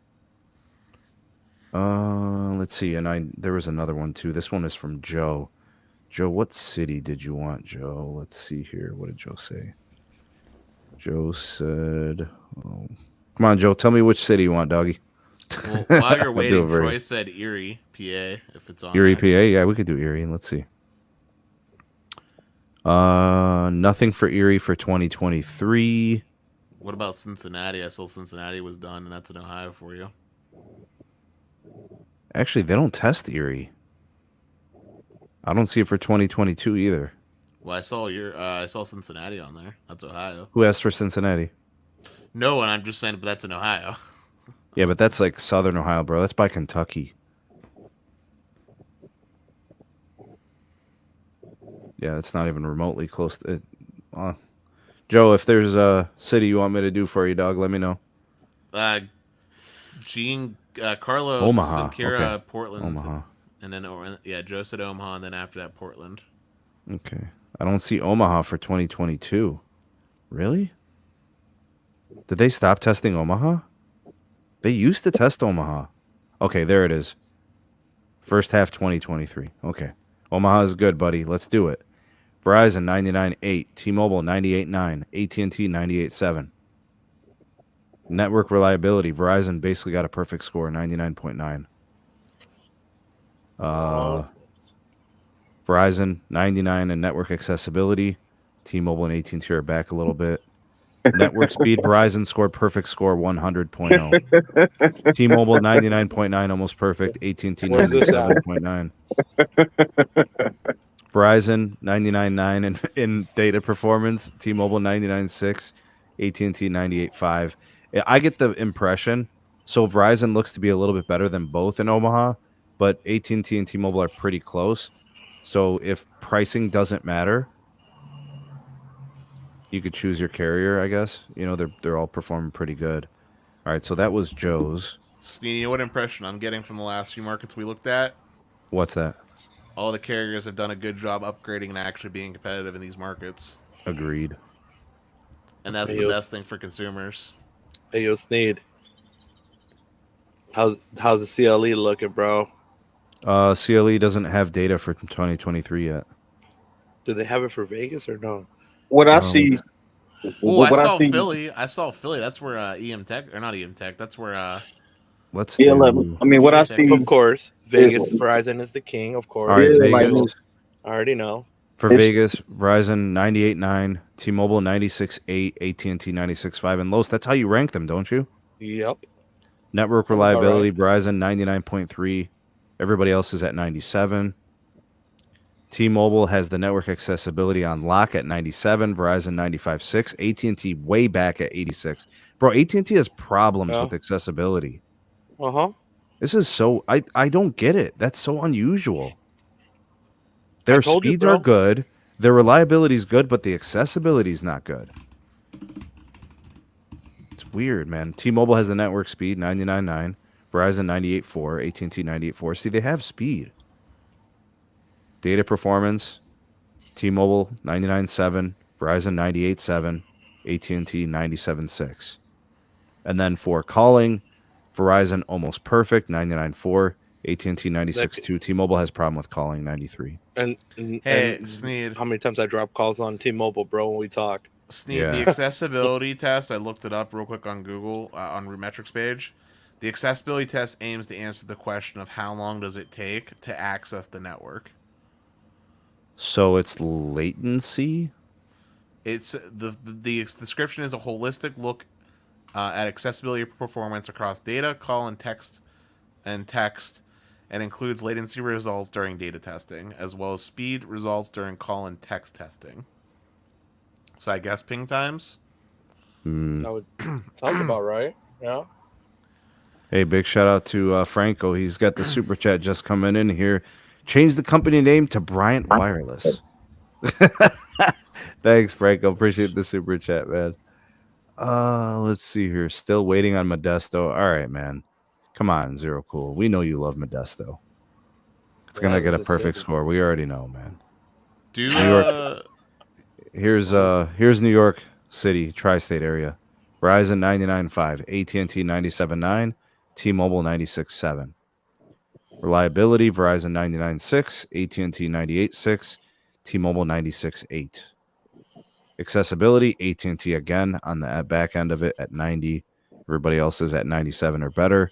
Let's see, and there was another one too. This one is from Joe. Joe, what city did you want, Joe? Let's see here. What did Joe say? Joe said, come on, Joe, tell me which city you want, doggy. Well, while you're waiting, Troy said Erie, PA, if it's on Erie, there. PA? Yeah, we could do Erie. Let's see. Nothing for Erie for 2023. What about Cincinnati? I saw Cincinnati was done, and that's in Ohio for you. Actually, they don't test Erie. I don't see it for 2022 either. Well, I saw Cincinnati on there. That's Ohio. Who asked for Cincinnati? No one. I'm just saying, but that's in Ohio. Yeah, but that's like Southern Ohio, bro. That's by Kentucky. Yeah, it's not even remotely close to it. Joe, if there's a city you want me to do for you, dog, let me know. Carlos, Omaha. Kira, Okay. Portland. Omaha. And then, Joe said Omaha, and then after that, Portland. Okay. I don't see Omaha for 2022. Really? Did they stop testing Omaha? They used to test Omaha. Okay, there it is. First half 2023. Okay. Omaha is good, buddy. Let's do it. Verizon 99.8, T-Mobile 98.9, AT&T 98.7. Network reliability. Verizon basically got a perfect score, 99.9. Verizon 99 in network accessibility. T-Mobile and AT&T are back a little bit. Network speed. Verizon scored perfect score 100.0. T-Mobile 99.9, almost perfect. AT&T Where's this at? 97.9. Verizon 99.9 in data performance. T-Mobile 99.6. AT&T 98.5. I get the impression. So Verizon looks to be a little bit better than both in Omaha, but AT&T and T-Mobile are pretty close. So if pricing doesn't matter, you could choose your carrier, I guess. You know, they're all performing pretty good. All right, so that was Joe's. Sneedy, what impression I'm getting from the last few markets we looked at? What's that? All the carriers have done a good job upgrading and actually being competitive in these markets. Agreed. And that's the best thing for consumers. Hey, yo, Sneed. How's the CLE looking, bro? CLE doesn't have data for 2023 yet. Do they have it for Vegas or no? What I see. Oh, I saw Philly. I saw Philly. That's where EM Tech, or not EM Tech. That's where. Let's Yeah, do. I mean, what I see. Of course, Vegas. Verizon is the king, of course. All right, Vegas. I already know. For Vegas, Verizon 98.9, T-Mobile 96.8, AT&T 96.5, and Los. That's how you rank them, don't you? Yep. Network reliability, Verizon 99.3. Everybody else is at 97. T-Mobile has the network accessibility on lock at 97. Verizon 95.6. AT&T way back at 86. Bro, AT&T has problems with accessibility. This is so... I don't get it. That's so unusual. Their speeds are good. Their reliability is good, but the accessibility is not good. It's weird, man. T-Mobile has the network speed, 99.9. Verizon 98.4. AT&T 98.4. See, they have speed. Data performance, T-Mobile 99.7. Verizon 98.7. AT&T 97.6. And then for calling, Verizon almost perfect, 99.4. AT&T 96.2. T-Mobile has problem with calling, 93. And hey, Sneed, how many times I drop calls on T-Mobile, bro, when we talk? Sneed, the accessibility test, I looked it up real quick on Google, on RootMetrics page. The accessibility test aims to answer the question of how long does it take to access the network. So it's latency? It's the description is a holistic look at accessibility performance across data, call, and text, and includes latency results during data testing, as well as speed results during call and text testing. So I guess ping times? Sounds about right, yeah. Hey, big shout out to Franco. He's got the super chat just coming in here. Change the company name to Bryant Wireless. Thanks, Franco. Appreciate the super chat, man. Let's see here. Still waiting on Modesto. All right, man. Come on, Zero Cool. We know you love Modesto. It's gonna get a perfect score. We already know, man. New York. Here's New York City, tri-state area. Verizon 99.5, AT&T 97.9, T-Mobile 96.7. Reliability, Verizon 99.6, AT&T 98.6, T-Mobile 96.8. Accessibility, AT&T again on the back end of it at 90. Everybody else is at 97 or better.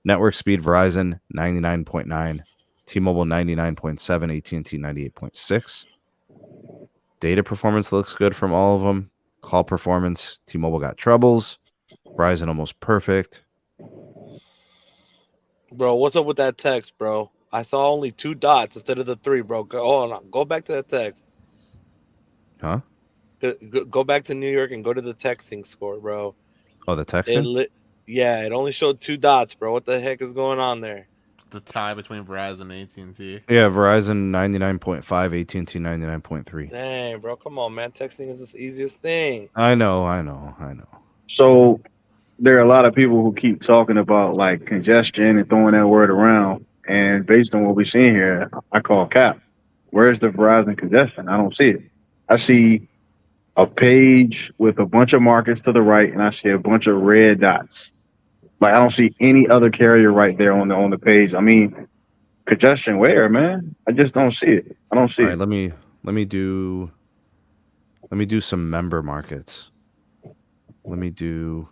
Network speed, Verizon 99.9, T-Mobile 99.7, AT&T 98.6. Data performance looks good from all of them. Call performance, T-Mobile got troubles. Verizon almost perfect. Bro, what's up with that text, bro? I saw only 2 dots instead of the 3, bro. Go back to that text. Huh? Go back to New York and go to the texting score, bro. Oh, the texting? It only showed 2 dots, bro. What the heck is going on there? It's a tie between Verizon and AT&T. Yeah, Verizon 99.5, AT&T 99.3. Dang, bro. Come on, man. Texting is the easiest thing. I know. So there are a lot of people who keep talking about like congestion and throwing that word around. And based on what we're seeing here, I call cap. Where's the Verizon congestion? I don't see it. I see a page with a bunch of markets to the right, and I see a bunch of red dots. Like I don't see any other carrier right there on the page. I mean, congestion where, man? I just don't see it. I don't see it. Let me do some member markets. Let me do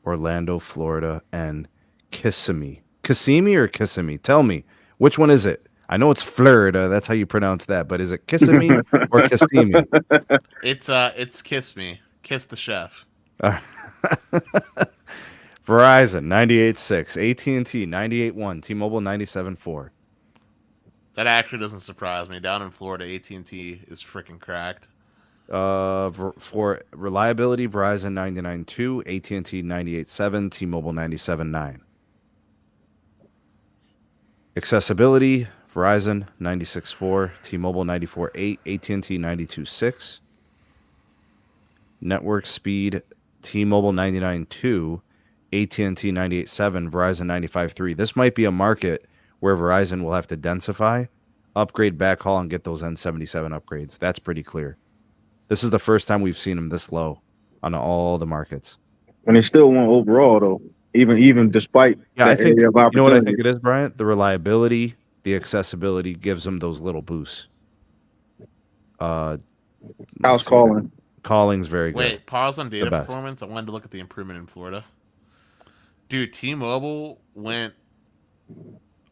Orlando, Florida, and Kissimmee. Kissimmee or Kissimmee? Tell me, which one is it? I know it's Florida. That's how you pronounce that. But is it Kissimmee or Kissimmee? It's Kiss Me. Kiss the chef. Verizon 98.6, AT&T 98.1, T-Mobile 97.4. That actually doesn't surprise me. Down in Florida, AT&T is freaking cracked. For reliability, Verizon 99.2, AT&T 98.7, T-Mobile 97.9. Accessibility, Verizon 96.4, T-Mobile 94.8, AT&T 92.6. Network speed, T-Mobile 99.2, AT&T 98.7, Verizon 95.3. This might be a market where Verizon will have to densify, upgrade backhaul, and get those N77 upgrades. That's pretty clear. This is the first time we've seen them this low on all the markets. And they still won overall, though, even despite I think, area of opportunity. you know what I think it is, Bryant? The reliability, the accessibility gives them those little boosts. How's calling? Calling's very good. Wait, pause on data performance. I wanted to look at the improvement in Florida. Dude, T-Mobile went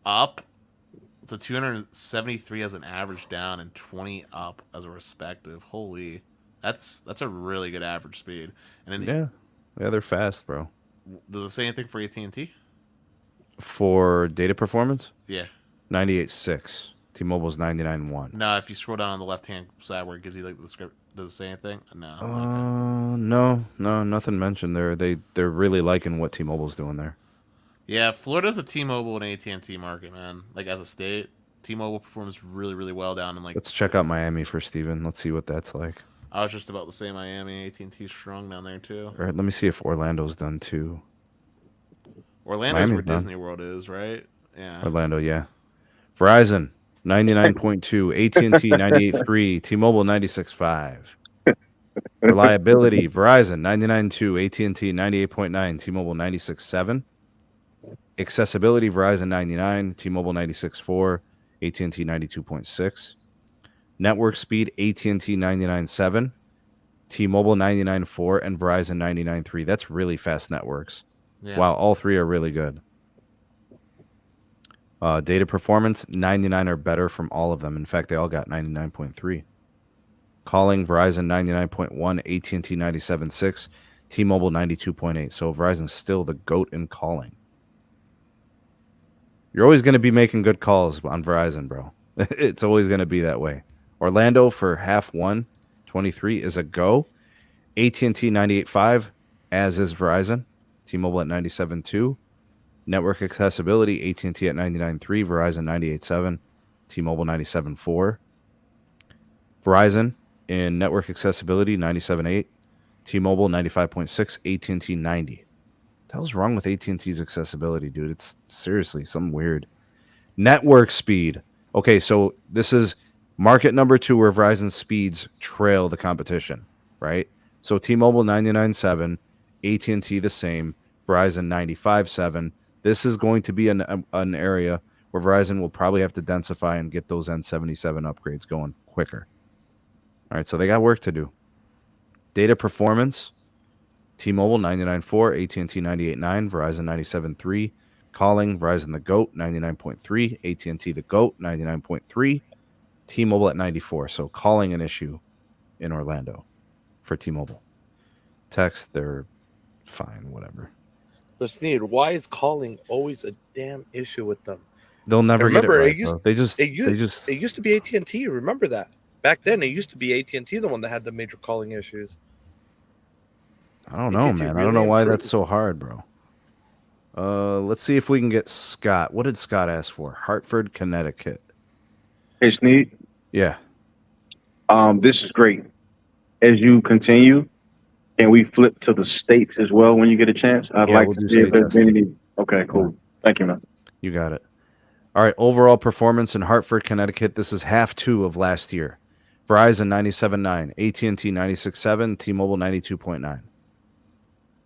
up to 273 as an average down and 20 up as a respective. Holy, that's a really good average speed. And then yeah, they're fast, bro. Does it say anything for AT&T? For data performance? Yeah. 98.6. T-Mobile's 99.1. No, if you scroll down on the left-hand side where it gives you like the script, does it say anything? No. No, nothing mentioned there. They're really liking what T-Mobile's doing there. Yeah, Florida's a T-Mobile and AT&T market, man. Like as a state, T-Mobile performs really, really well down in like. Let's check out Miami for Steven. Let's see what that's like. I was just about to say Miami. AT&T's strong down there too. All right, let me see if Orlando's done too. Orlando's Miami's where done. Disney World is, right? Yeah. Orlando, yeah. Verizon 99.2, AT&T 98.3, T-Mobile 96.5. Reliability, Verizon 99.2, AT&T 98.9, T-Mobile 96.7. Accessibility, Verizon 99, T-Mobile 96.4, AT&T 92.6. Network speed, AT&T 99.7, T-Mobile 99.4, and Verizon 99.3. That's really fast networks. Yeah. Wow, all three are really good. Data performance, 99 or better from all of them. In fact, they all got 99.3. Calling, Verizon 99.1, AT&T 97.6, T-Mobile 92.8. So Verizon's still the GOAT in calling. You're always going to be making good calls on Verizon, bro. It's always going to be that way. Orlando for half 123 is a go. AT&T 98.5, as is Verizon. T-Mobile at 97.2. Network accessibility, AT&T at 99.3, Verizon 98.7, T-Mobile 97.4. Verizon in network accessibility, 97.8, T-Mobile 95.6, AT&T 90. What the hell's wrong with AT&T's accessibility, dude? It's seriously something weird. Network speed. Okay, so this is market number 2 where Verizon speeds trail the competition, right? So T-Mobile 99.7, AT&T the same, Verizon 95.7. This is going to be an area where Verizon will probably have to densify and get those N77 upgrades going quicker. All right, so they got work to do. Data performance, T-Mobile 99.4, AT&T 98.9, Verizon 97.3. Calling, Verizon the GOAT 99.3, AT&T the GOAT 99.3, T-Mobile at 94. So calling an issue in Orlando for T-Mobile. Text, they're fine, whatever. But Sneed, why is calling always a damn issue with them? They'll never get it right. It used to be AT&T. Remember that? Back then, it used to be AT&T the one that had the major calling issues. I don't know, man. I don't know why that's so hard, bro. Let's see if we can get Scott. What did Scott ask for? Hartford, Connecticut. Hey, Sneed. Yeah. This is great. As you continue, can we flip to the states as well when you get a chance? I'd like to see if there's any. Okay, cool. Thank you, man. You got it. All right, overall performance in Hartford, Connecticut. This is half 2 of last year. Verizon 97.9, AT&T 96.7, T-Mobile 92.9.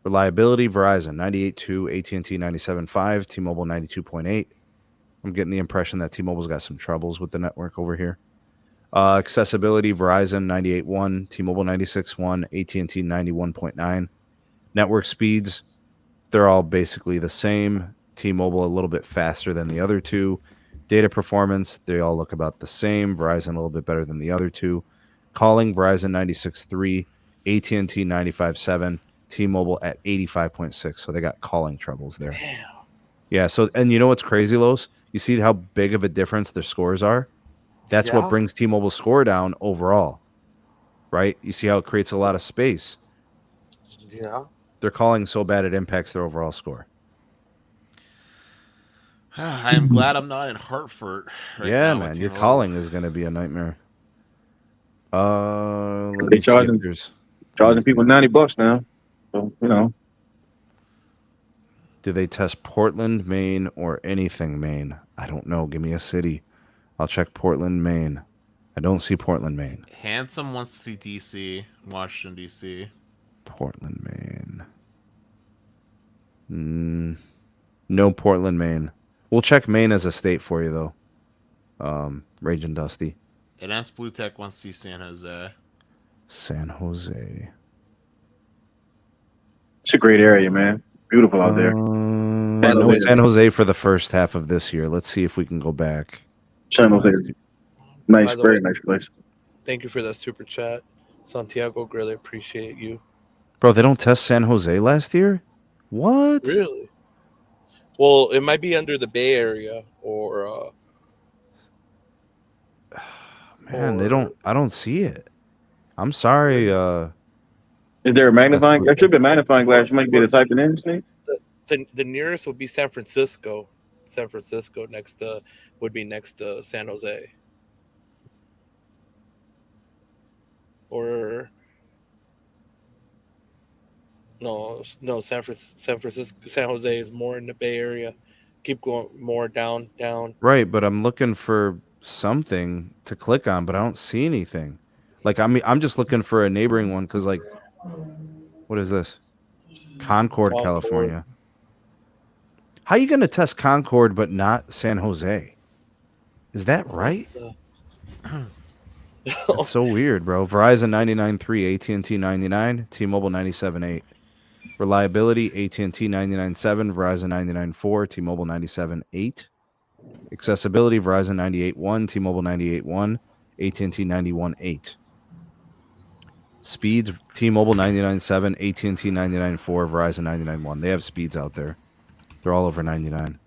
Reliability, Verizon 98.2, AT&T 97.5, T-Mobile 92.8. I'm getting the impression that T-Mobile's got some troubles with the network over here. Accessibility, Verizon 98.1, T-Mobile 96.1, AT&T 91.9. Network speeds, they're all basically the same. T-Mobile a little bit faster than the other two. Data performance, they all look about the same. Verizon a little bit better than the other two. Calling, Verizon 96.3, AT&T 95.7, T-Mobile at 85.6. So they got calling troubles there. Damn. Yeah, so and you know what's crazy, Los? You see how big of a difference their scores are? That's Yeah. what brings T-Mobile's score down overall. Right? You see how it creates a lot of space. Yeah. They're calling so bad it impacts their overall score. I am glad I'm not in Hartford right Yeah, now. man, with your T-Mobile. calling is going to be a nightmare. Let They me see if there's... charging people $90 now. So, you know. Do they test Portland, Maine, or anything Maine? I don't know. Give me a city. I'll check Portland, Maine. I don't see Portland, Maine. Handsome wants to see DC, Washington, D.C. Portland, Maine. No Portland, Maine. We'll check Maine as a state for you, though. Raging Dusty. And S Blue Tech wants to see San Jose. San Jose. It's a great area, man. Beautiful out there. I know San Jose for the first half of this year. Let's see if we can go back. San Jose. Nice, By the very way- nice place. Thank you for that super chat, Santiago. Really appreciate you. Bro, they don't test San Jose last year? What? Really? Well, it might be under the Bay Area or Man, they don't. I don't see it. I'm sorry. Is there a magnifying? There should be a magnifying glass. You might be able to type it in, Steve. the nearest would be San Francisco. San Francisco would be next to San Jose. Or no, San Francisco, San Jose is more in the Bay Area. Keep going more down. Right, but I'm looking for something to click on, but I don't see anything. Like, I mean, I'm just looking for a neighboring one because, like, what is this? Concord, California. How you going to test Concord but not San Jose? Is that right? That's so weird, bro. Verizon 99.3, AT&T 99, T-Mobile 97.8. Reliability, AT&T 99.7, Verizon 99.4, T-Mobile 97.8. Accessibility, Verizon 98.1, T-Mobile 98.1, AT&T 91.8. Speeds, T-Mobile 99.7, AT&T 99.4, Verizon 99.1. They have speeds out there. They're all over 99.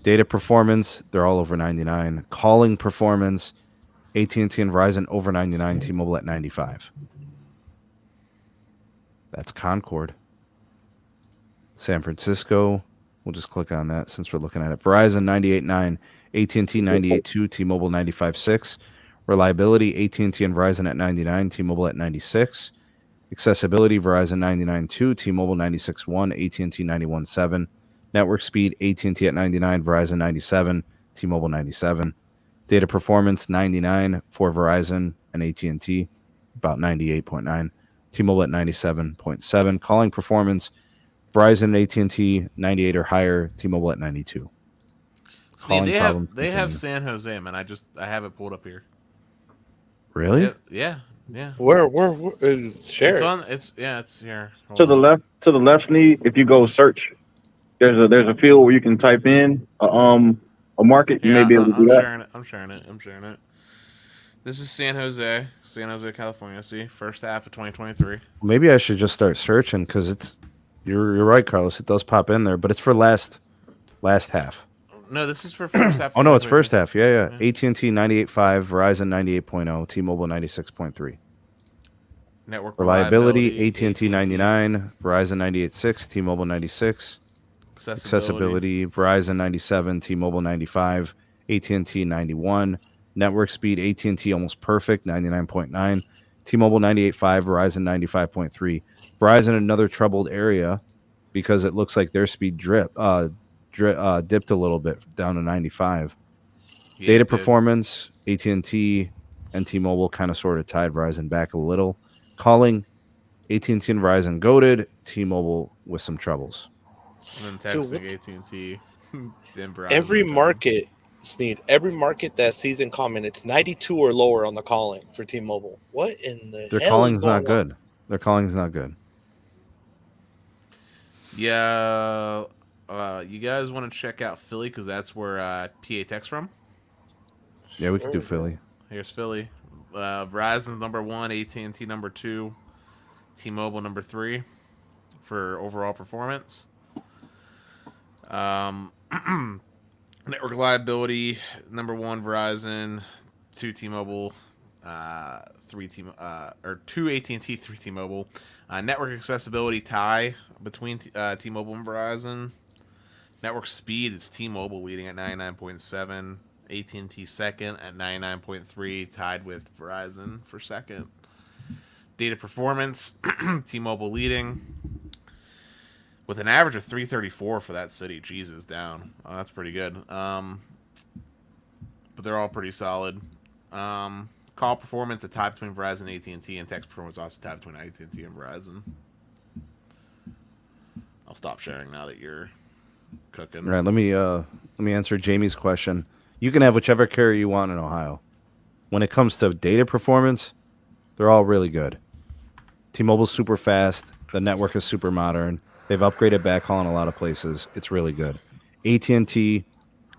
Data performance, they're all over 99. Calling performance, AT&T and Verizon over 99, T-Mobile at 95. That's Concord. San Francisco, we'll just click on that since we're looking at it. Verizon 98.9, AT&T 98.2, T-Mobile 95.6. Reliability, AT&T and Verizon at 99, T-Mobile at 96. Accessibility, Verizon 99.2, T-Mobile 96.1, AT&T 91.7. Network speed, AT&T at 99, Verizon 97, T-Mobile 97. Data performance, 99 for Verizon and AT&T, about 98.9. T-Mobile at 97.7. Calling performance, Verizon and AT&T 98 or higher, T-Mobile at 92. See, they have San Jose, man. I have it pulled up here. Really? Yeah. Where share it's it's here. Hold To the on. left, Sneed. If you go search, there's a field where you can type in a market. You may be able to do that. I'm sharing it. This is San Jose, California. See, first half of 2023. Maybe I should just start searching because you're right, Carlos. It does pop in there, but it's for last half. No, this is for first half. Oh no, it's first half. Yeah. AT&T 98.5, Verizon 98.0, T-Mobile 96.3. Network Reliability, AT&T 99, Verizon 98.6, T-Mobile 96. Accessibility, Verizon 97, T-Mobile 95, AT&T 91. Network speed, AT&T almost perfect, 99.9. T-Mobile 98.5, Verizon 95.3. Verizon another troubled area because it looks like their speed dipped a little bit down to 95. Data performance, AT&T and T-Mobile kind of sort of tied Verizon back a little. Calling, AT&T and Verizon goated, T-Mobile with some troubles. And then texting AT&T. every market, Sneed, every market that sees in common, it's 92 or lower on the calling for T-Mobile. What in the Their hell calling's is going not on? good. Their calling's not good. Yeah. You guys want to check out Philly because that's where PA Tech's from. Yeah, we could do Sure, Philly. Here's Philly. Verizon's number 1, AT&T number 2, T-Mobile number 3 for overall performance. Network reliability number 1 Verizon, 2 T-Mobile, 2 AT&T, 3 T-Mobile. Network accessibility tie between T-Mobile and Verizon. Network speed is T-Mobile leading at 99.7, AT&T second at 99.3, tied with Verizon for second. Data performance, T-Mobile leading with an average of 334 for that city. Jesus, down. Oh, that's pretty good. But they're all pretty solid. Call performance, a tie between Verizon and AT&T, and text performance also tie between AT&T and Verizon. I'll stop sharing now that you're cooking. All right, let me answer Jamie's question. You can have whichever carrier you want in Ohio. When it comes to data performance, they're all really good. T-Mobile's super fast. The network is super modern. They've upgraded backhaul in a lot of places. It's really good. AT&T,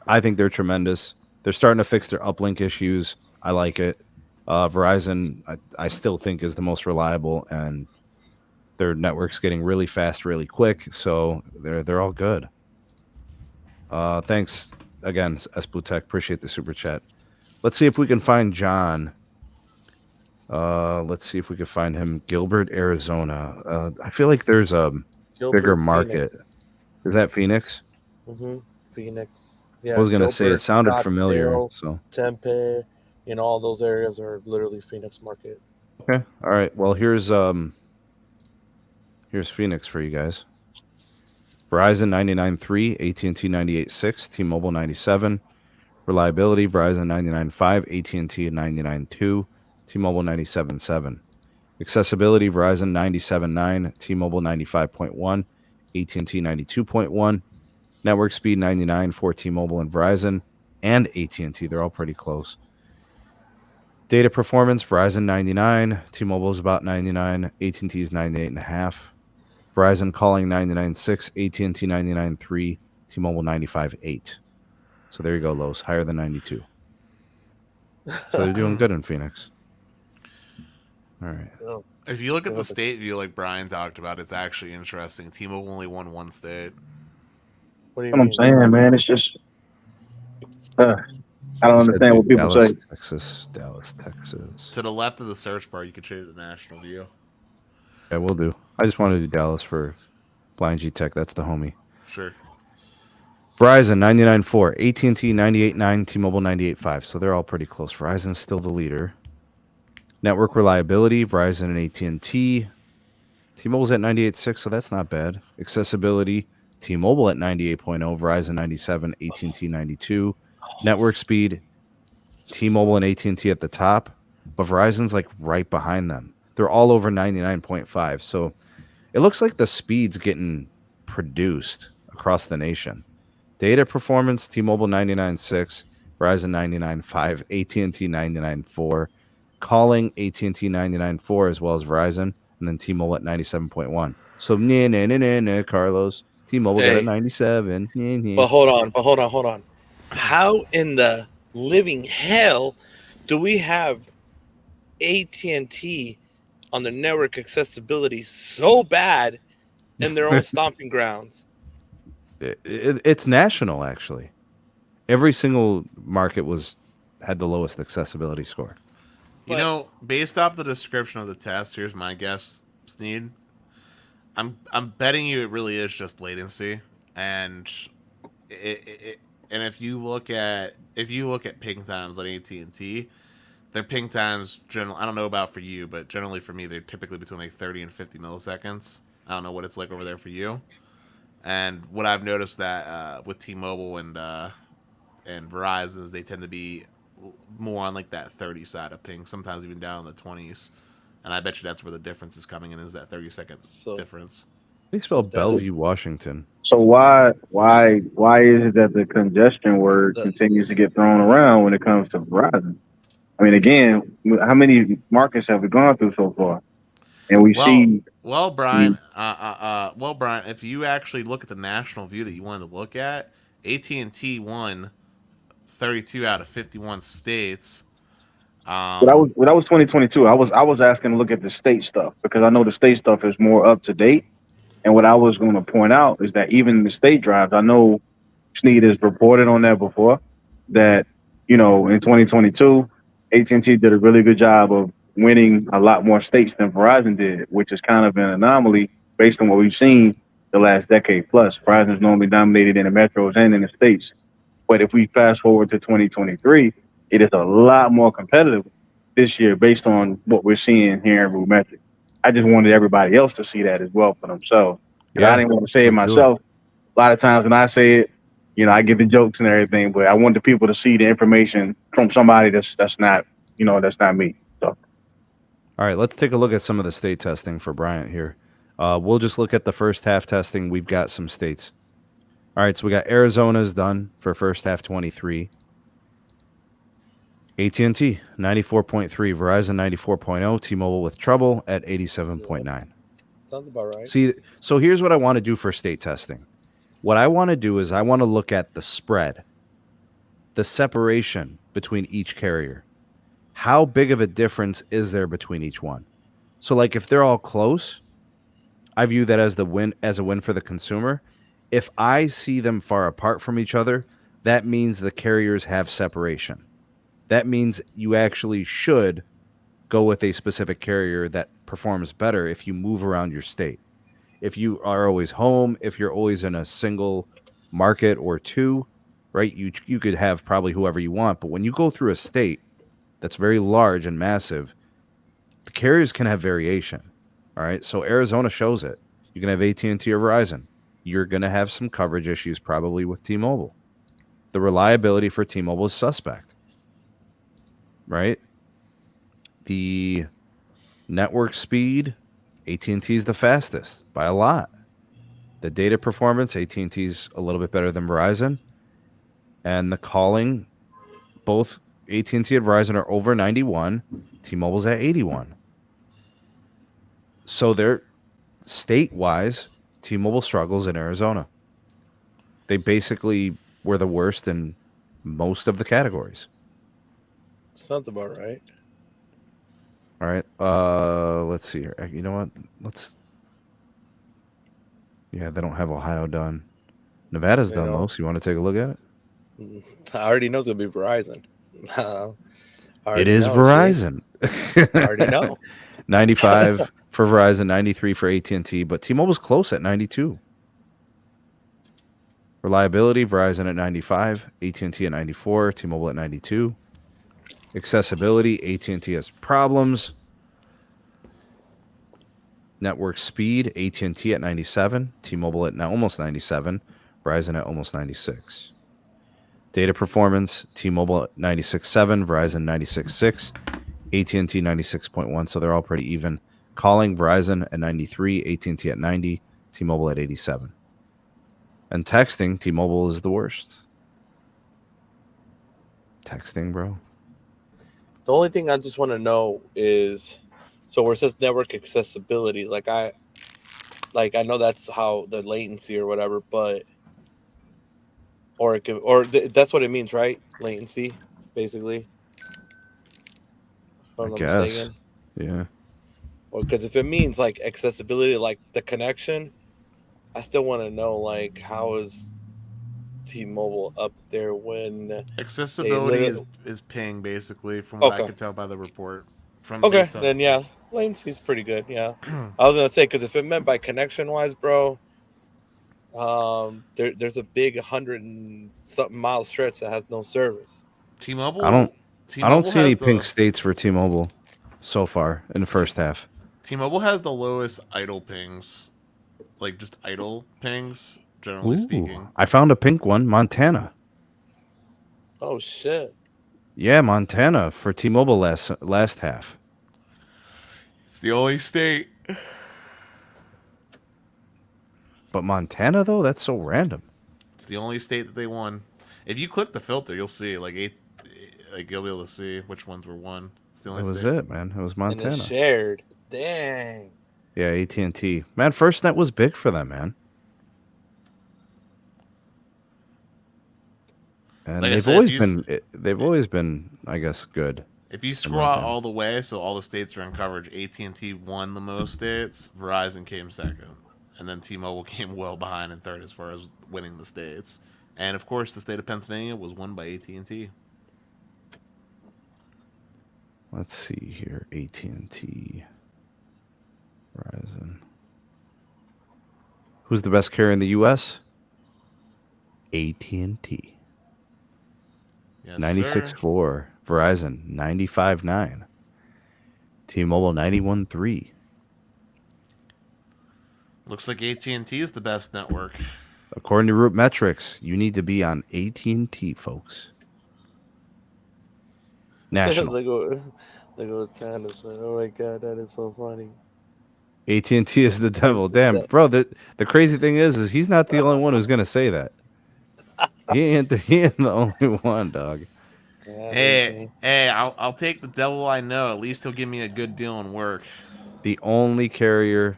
I think they're tremendous. They're starting to fix their uplink issues. I like it. Verizon, I still think is the most reliable, and their network's getting really fast, really quick. So they're all good. Thanks again, Esputek. Appreciate the super chat. Let's see if we can find John. Let's see if we can find him. Gilbert, Arizona. I feel like there's a bigger market. Phoenix. Is that Phoenix? Phoenix. Yeah, I was gonna say it Gilbert, sounded familiar. Scottsdale, So Tempe, all those areas are literally Phoenix market. okay, all right. Well, here's Phoenix for you guys. Verizon 99.3, AT&T 98.6, T-Mobile 97. Reliability, Verizon 99.5, AT&T 99.2, T-Mobile 97.7. Accessibility, Verizon 97.9, T-Mobile 95.1, AT&T 92.1. Network speed 99 for T-Mobile and Verizon and AT&T. They're all pretty close. Data performance, Verizon 99, T-Mobile is about 99, AT&T is 98.5. Verizon calling 99.6, AT&T 99.3, T-Mobile 95.8. So there you go, Los. Higher than 92. So they're doing good in Phoenix. All right. If you look at the state view like Brian talked about, it's actually interesting. T-Mobile only won one state. What do you What I'm mean? saying, man, it's just I don't understand what people Dallas, say. Dallas, Texas. To the left of the search bar, you can change the national view. Yeah, we'll do. I just wanted to do Dallas for Blind G Tech. That's the homie. Sure. Verizon 99.4, AT&T 98.9, T-Mobile 98.5. So they're all pretty close. Verizon's still the leader. Network reliability, Verizon and AT&T. T-Mobile's at 98.6, so that's not bad. Accessibility, T-Mobile at 98.0, Verizon 97, AT&T 92. Network speed, T-Mobile and AT&T at the top, but Verizon's like right behind them. They're all over 99.5. So it looks like the speed's getting produced across the nation. Data performance, T-Mobile 99.6, Verizon 99.5, AT&T 99.4. Calling, AT&T 99.4 as well as Verizon, and then T-Mobile at 97.1. So Carlos. T-Mobile got a 97. But hold on. How in the living hell do we have AT&T on the network accessibility so bad in their own stomping grounds? It's national, actually. Every single market had the lowest accessibility score. You know, based off the description of the test, here's my guess, Sneed. I'm betting you it really is just latency, and and if you look at ping times on AT&T, their ping times generally, I don't know about for you, but generally for me they're typically between like 30 and 50 milliseconds. I don't know what it's like over there for you. And what I've noticed that with T-Mobile and Verizon is they tend to be more on like that 30 side of ping, sometimes even down in the 20s. And I bet you that's where the difference is coming in, is that 30-second difference. They spell Bellevue, Washington. So why is it that the congestion word continues to get thrown around when it comes to Verizon? I mean, again, how many markets have we gone through so far? and we Well, see. Brian, Brian, if you actually look at the national view that you wanted to look at, AT&T won 32 out of 51 states. But that was 2022. I was asking to look at the state stuff because I know the state stuff is more up to date. And what I was going to point out is that even the state drives, I know Sneed has reported on that before, that, you know, in 2022, AT&T did a really good job of winning a lot more states than Verizon did, which is kind of an anomaly based on what we've seen the last decade plus. Verizon's normally dominated in the metros and in the states. But if we fast forward to 2023, it is a lot more competitive this year based on what we're seeing here in RootMetrics. I just wanted everybody else to see that as well for themselves. I didn't want to say it myself. A lot of times when I say it, you know, I get the jokes and everything, but I want the people to see the information from somebody that's not, you know, that's not me. So, all right, let's take a look at some of the state testing for Bryant here. We'll just look at the first half testing. We've got some states. All right, so we got Arizona's done for first half 23. AT&T 94.3, Verizon 94.0, T-Mobile with trouble at 87.9. Sounds about right. See, so here's what I want to do for state testing. What I want to do is I want to look at the spread, the separation between each carrier. How big of a difference is there between each one? So like if they're all close, I view that as a win for the consumer. If I see them far apart from each other, that means the carriers have separation. That means you actually should go with a specific carrier that performs better if you move around your state. If you are always home, if you're always in a single market or two, right, you could have probably whoever you want. But when you go through a state that's very large and massive, the carriers can have variation. All right, so Arizona shows it. You can have AT&T or Verizon. You're going to have some coverage issues probably with T-Mobile. The reliability for T-Mobile is suspect, right? The network speed, AT&T is the fastest by a lot. The data performance, AT&T is a little bit better than Verizon. And the calling, both AT&T and Verizon are over 91. T-Mobile's at 81. So they're state-wise, T-Mobile struggles in Arizona. They basically were the worst in most of the categories. Sounds about right. All right. Let's see here. You know what? Yeah, they don't have Ohio done. Nevada's done though. So you want to take a look at it? I already know it's gonna be Verizon. It is Verizon. I already know. 95 for Verizon, 93 for AT&T, but T-Mobile's close at 92. Reliability, Verizon at 95, AT&T at 94, T-Mobile at 92. Accessibility, AT&T has problems. Network speed, AT&T at 97, T-Mobile at almost 97, Verizon at almost 96. Data performance, T-Mobile at 96.7, Verizon 96.6, AT&T 96.1, so they're all pretty even. Calling, Verizon at 93, AT&T at 90, T-Mobile at 87. And texting, T-Mobile is the worst. Texting, bro. The only thing I just want to know is, so where it says network accessibility, I know that's how the latency or whatever, but that's what it means, right? Latency, basically. If I'm not mistaken. Yeah. Or because if it means accessibility, the connection, I still want to know how is T-Mobile up there when accessibility is ping, basically, from what I could tell by the report. Then yeah, latency is pretty good. Yeah, I was gonna say because if it meant by connection wise, bro, there's a big 100 and something mile stretch that has no service. T-Mobile. I don't see any pink states for T-Mobile so far in the first half. T-Mobile has the lowest idle pings, just idle pings, generally speaking. I found a pink one, Montana. Oh shit! Yeah, Montana for T-Mobile last half. It's the only state. But Montana though, that's so random. It's the only state that they won. If you click the filter, you'll see you'll be able to see which ones were won. It's the only state. That was it, man. It was Montana. And it's shared. Dang. Yeah, AT&T. Man, FirstNet was big for them, man. And Like I they've said, always been, I guess, good. if you in scroll my out opinion. all the way, so all the states are in coverage, AT&T won the most states. Verizon came second, and then T-Mobile came well behind in third as far as winning the states. And of course, the state of Pennsylvania was won by AT&T. Let's see here. AT&T. Verizon. Who's the best carrier in the U.S.? AT&T. Yes, 96.4. Verizon, 95.9. T-Mobile, 91.3. Looks like AT&T is the best network. According to RootMetrics, you need to be on AT&T, folks. National. Look what Tanner said. Oh my god, that is so funny. AT&T is the devil. Damn, bro. The crazy thing is he's not the only one who's gonna say that. He ain't the only one, dog. Hey, I'll take the devil I know. At least he'll give me a good deal in work. The only carrier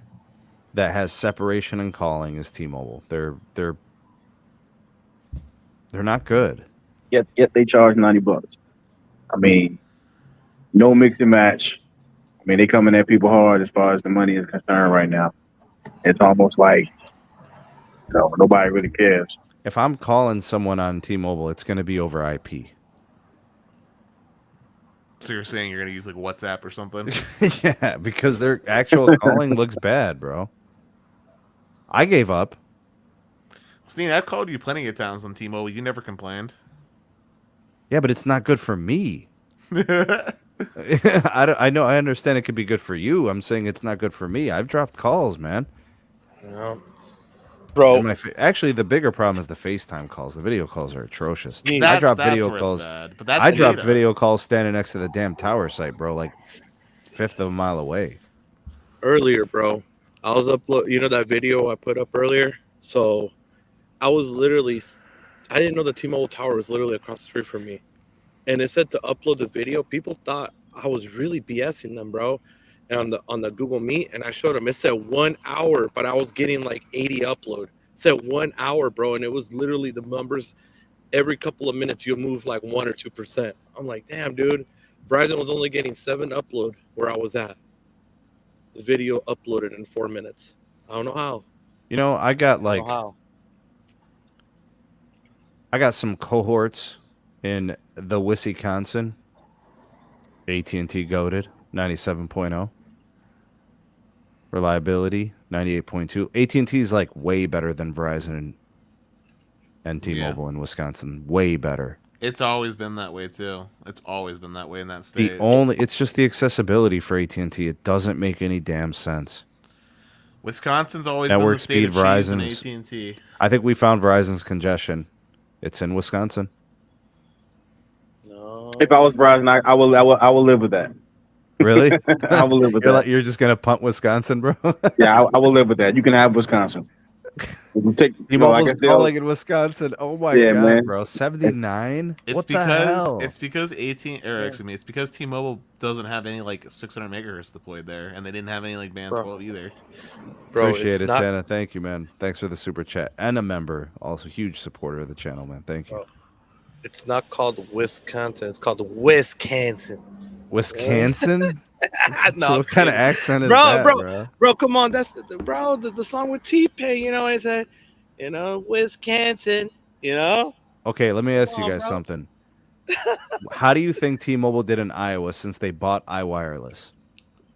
that has separation in calling is T-Mobile. They're not good. Yet they charge $90. I mean, no mix and match. I mean, they coming at people hard as far as the money is concerned right now. It's almost like nobody really cares. If I'm calling someone on T-Mobile, it's going to be over IP. So you're saying you're going to use like WhatsApp or something? Yeah, because their actual calling looks bad, bro. I gave up. Steen, I've called you plenty of times on T-Mobile. You never complained. Yeah, but it's not good for me. I know. I understand it could be good for you. I'm saying it's not good for me. I've dropped calls, man. Yeah. Bro, actually, the bigger problem is the FaceTime calls. The video calls are atrocious. I dropped video calls. Bad, but that's I dropped video calls standing next to the damn tower site, bro, like fifth of a mile away. Earlier, bro, I was that video I put up earlier. So I didn't know the T-Mobile tower was literally across the street from me. And it said to upload the video. People thought I was really BSing them, bro. And on the Google Meet, and I showed them. It said 1 hour, but I was getting like 80 upload. It said 1 hour, bro, and it was literally the numbers. Every couple of minutes, you'll move like 1 or 2%. I'm like, damn, dude. Verizon was only getting 7 upload where I was at. The video uploaded in 4 minutes. I don't know how. I got some cohorts in the Wisconsin. AT&T goated 97.0. Reliability 98.2. AT&T is like way better than Verizon and T-Mobile in Wisconsin. Way better. It's always been that way too. It's always been that way in that state. It's just the accessibility for AT&T. It doesn't make any damn sense. Wisconsin's always been the state of cheese and AT&T. I think we found Verizon's congestion. It's in Wisconsin. No. If I was Verizon, I will live with that. Really? I will live with that. You're just gonna punt Wisconsin, bro? Yeah, I will live with that. You can have Wisconsin. T-Mobile's calling in Wisconsin. Oh my god, man. bro! 79. It's because it's because T-Mobile doesn't have any like 600 megahertz deployed there, and they didn't have any like band 12 either. Bro, appreciate it, Tana. Thank you, man. Thanks for the super chat and a member, also huge supporter of the channel, man. Thank you. Bro, it's not called Wisconsin. It's called Wisconsin. Wisconsin? No, what kind of accent is that, bro? Come on, that's the song with T-Pain. It said, Wisconsin. Okay, let me ask you guys something. How do you think T-Mobile did in Iowa since they bought iWireless?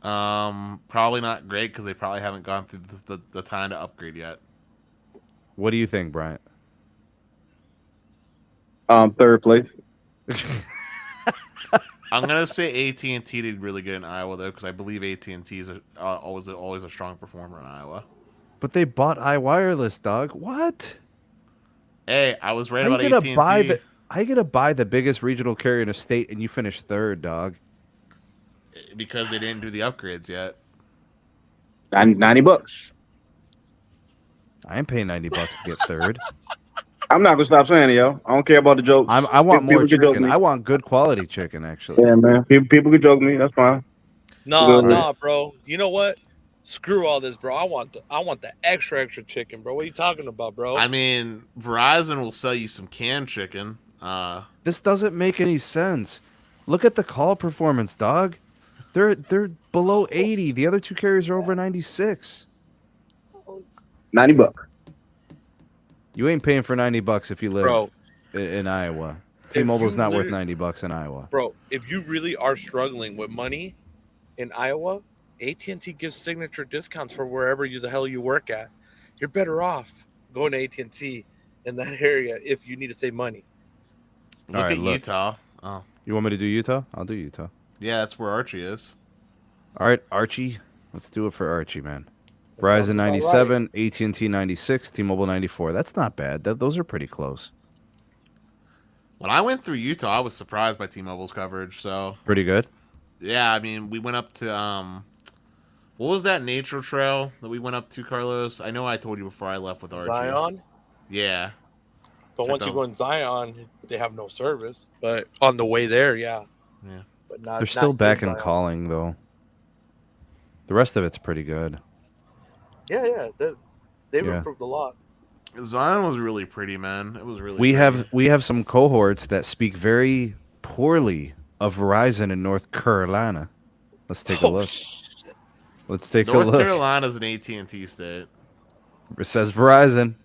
Probably not great because they probably haven't gone through the time to upgrade yet. What do you think, Bryant? Third place. I'm gonna say AT&T did really good in Iowa though, because I believe AT&T is always a strong performer in Iowa. But they bought iWireless, dog. What? Hey, I was right about AT&T. How you gonna buy the biggest regional carrier in a state and you finish third, dog? Because they didn't do the upgrades yet. $90. I ain't paying $90 to get third. I'm not gonna stop saying it, yo. I don't care about the jokes. I want more chicken. I want good quality chicken, actually. Yeah, man. People can joke me. That's fine. No, bro. You know what? Screw all this, bro. I want the extra chicken, bro. What are you talking about, bro? I mean, Verizon will sell you some canned chicken. This doesn't make any sense. Look at the call performance, dog. They're below 80. The other two carriers are over 96. $90. You ain't paying for $90 if you live Bro. in Iowa. T-Mobile's you not worth literally- $90 in Iowa. Bro, if you really are struggling with money in Iowa, AT&T gives signature discounts for wherever the hell you work at. You're better off going to AT&T in that area if you need to save money. Look at Utah. Oh, You want me to do Utah? I'll do Utah. yeah, that's where Archie is. All right, Archie. Let's do it for Archie, man. That sounds Verizon about 97, AT&T 96, T-Mobile 94. That's not bad. Those are pretty close. When I went through Utah, I was surprised by T-Mobile's coverage. So Pretty good. yeah, I mean, we went up to what was that nature trail that we went up to, Carlos? I know I told you before I left with Archie. Zion? Yeah. But Check once you out. go in Zion, they have no service. But on the way there, yeah. Yeah. But not. They're still not back in in Zion. calling, though. The rest of it's pretty good. Yeah. They've Yeah. improved a lot. Zion was really pretty, man. It was really. We pretty. have some cohorts that speak very poorly of Verizon in North Carolina. Let's take a look. Let's take North a look. Carolina's an AT&T state. It says Verizon.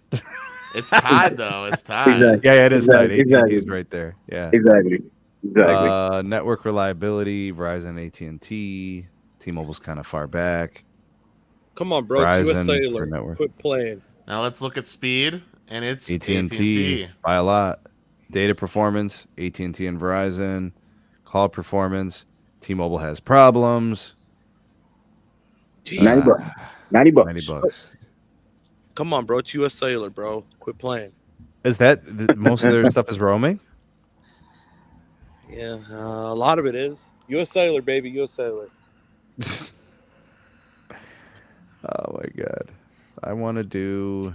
It's tied though. It's tied. Exactly. Yeah, it is tight. Exactly. AT&T's right there. Yeah. Exactly. Network reliability, Verizon, AT&T. T-Mobile's kind of far back. Come on, bro. Verizon US for Cellular. network. Quit playing. Now let's look at speed, and it's AT&T by a lot. Data performance, AT&T and Verizon. Call performance, T-Mobile has problems. $90. $90. Come on, bro. It's US Cellular, bro. Quit playing. Is that most of their stuff is roaming? Yeah, a lot of it is. US Cellular, baby. US Cellular. Oh my god. I want to do.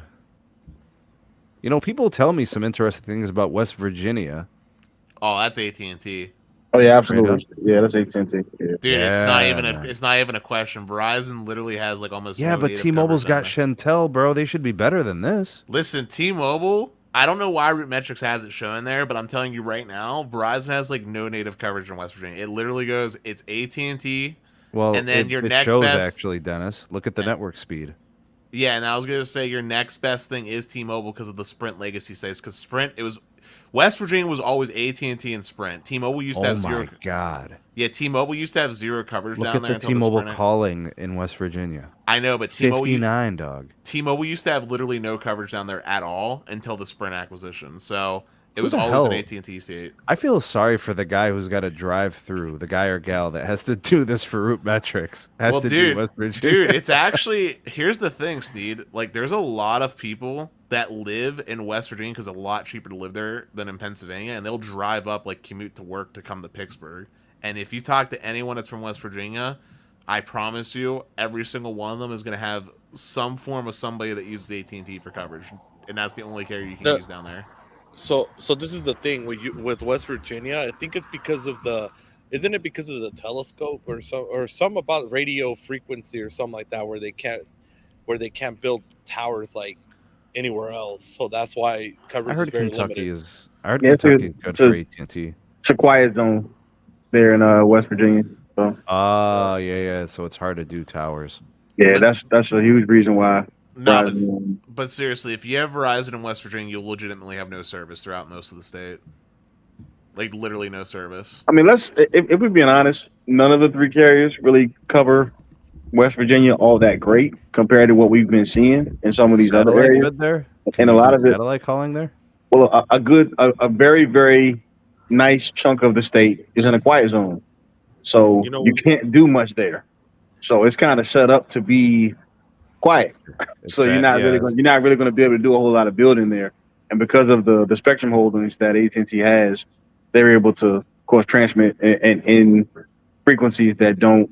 You know, people tell me some interesting things about West Virginia. Oh, that's AT&T. Oh yeah, absolutely. Yeah, that's AT&T. Yeah. Dude, it's not even Yeah. a question. Verizon literally has like almost Yeah, no but native T-Mobile's got coverage down Chantel, bro. They should be better than this. there. Listen, T-Mobile, I don't know why RootMetrics has it showing there, but I'm telling you right now, Verizon has like no native coverage in West Virginia. It literally goes, it's AT&T. Well, And then it, your it next shows best- actually, Dennis. Look at the network speed. Yeah, and I was gonna say your next best thing is T-Mobile because of the Sprint legacy stays. Because Sprint, it was West Virginia was always AT&T and Sprint. T-Mobile used to Oh have my zero. god. Yeah, T-Mobile used to have zero coverage Look down at there the until T-Mobile Sprint. calling in West Virginia. I know, but T-Mobile 59, dog. T-Mobile used to have literally no coverage down there at all until the Sprint acquisition. So it Who was the always hell? an AT&T state. I feel sorry for the guy who's got to drive through, the guy or gal that has to do this for RootMetrics. Has Well, to dude, do West Virginia. Dude, it's actually, here's the thing, Steed. Like, there's a lot of people that live in West Virginia because it's a lot cheaper to live there than in Pennsylvania, and they'll drive up, like, commute to work to come to Pittsburgh. And if you talk to anyone that's from West Virginia, I promise you, every single one of them is going to have some form of somebody that uses AT&T for coverage, and that's the only carrier you can use down there. So this is the thing with West Virginia. I think it's because of isn't it because of the telescope or some about radio frequency or something like that where they can't build towers like anywhere else. So that's why coverage I heard is very Kentucky limited. is. I heard Yeah, it's Kentucky is a- good it's a- for AT&T. It's a quiet zone there in West Virginia. So Yeah. So it's hard to do towers. yeah, that's a huge reason why. No, Verizon- but seriously, if you have Verizon in West Virginia, you'll legitimately have no service throughout most of the state. Like, literally no service. I mean, if we're being honest, none of the three carriers really cover West Virginia all that great compared to what we've been seeing in some of these other Satellite areas. good there? And a you lot do of it, satellite calling there. well, a very, very nice chunk of the state is in a quiet zone. So You know- you can't do much there. So it's kind of set up to be quiet. It's So you're that- not yeah, really going to be able to do a whole lot of building there. And because of the spectrum holdings that AT&T has, they're able to, of course, transmit in frequencies that don't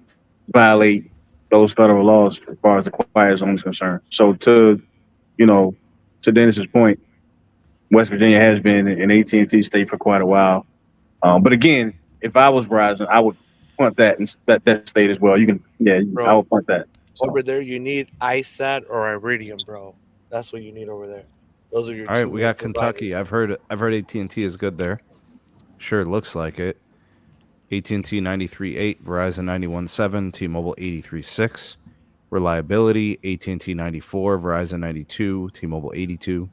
violate those federal laws as far as the quiet zone is concerned. So to Dennis's point, West Virginia has been an AT&T state for quite a while. But again, if I was Verizon, I would punt that state as well. I would punt that. over there, you need iSat or Iridium, bro. That's what you need over there. Those are your All right, two we main got Kentucky. providers. I've heard AT&T is good there. Sure, looks like it. AT&T 93.8, Verizon 91.7, T-Mobile 83.6. Reliability, AT&T 94, Verizon 92, T-Mobile 82.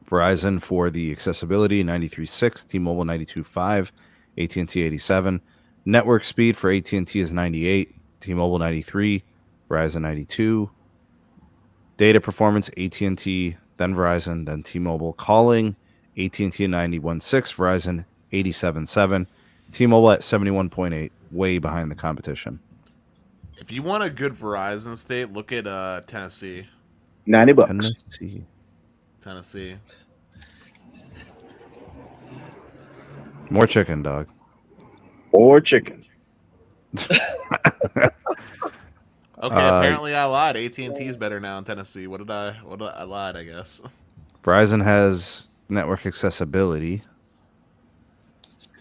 Verizon for the accessibility, 93.6, T-Mobile 92.5, AT&T 87. Network speed for AT&T is 98, T-Mobile 93, Verizon 92. Data performance, AT&T, then Verizon, then T-Mobile. Calling, AT&T 91.6, Verizon 87.7, T-Mobile at 71.8, way behind the competition. If you want a good Verizon state, look at Tennessee. $90. Tennessee. More chicken, dog. Or chicken. Okay, apparently I lied. AT&T is better now in Tennessee. I lied, I guess. Verizon has network accessibility.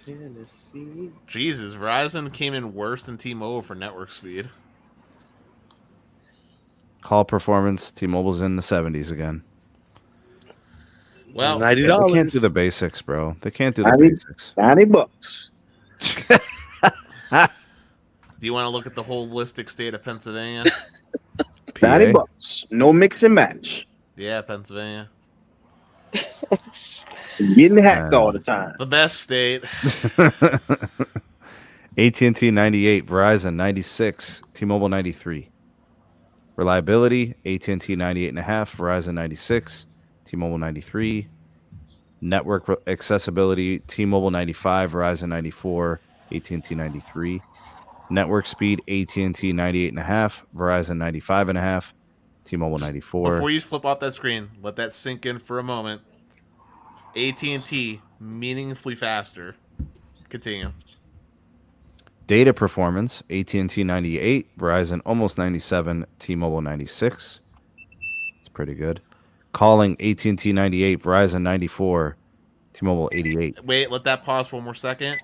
Tennessee. Jesus, Verizon came in worse than T-Mobile for network speed. Call performance, T-Mobile's in the 70s again. Well, They $90. can't do the basics, bro. They can't do the basics. $90. do you want to look at the holistic state of Pennsylvania? PA? $90. No mix and match. Yeah, Pennsylvania. Getting hacked all the time. The best state. AT&T 98, Verizon 96, T-Mobile 93. Reliability, AT&T 98.5, Verizon 96, T-Mobile 93. Network accessibility, T-Mobile 95, Verizon 94, AT&T 93. Network speed, AT&T 98.5, Verizon 95.5, T-Mobile 94. Before you flip off that screen, let that sink in for a moment. AT&T meaningfully faster. Continue. Data performance, AT&T 98, Verizon almost 97, T-Mobile 96. It's pretty good. Calling, AT&T 98, Verizon 94, T-Mobile 88. Wait, let that pause for one more second.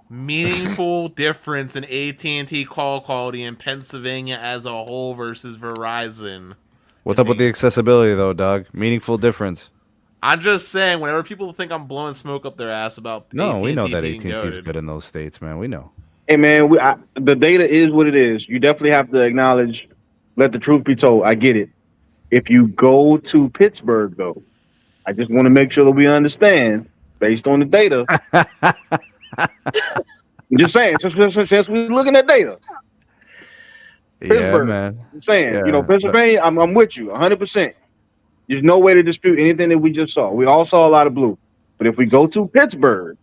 Meaningful difference in AT&T call quality in Pennsylvania as a whole versus Verizon. What's up with the accessibility, though, dog? Meaningful difference. I'm just saying, whenever people think I'm blowing smoke up their ass about No, AT&T we know that being AT&T is goated. good in those states, man. We know. Hey, man, the data is what it is. You definitely have to acknowledge, let the truth be told. I get it. If you go to Pittsburgh, though, I just want to make sure that we understand, based on the data. I'm just saying, since we're looking at data. Pittsburgh, man. I'm saying, Yeah, Pennsylvania, I'm with you 100%. There's no way to dispute anything that we just saw. We all saw a lot of blue. But if we go to Pittsburgh,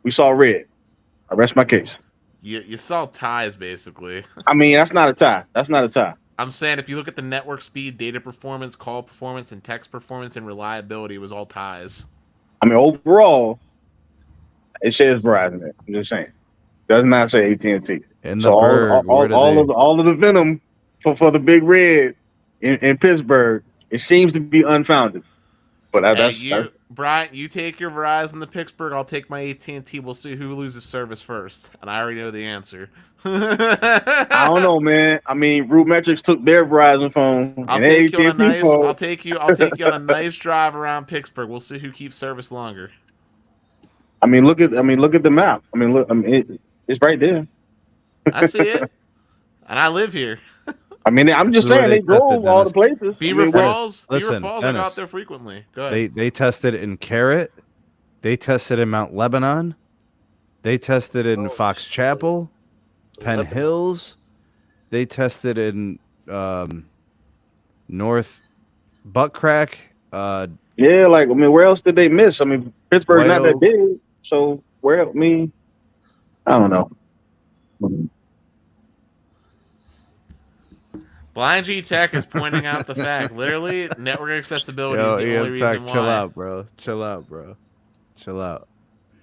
we saw red. I rest my case. You saw ties, basically. I mean, that's not a tie. That's not a tie. I'm saying if you look at the network speed, data performance, call performance, and text performance, and reliability, it was all ties. I mean, overall, it says Verizon there. I'm just saying. Does not say AT&T. So all of the venom for the big red in Pittsburgh, it seems to be unfounded. But that's Brian, you take your Verizon to Pittsburgh. I'll take my AT&T. We'll see who loses service first, and I already know the answer. I don't know, man. I mean, RootMetrics took their Verizon phone. I'll take you on a nice drive around Pittsburgh. We'll see who keeps service longer. I mean, look at the map. I mean, it's right there. I see it, and I live here. I mean, I'm just saying they drove all the places. Beaver Falls, I go out there frequently. Go ahead. They tested in Carrot. They tested in Mount Lebanon. They tested in Fox Chapel, Penn Hills. They tested in North Buttcrack. Yeah, like, I mean, where else did they miss? I mean, Pittsburgh's not that big, so where? I mean, I don't know. Blind G Tech is pointing out the fact. Literally, network accessibility is the only reason why. Chill out, bro. Chill out.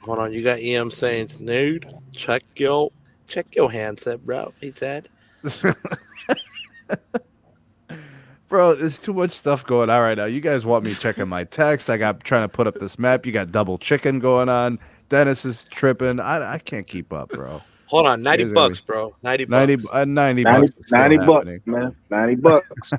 Hold on, you got EM saying, "Snood, check your handset, bro." He said. Bro, there's too much stuff going on right now. You guys want me checking my text. I got trying to put up this map. You got double chicken going on. Dennis is tripping. I can't keep up, bro. Hold on, 90 Here's bucks, bro. 90 90 bucks. 90 90, bucks is still 90 bucks, happening. man. 90 bucks.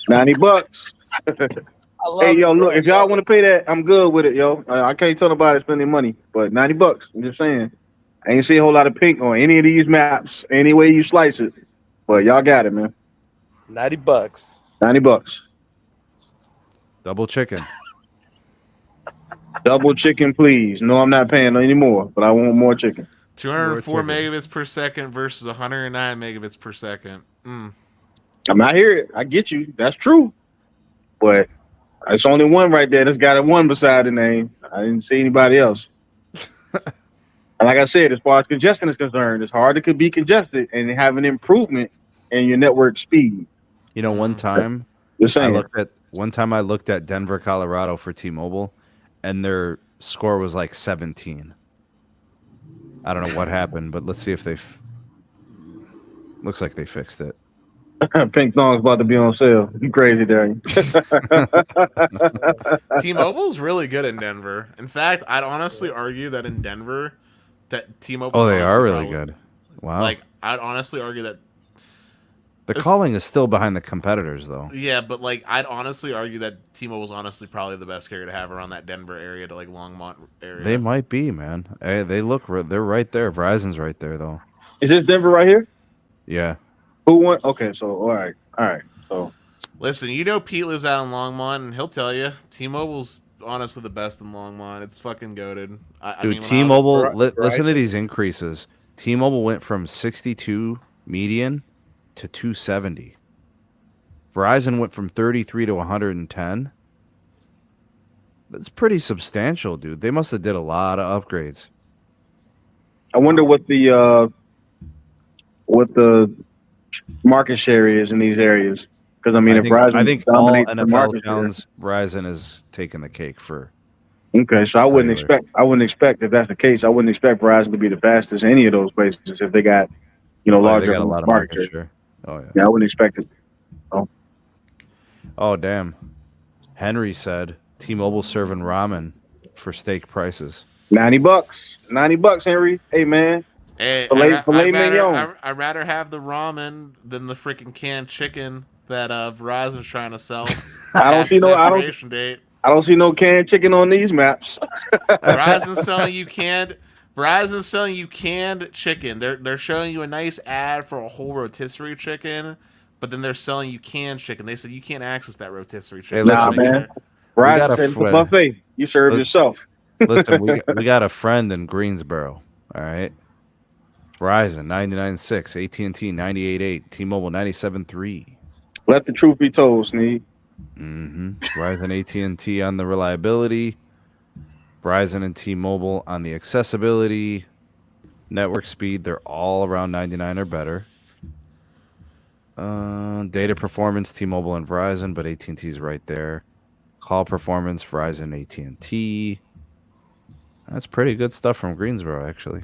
90 bucks. I love Hey, yo, it, bro. look, if y'all want to pay that, I'm good with it, yo. I can't tell nobody spending money, but 90 bucks. I'm just saying. I ain't see a whole lot of pink on any of these maps, any way you slice it. But y'all got it, man. 90 bucks. 90 bucks. Double chicken. Double chicken, please. No, I'm not paying any more, but I want more chicken. 204 More chicken. megabits per second versus 109 megabits per second. I'm not here. I get you. That's true. But it's only one right there that's got a one beside the name. I didn't see anybody else. And like I said, as far as congestion is concerned, it's hard to be congested and have an improvement in your network speed. You know, one time Just I saying. looked at Denver, Colorado for T-Mobile, and their score was like 17. I don't know what happened, but let's see if they. Looks like they fixed it. Pink Thong's about to be on sale. You crazy, Darren. T-Mobile's really good in Denver. In fact, I'd honestly argue that in Denver, that T-Mobile. Oh, they are really good. Wow. Like, I'd honestly argue that. The calling is still behind the competitors, though. Yeah, but like, I'd honestly argue that T-Mobile's honestly probably the best carrier to have around that Denver area to like Longmont area. They might be, man. Hey, they're right there. Verizon's right there, though. Is this Denver right here? Yeah. Who won? Okay, so all right. So Listen, you know Pete lives out in Longmont, and he'll tell you T-Mobile's honestly the best in Longmont. It's fucking goated. Dude, T-Mobile, listen to these increases. T-Mobile went from 62 median to 270. Verizon went from 33 to 110. That's pretty substantial, dude. They must have did a lot of upgrades. I wonder what the market share is in these areas. Because I mean, I think all dominates the NFL market towns, Verizon is taking the cake for. Okay, so I wouldn't expect if that's the case. I wouldn't expect Verizon to be the fastest in any of those places if they got, larger they got a lot of market share. Oh yeah. Yeah, I wouldn't expect it. Oh damn. Henry said T-Mobile serving ramen for steak prices. $90, Henry. Hey man. Hey, Filet mignon. I'd rather have the ramen than the freaking canned chicken that Verizon's trying to sell. I don't see no canned chicken on these maps. Verizon's selling you canned chicken. They're showing you a nice ad for a whole rotisserie chicken, but then they're selling you canned chicken. They said you can't access that rotisserie chicken. Hey, listen, man. Verizon said it's a buffet. You serve yourself. Listen, we got a friend in Greensboro. All right. Verizon 99.6, AT&T 98.8, T-Mobile 97.3. Let the truth be told, Sneed. Verizon AT&T on the reliability. Verizon and T-Mobile on the accessibility. Network speed, they're all around 99 or better. Data performance, T-Mobile and Verizon, but AT&T is right there. Call performance, Verizon, AT&T. That's pretty good stuff from Greensboro, actually.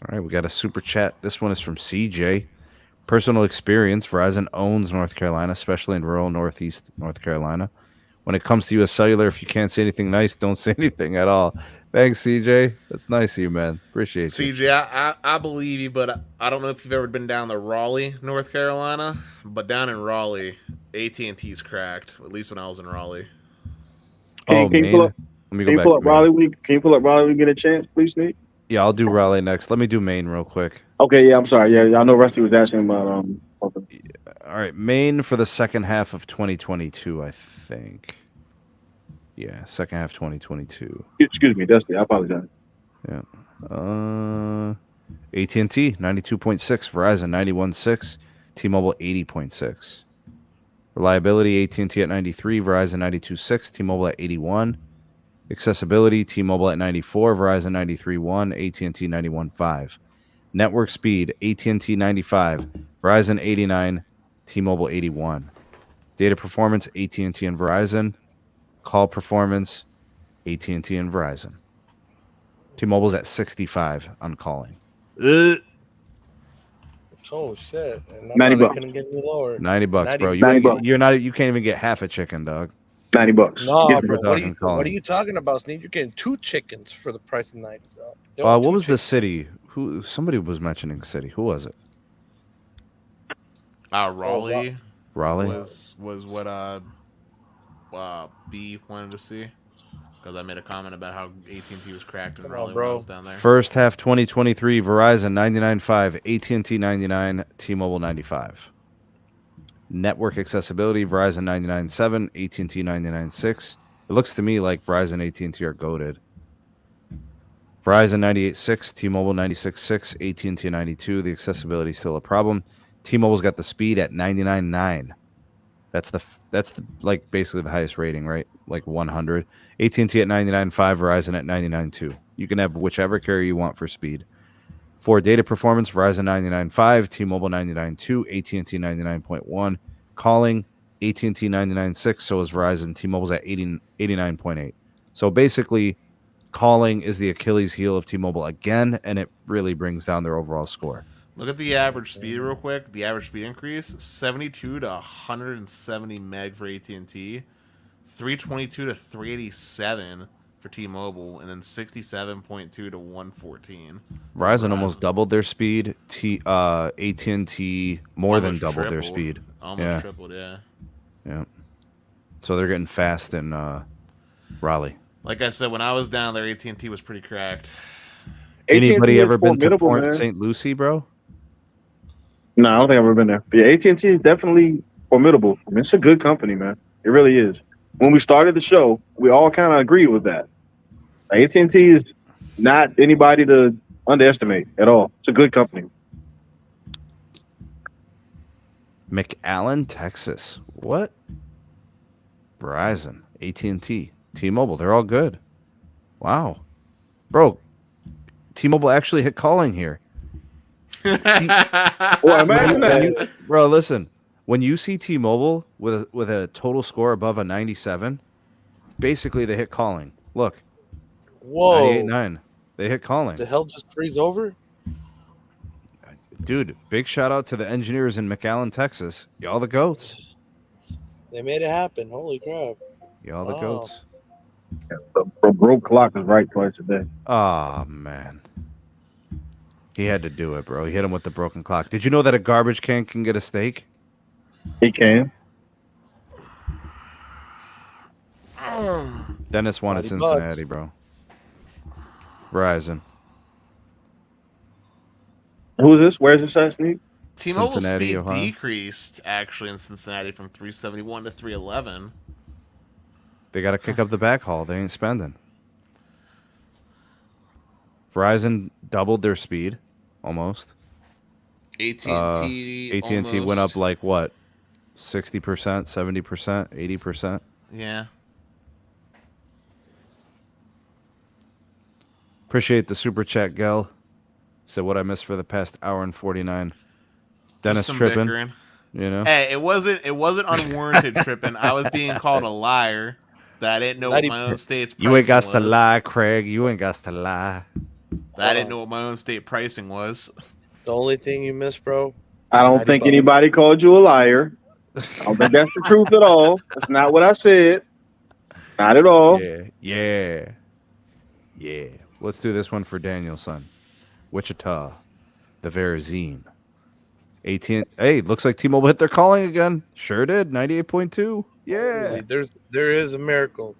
All right, we got a super chat. This one is from CJ. Personal experience, Verizon owns North Carolina, especially in rural Northeast North Carolina. When it comes to U.S. Cellular, if you can't say anything nice, don't say anything at all. Thanks, CJ. That's nice of you, man. Appreciate you. CJ, I believe you, but I don't know if you've ever been down to Raleigh, North Carolina. But down in Raleigh, AT&T's cracked, at least when I was in Raleigh. Can you pull up Raleigh? Can you pull up Raleigh when you get a chance, please, Sneed? Yeah, I'll do Raleigh next. Let me do Maine real quick. Okay, yeah, I'm sorry. Yeah, I know Rusty was asking about okay. All right, Maine for the second half of 2022, I think. Yeah, second half 2022. Excuse me, Dusty. I apologize. Yeah. AT&T 92.6, Verizon 91.6, T-Mobile 80.6. Reliability, AT&T at 93, Verizon 92.6, T-Mobile at 81. Accessibility, T-Mobile at 94, Verizon 93.1, AT&T 91.5. Network speed, AT&T 95, Verizon 89, T-Mobile 81. Data performance, AT&T and Verizon. Call performance, AT&T and Verizon. T-Mobile's at 65 on calling. Oh shit! $90. Couldn't get any lower. $90, bro. You can't even get half a chicken, dog. $90. No, bro. What are you talking about, Sneed? You're getting 2 chickens for the price of $90, bro. What was the city? Who? Somebody was mentioning city. Who was it? Raleigh Raleigh. was what B wanted to see, because I made a comment about how AT&T was cracked and Raleigh when I was down there. First half 2023, Verizon 99.5, AT&T 99, T-Mobile 95. Network accessibility, Verizon 99.7, AT&T 99.6. It looks to me like Verizon AT&T are goated. Verizon 98.6, T-Mobile 96.6, AT&T 92. The accessibility is still a problem. T-Mobile's got the speed at 99.9. That's the like basically the highest rating, right? Like 100. AT&T at 99.5, Verizon at 99.2. You can have whichever carrier you want for speed. For data performance, Verizon 99.5, T-Mobile 99.2, AT&T 99.1. Calling, AT&T 99.6, so is Verizon. T-Mobile's at 89.8. So basically, calling is the Achilles heel of T-Mobile again, and it really brings down their overall score. Look at the average speed real quick. The average speed increase, 72 to 170 meg for AT&T, 322 to 387 for T-Mobile, and then 67.2 to 114. Verizon almost doubled their speed. AT&T more than doubled their speed. Almost tripled, yeah. Yeah. So they're getting fast in Raleigh. Like I said, when I was down there, AT&T was pretty cracked. Anybody AT&T ever been to formidable, man. St. Lucie, bro? No, I don't think I've ever been there. But yeah, AT&T is definitely formidable. I mean, it's a good company, man. It really is. When we started the show, we all kind of agreed with that. AT&T is not anybody to underestimate at all. It's a good company. McAllen, Texas. What? Verizon, AT&T, T-Mobile. They're all good. Wow. Bro, T-Mobile actually hit calling here. Well, imagine that. Bro, listen. When you see T-Mobile with a total score above a 97, basically they hit calling. Look. Whoa. 98.9. They hit calling. The hell just freeze over? Dude, big shout out to the engineers in McAllen, Texas. Y'all the goats. They made it happen. Holy crap. Y'all the goats. The broke clock is right twice a day. Oh, man. He had to do it, bro. He hit him with the broken clock. Did you know that a garbage can get a steak? He can. Dennis wanted Cincinnati, bro. Verizon. Who is this? Where's this at, Sneak? T-Mobile Cincinnati, speed Ohio. decreased actually in Cincinnati from 371 to 311. They got to kick up the backhaul. They ain't spending. Verizon doubled their speed, almost. AT&T went up like what? 60%, 70%, 80%. Yeah. Appreciate the super chat, Gel. Said what I missed for the past hour and 49. Dennis Some tripping. bickering. You know? Hey, it wasn't unwarranted tripping. I was being called a liar. That I didn't know what my own state's pricing was. You ain't got to lie, Craig. You ain't got to lie. That I didn't know what my own state pricing was. The only thing you missed, bro. I don't think anybody called you a liar. I don't think that's the truth at all. That's not what I said. Not at all. Yeah. Let's do this one for Daniel, son. Wichita, the Verizon. AT&T. Hey, looks like T-Mobile hit their calling again. Sure did. 98.2. Yeah. There is a miracle.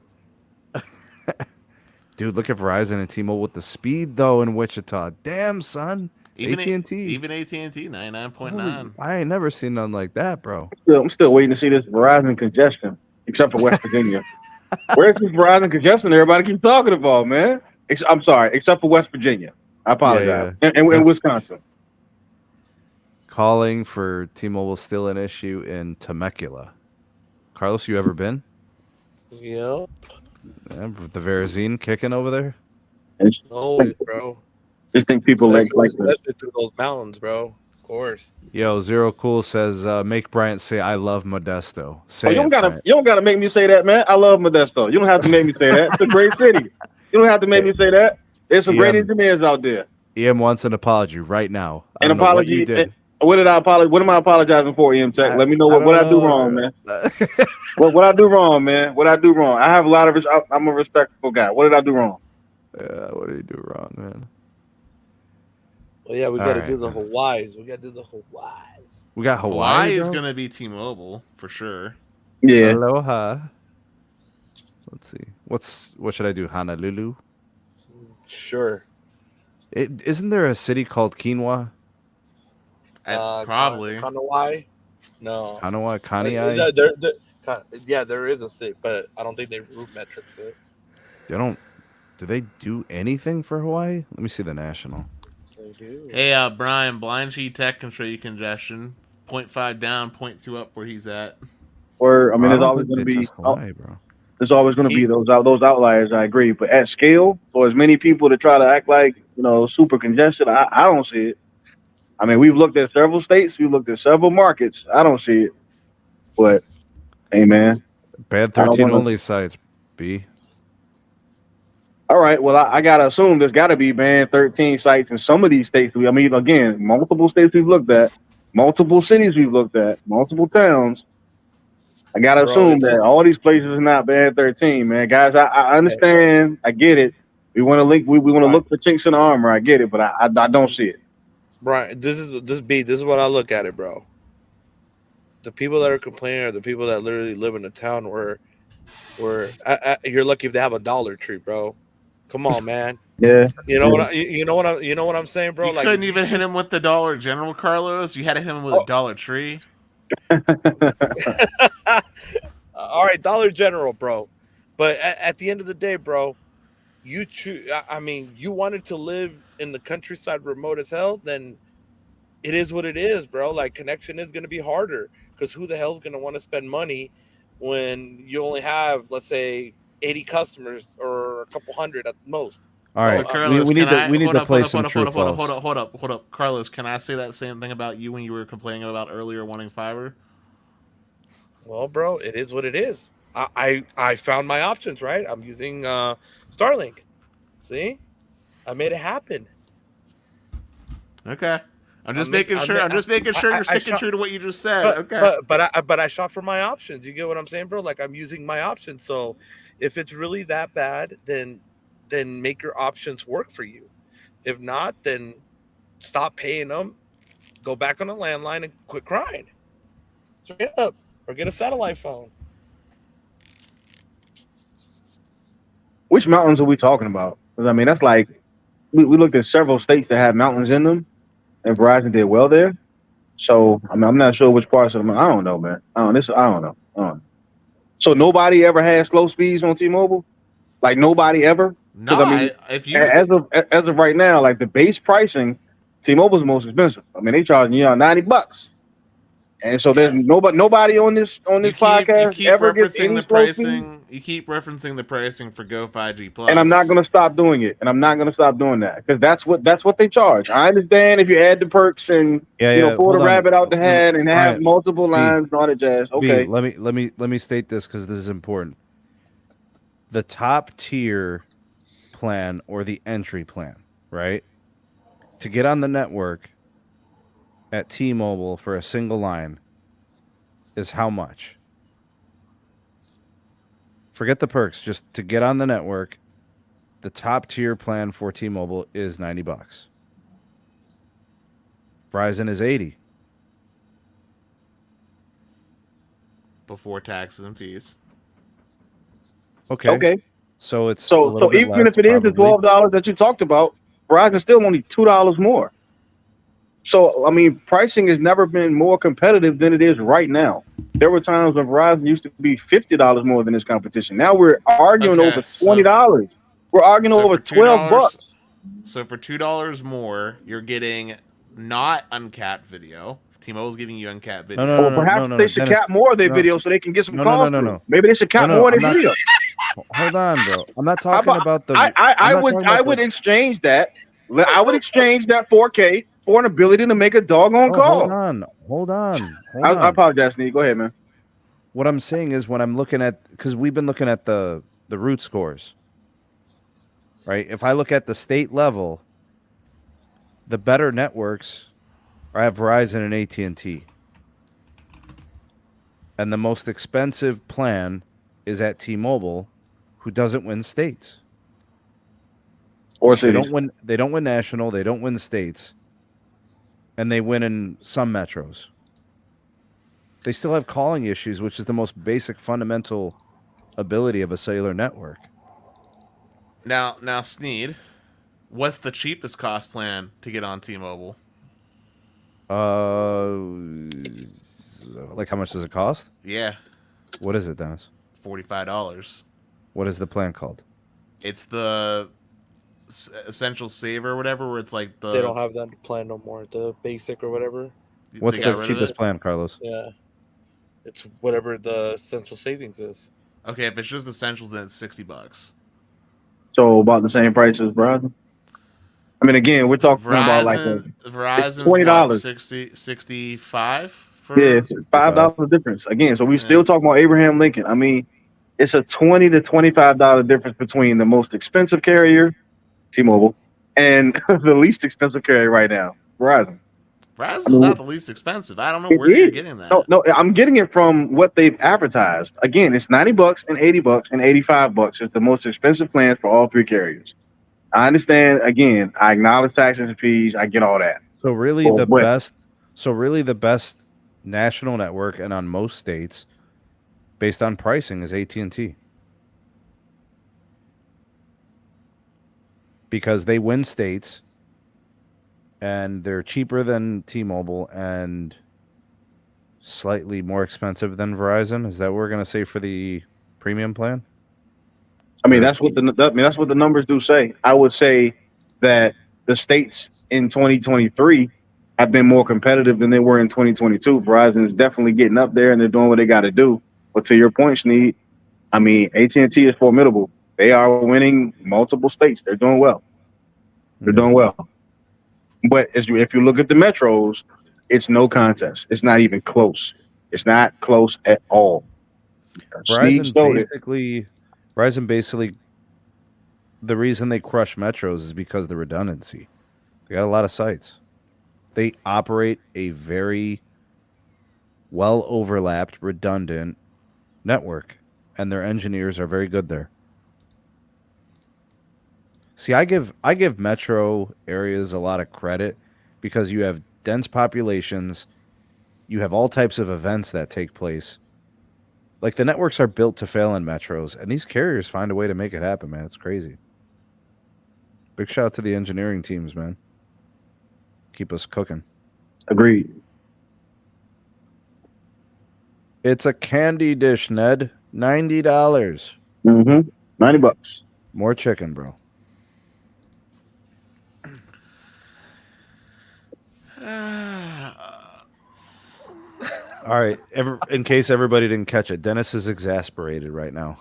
Dude, look at Verizon and T-Mobile with the speed though in Wichita. Damn, son. AT&T. Even AT&T, 99.9. I ain't never seen nothing like that, bro. I'm still waiting to see this Verizon congestion, except for West Virginia. Where's this Verizon congestion everybody keeps talking about, man? I'm sorry, except for West Virginia. I apologize. Yeah. And Wisconsin. Calling for T-Mobile still an issue in Temecula. Carlos, you ever been? Yep. Yeah, the Verizon kicking over there? Always, bro. Just think people especially through those mountains, bro. Of course. Yo, Zero Cool says, make Bryant say I love Modesto. You don't gotta make me say that, man. I love Modesto. You don't have to make me say that. It's a great city. You don't have to make me say that. There's some great engineers out there. EM wants an apology right now. An apology. You did. What did I apologize? What am I apologizing for, EM Tech? Let me know what I do wrong, man. What I do wrong, man? What I do wrong? I have a lot of. I'm a respectful guy. What did I do wrong? What did he do wrong, man? Well, yeah, we All got to right. do the Hawaiis. We got to do the Hawaiis. We got Hawaii Hawaii, is bro? gonna be T-Mobile for sure. Yeah. Aloha. Let's see. What should I do? Honolulu? Sure. Isn't there a city called Quinoa? Probably. Kanawai? No. Kanawa? Kaniai? Yeah, there is a city, but I don't think they RootMetrics it. They don't. Do they do anything for Hawaii? Let me see the national. They do. Hey, Brian, blind sheet tech can show you congestion. 0.5 down, 0.2 up where he's at. Or I mean, I there's don't always think going to they be test Hawaii, bro. there's always going to be those outliers. I agree, but at scale, for as many people to try to act like super congested, I don't see it. I mean, we've looked at several states, we've looked at several markets. I don't see it. But hey, man, Bad I don't 13 wanna- only sites. B. all right. Well, I gotta assume there's got to be band 13 sites in some of these states. I mean, again, multiple states we've looked at, multiple cities we've looked at, multiple towns. I gotta assume that all these places are not band 13, man. Guys, I understand. I get it. We want to link. We want to look for chinks in the armor. I get it, but I don't see it. Brian, this is what I look at it, bro. The people that are complaining are the people that literally live in a town where you're lucky if they have a Dollar Tree, bro. Come on, man. Yeah. You know what I'm saying, bro. You couldn't even hit him with the Dollar General, Carlos. You had to hit him with a Dollar Tree. All right, Dollar General, bro. But at the end of the day, bro, you choose. I mean, you wanted to live in the countryside, remote as hell. Then it is what it is, bro. Like, connection is going to be harder because who the hell's going to want to spend money when you only have, let's say, 80 customers or a couple hundred at most? All right, So, Carlos, we need to play some true false. Hold up. Carlos, can I say that same thing about you when you were complaining about earlier wanting fiber? Well, bro, it is what it is. I found my options, right? I'm using Starlink. See? I made it happen. Okay. I'm just making sure you're sticking true to what you just said. But I shop for my options. You get what I'm saying, bro? Like, I'm using my options. So if it's really that bad, then make your options work for you. If not, then stop paying them, go back on a landline and quit crying. Straight up. Or get a satellite phone. Which mountains are we talking about? 'Cause, I mean, that's like we looked at several states that have mountains in them, and Verizon did well there. So I mean, I'm not sure which parts of them. I don't know, man. I don't know. So nobody ever had slow speeds on T-Mobile, like nobody ever. No, I mean, as of right now, like the base pricing, T-Mobile's the most expensive. I mean, they charging you $90. And so there's nobody on this podcast ever gets any slow speed. You keep referencing the pricing for Go 5G Plus, and I'm not going to stop doing it. And I'm not going to stop doing that because that's what they charge. I understand if you add the perks and pull the rabbit out the hat and have multiple lines and all that jazz. Okay, let me state this because this is important. The top tier plan or the entry plan, right? To get on the network at T-Mobile for a single line is how much? Forget the perks. Just to get on the network, the top tier plan for T-Mobile is $90. Verizon is $80. before taxes and fees. Okay. So it's so even if it is the $12 that you talked about, Verizon's still only $2 more. So I mean, pricing has never been more competitive than it is right now. There were times when Verizon used to be $50 more than this competition. Now we're arguing over $20. We're arguing over $12. So for $2 more, you're getting not uncapped video. T-Mobile's giving you uncapped video. Perhaps they should cap more of their video so they can get some calls. Maybe they should cap more of their video. Hold on, bro. I'm not talking about the. I would exchange that. I would exchange that 4K for an ability to make a doggone call. Hold on. I apologize, Sneed. Go ahead, man. What I'm saying is when I'm looking at, because we've been looking at the root scores, right? If I look at the state level, the better networks are at Verizon and AT&T. And the most expensive plan is at T-Mobile, who doesn't win states. Or cities. They don't win national. They don't win states. and they win in some metros. They still have calling issues, which is the most basic fundamental ability of a cellular network. Now, Sneed, what's the cheapest cost plan to get on T-Mobile? Like how much does it cost? Yeah, What is it, Dennis? $45. What is the plan called? It's the Essential Saver or whatever, where it's like They don't have that plan no more. The basic or whatever. What's they got the rid of cheapest it? plan, Carlos? Yeah. It's whatever the essential savings is. Okay, if it's just essentials, then it's $60. So about the same price as Verizon. I mean, again, we're talking about like Verizon's $20. what, 65 for Yeah, it's $5 difference. Again, so we still talking about Abraham Lincoln. I mean, it's a $20 to $25 difference between the most expensive carrier, T-Mobile, and the least expensive carrier right now, Verizon. Verizon's not the least expensive. I don't know where you're getting that. No, I'm getting it from what they've advertised. Again, it's $90 and $80 and $85. It's the most expensive plans for all three carriers. I understand. Again, I acknowledge taxes and fees. I get all that. So really the best national network and on most states based on pricing is AT&T. Because they win states and they're cheaper than T-Mobile and slightly more expensive than Verizon. Is that what we're going to say for the premium plan? I mean, that's what the numbers do say. I would say that the states in 2023 have been more competitive than they were in 2022. Verizon is definitely getting up there and they're doing what they got to do. But to your point, Sneed, I mean, AT&T is formidable. They are winning multiple states. They're doing well. They're doing well. But if you look at the metros, it's no contest. It's not even close. It's not close at all. Verizon basically, the reason they crush metros is because of the redundancy. They got a lot of sites. They operate a very well overlapped, redundant network, and their engineers are very good there. See, I give metro areas a lot of credit because you have dense populations, you have all types of events that take place. Like the networks are built to fail in metros, and these carriers find a way to make it happen, man. It's crazy. Big shout out to the engineering teams, man. Keep us cooking. Agreed. It's a candy dish, Ned. $90. $90. More chicken, bro. All right. In case everybody didn't catch it, Dennis is exasperated right now.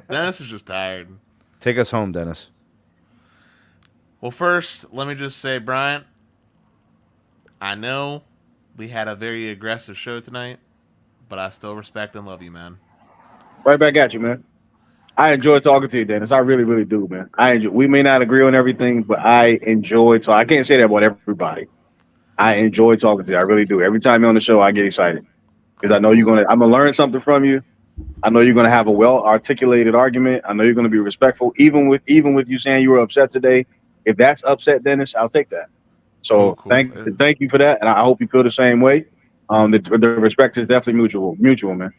Dennis is just tired. Take us home, Dennis. Well, first, let me just say, Bryant, I know we had a very aggressive show tonight, but I still respect and love you, man. Right back at you, man. I enjoy talking to you, Dennis. I really, really do, man. We may not agree on everything, but I enjoy talking. I can't say that about everybody. I enjoy talking to you. I really do. Every time you're on the show, I get excited because I know I'm gonna learn something from you. I know you're gonna have a well-articulated argument. I know you're gonna be respectful, even with you saying you were upset today. If that's upset, Dennis, I'll take that. So cool. Thank you for that, and I hope you feel the same way. The respect is definitely mutual, man.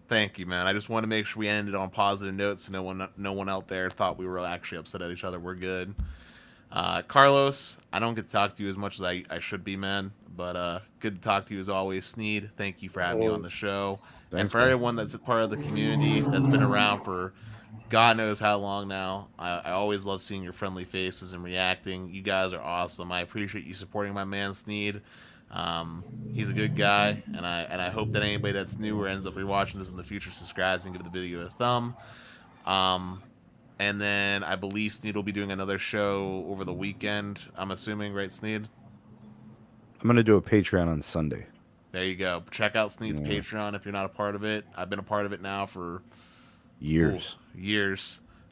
Thank you, man. I just want to make sure we ended on positive notes, so no one out there thought we were actually upset at each other. We're good. Carlos, I don't get to talk to you as much as I should be, man. But good to talk to you as always. Sneed, thank you for having me on the show. Thanks, and for man. everyone that's a part of the community that's been around for God knows how long now. I always love seeing your friendly faces and reacting. You guys are awesome. I appreciate you supporting my man Sneed. He's a good guy, and I hope that anybody that's new or ends up rewatching this in the future subscribes and give the video a thumb. And then I believe Sneed will be doing another show over the weekend. I'm assuming, right, Sneed? I'm gonna do a Patreon on Sunday. There you go. Check out Sneed's Patreon if you're not a part of it. I've been a part of it now for years.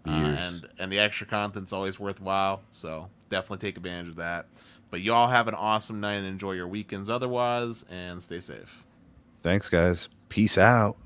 And the extra content's always worthwhile, so definitely take advantage of that. But you all have an awesome night and enjoy your weekends otherwise, and stay safe. Thanks, guys. Peace out.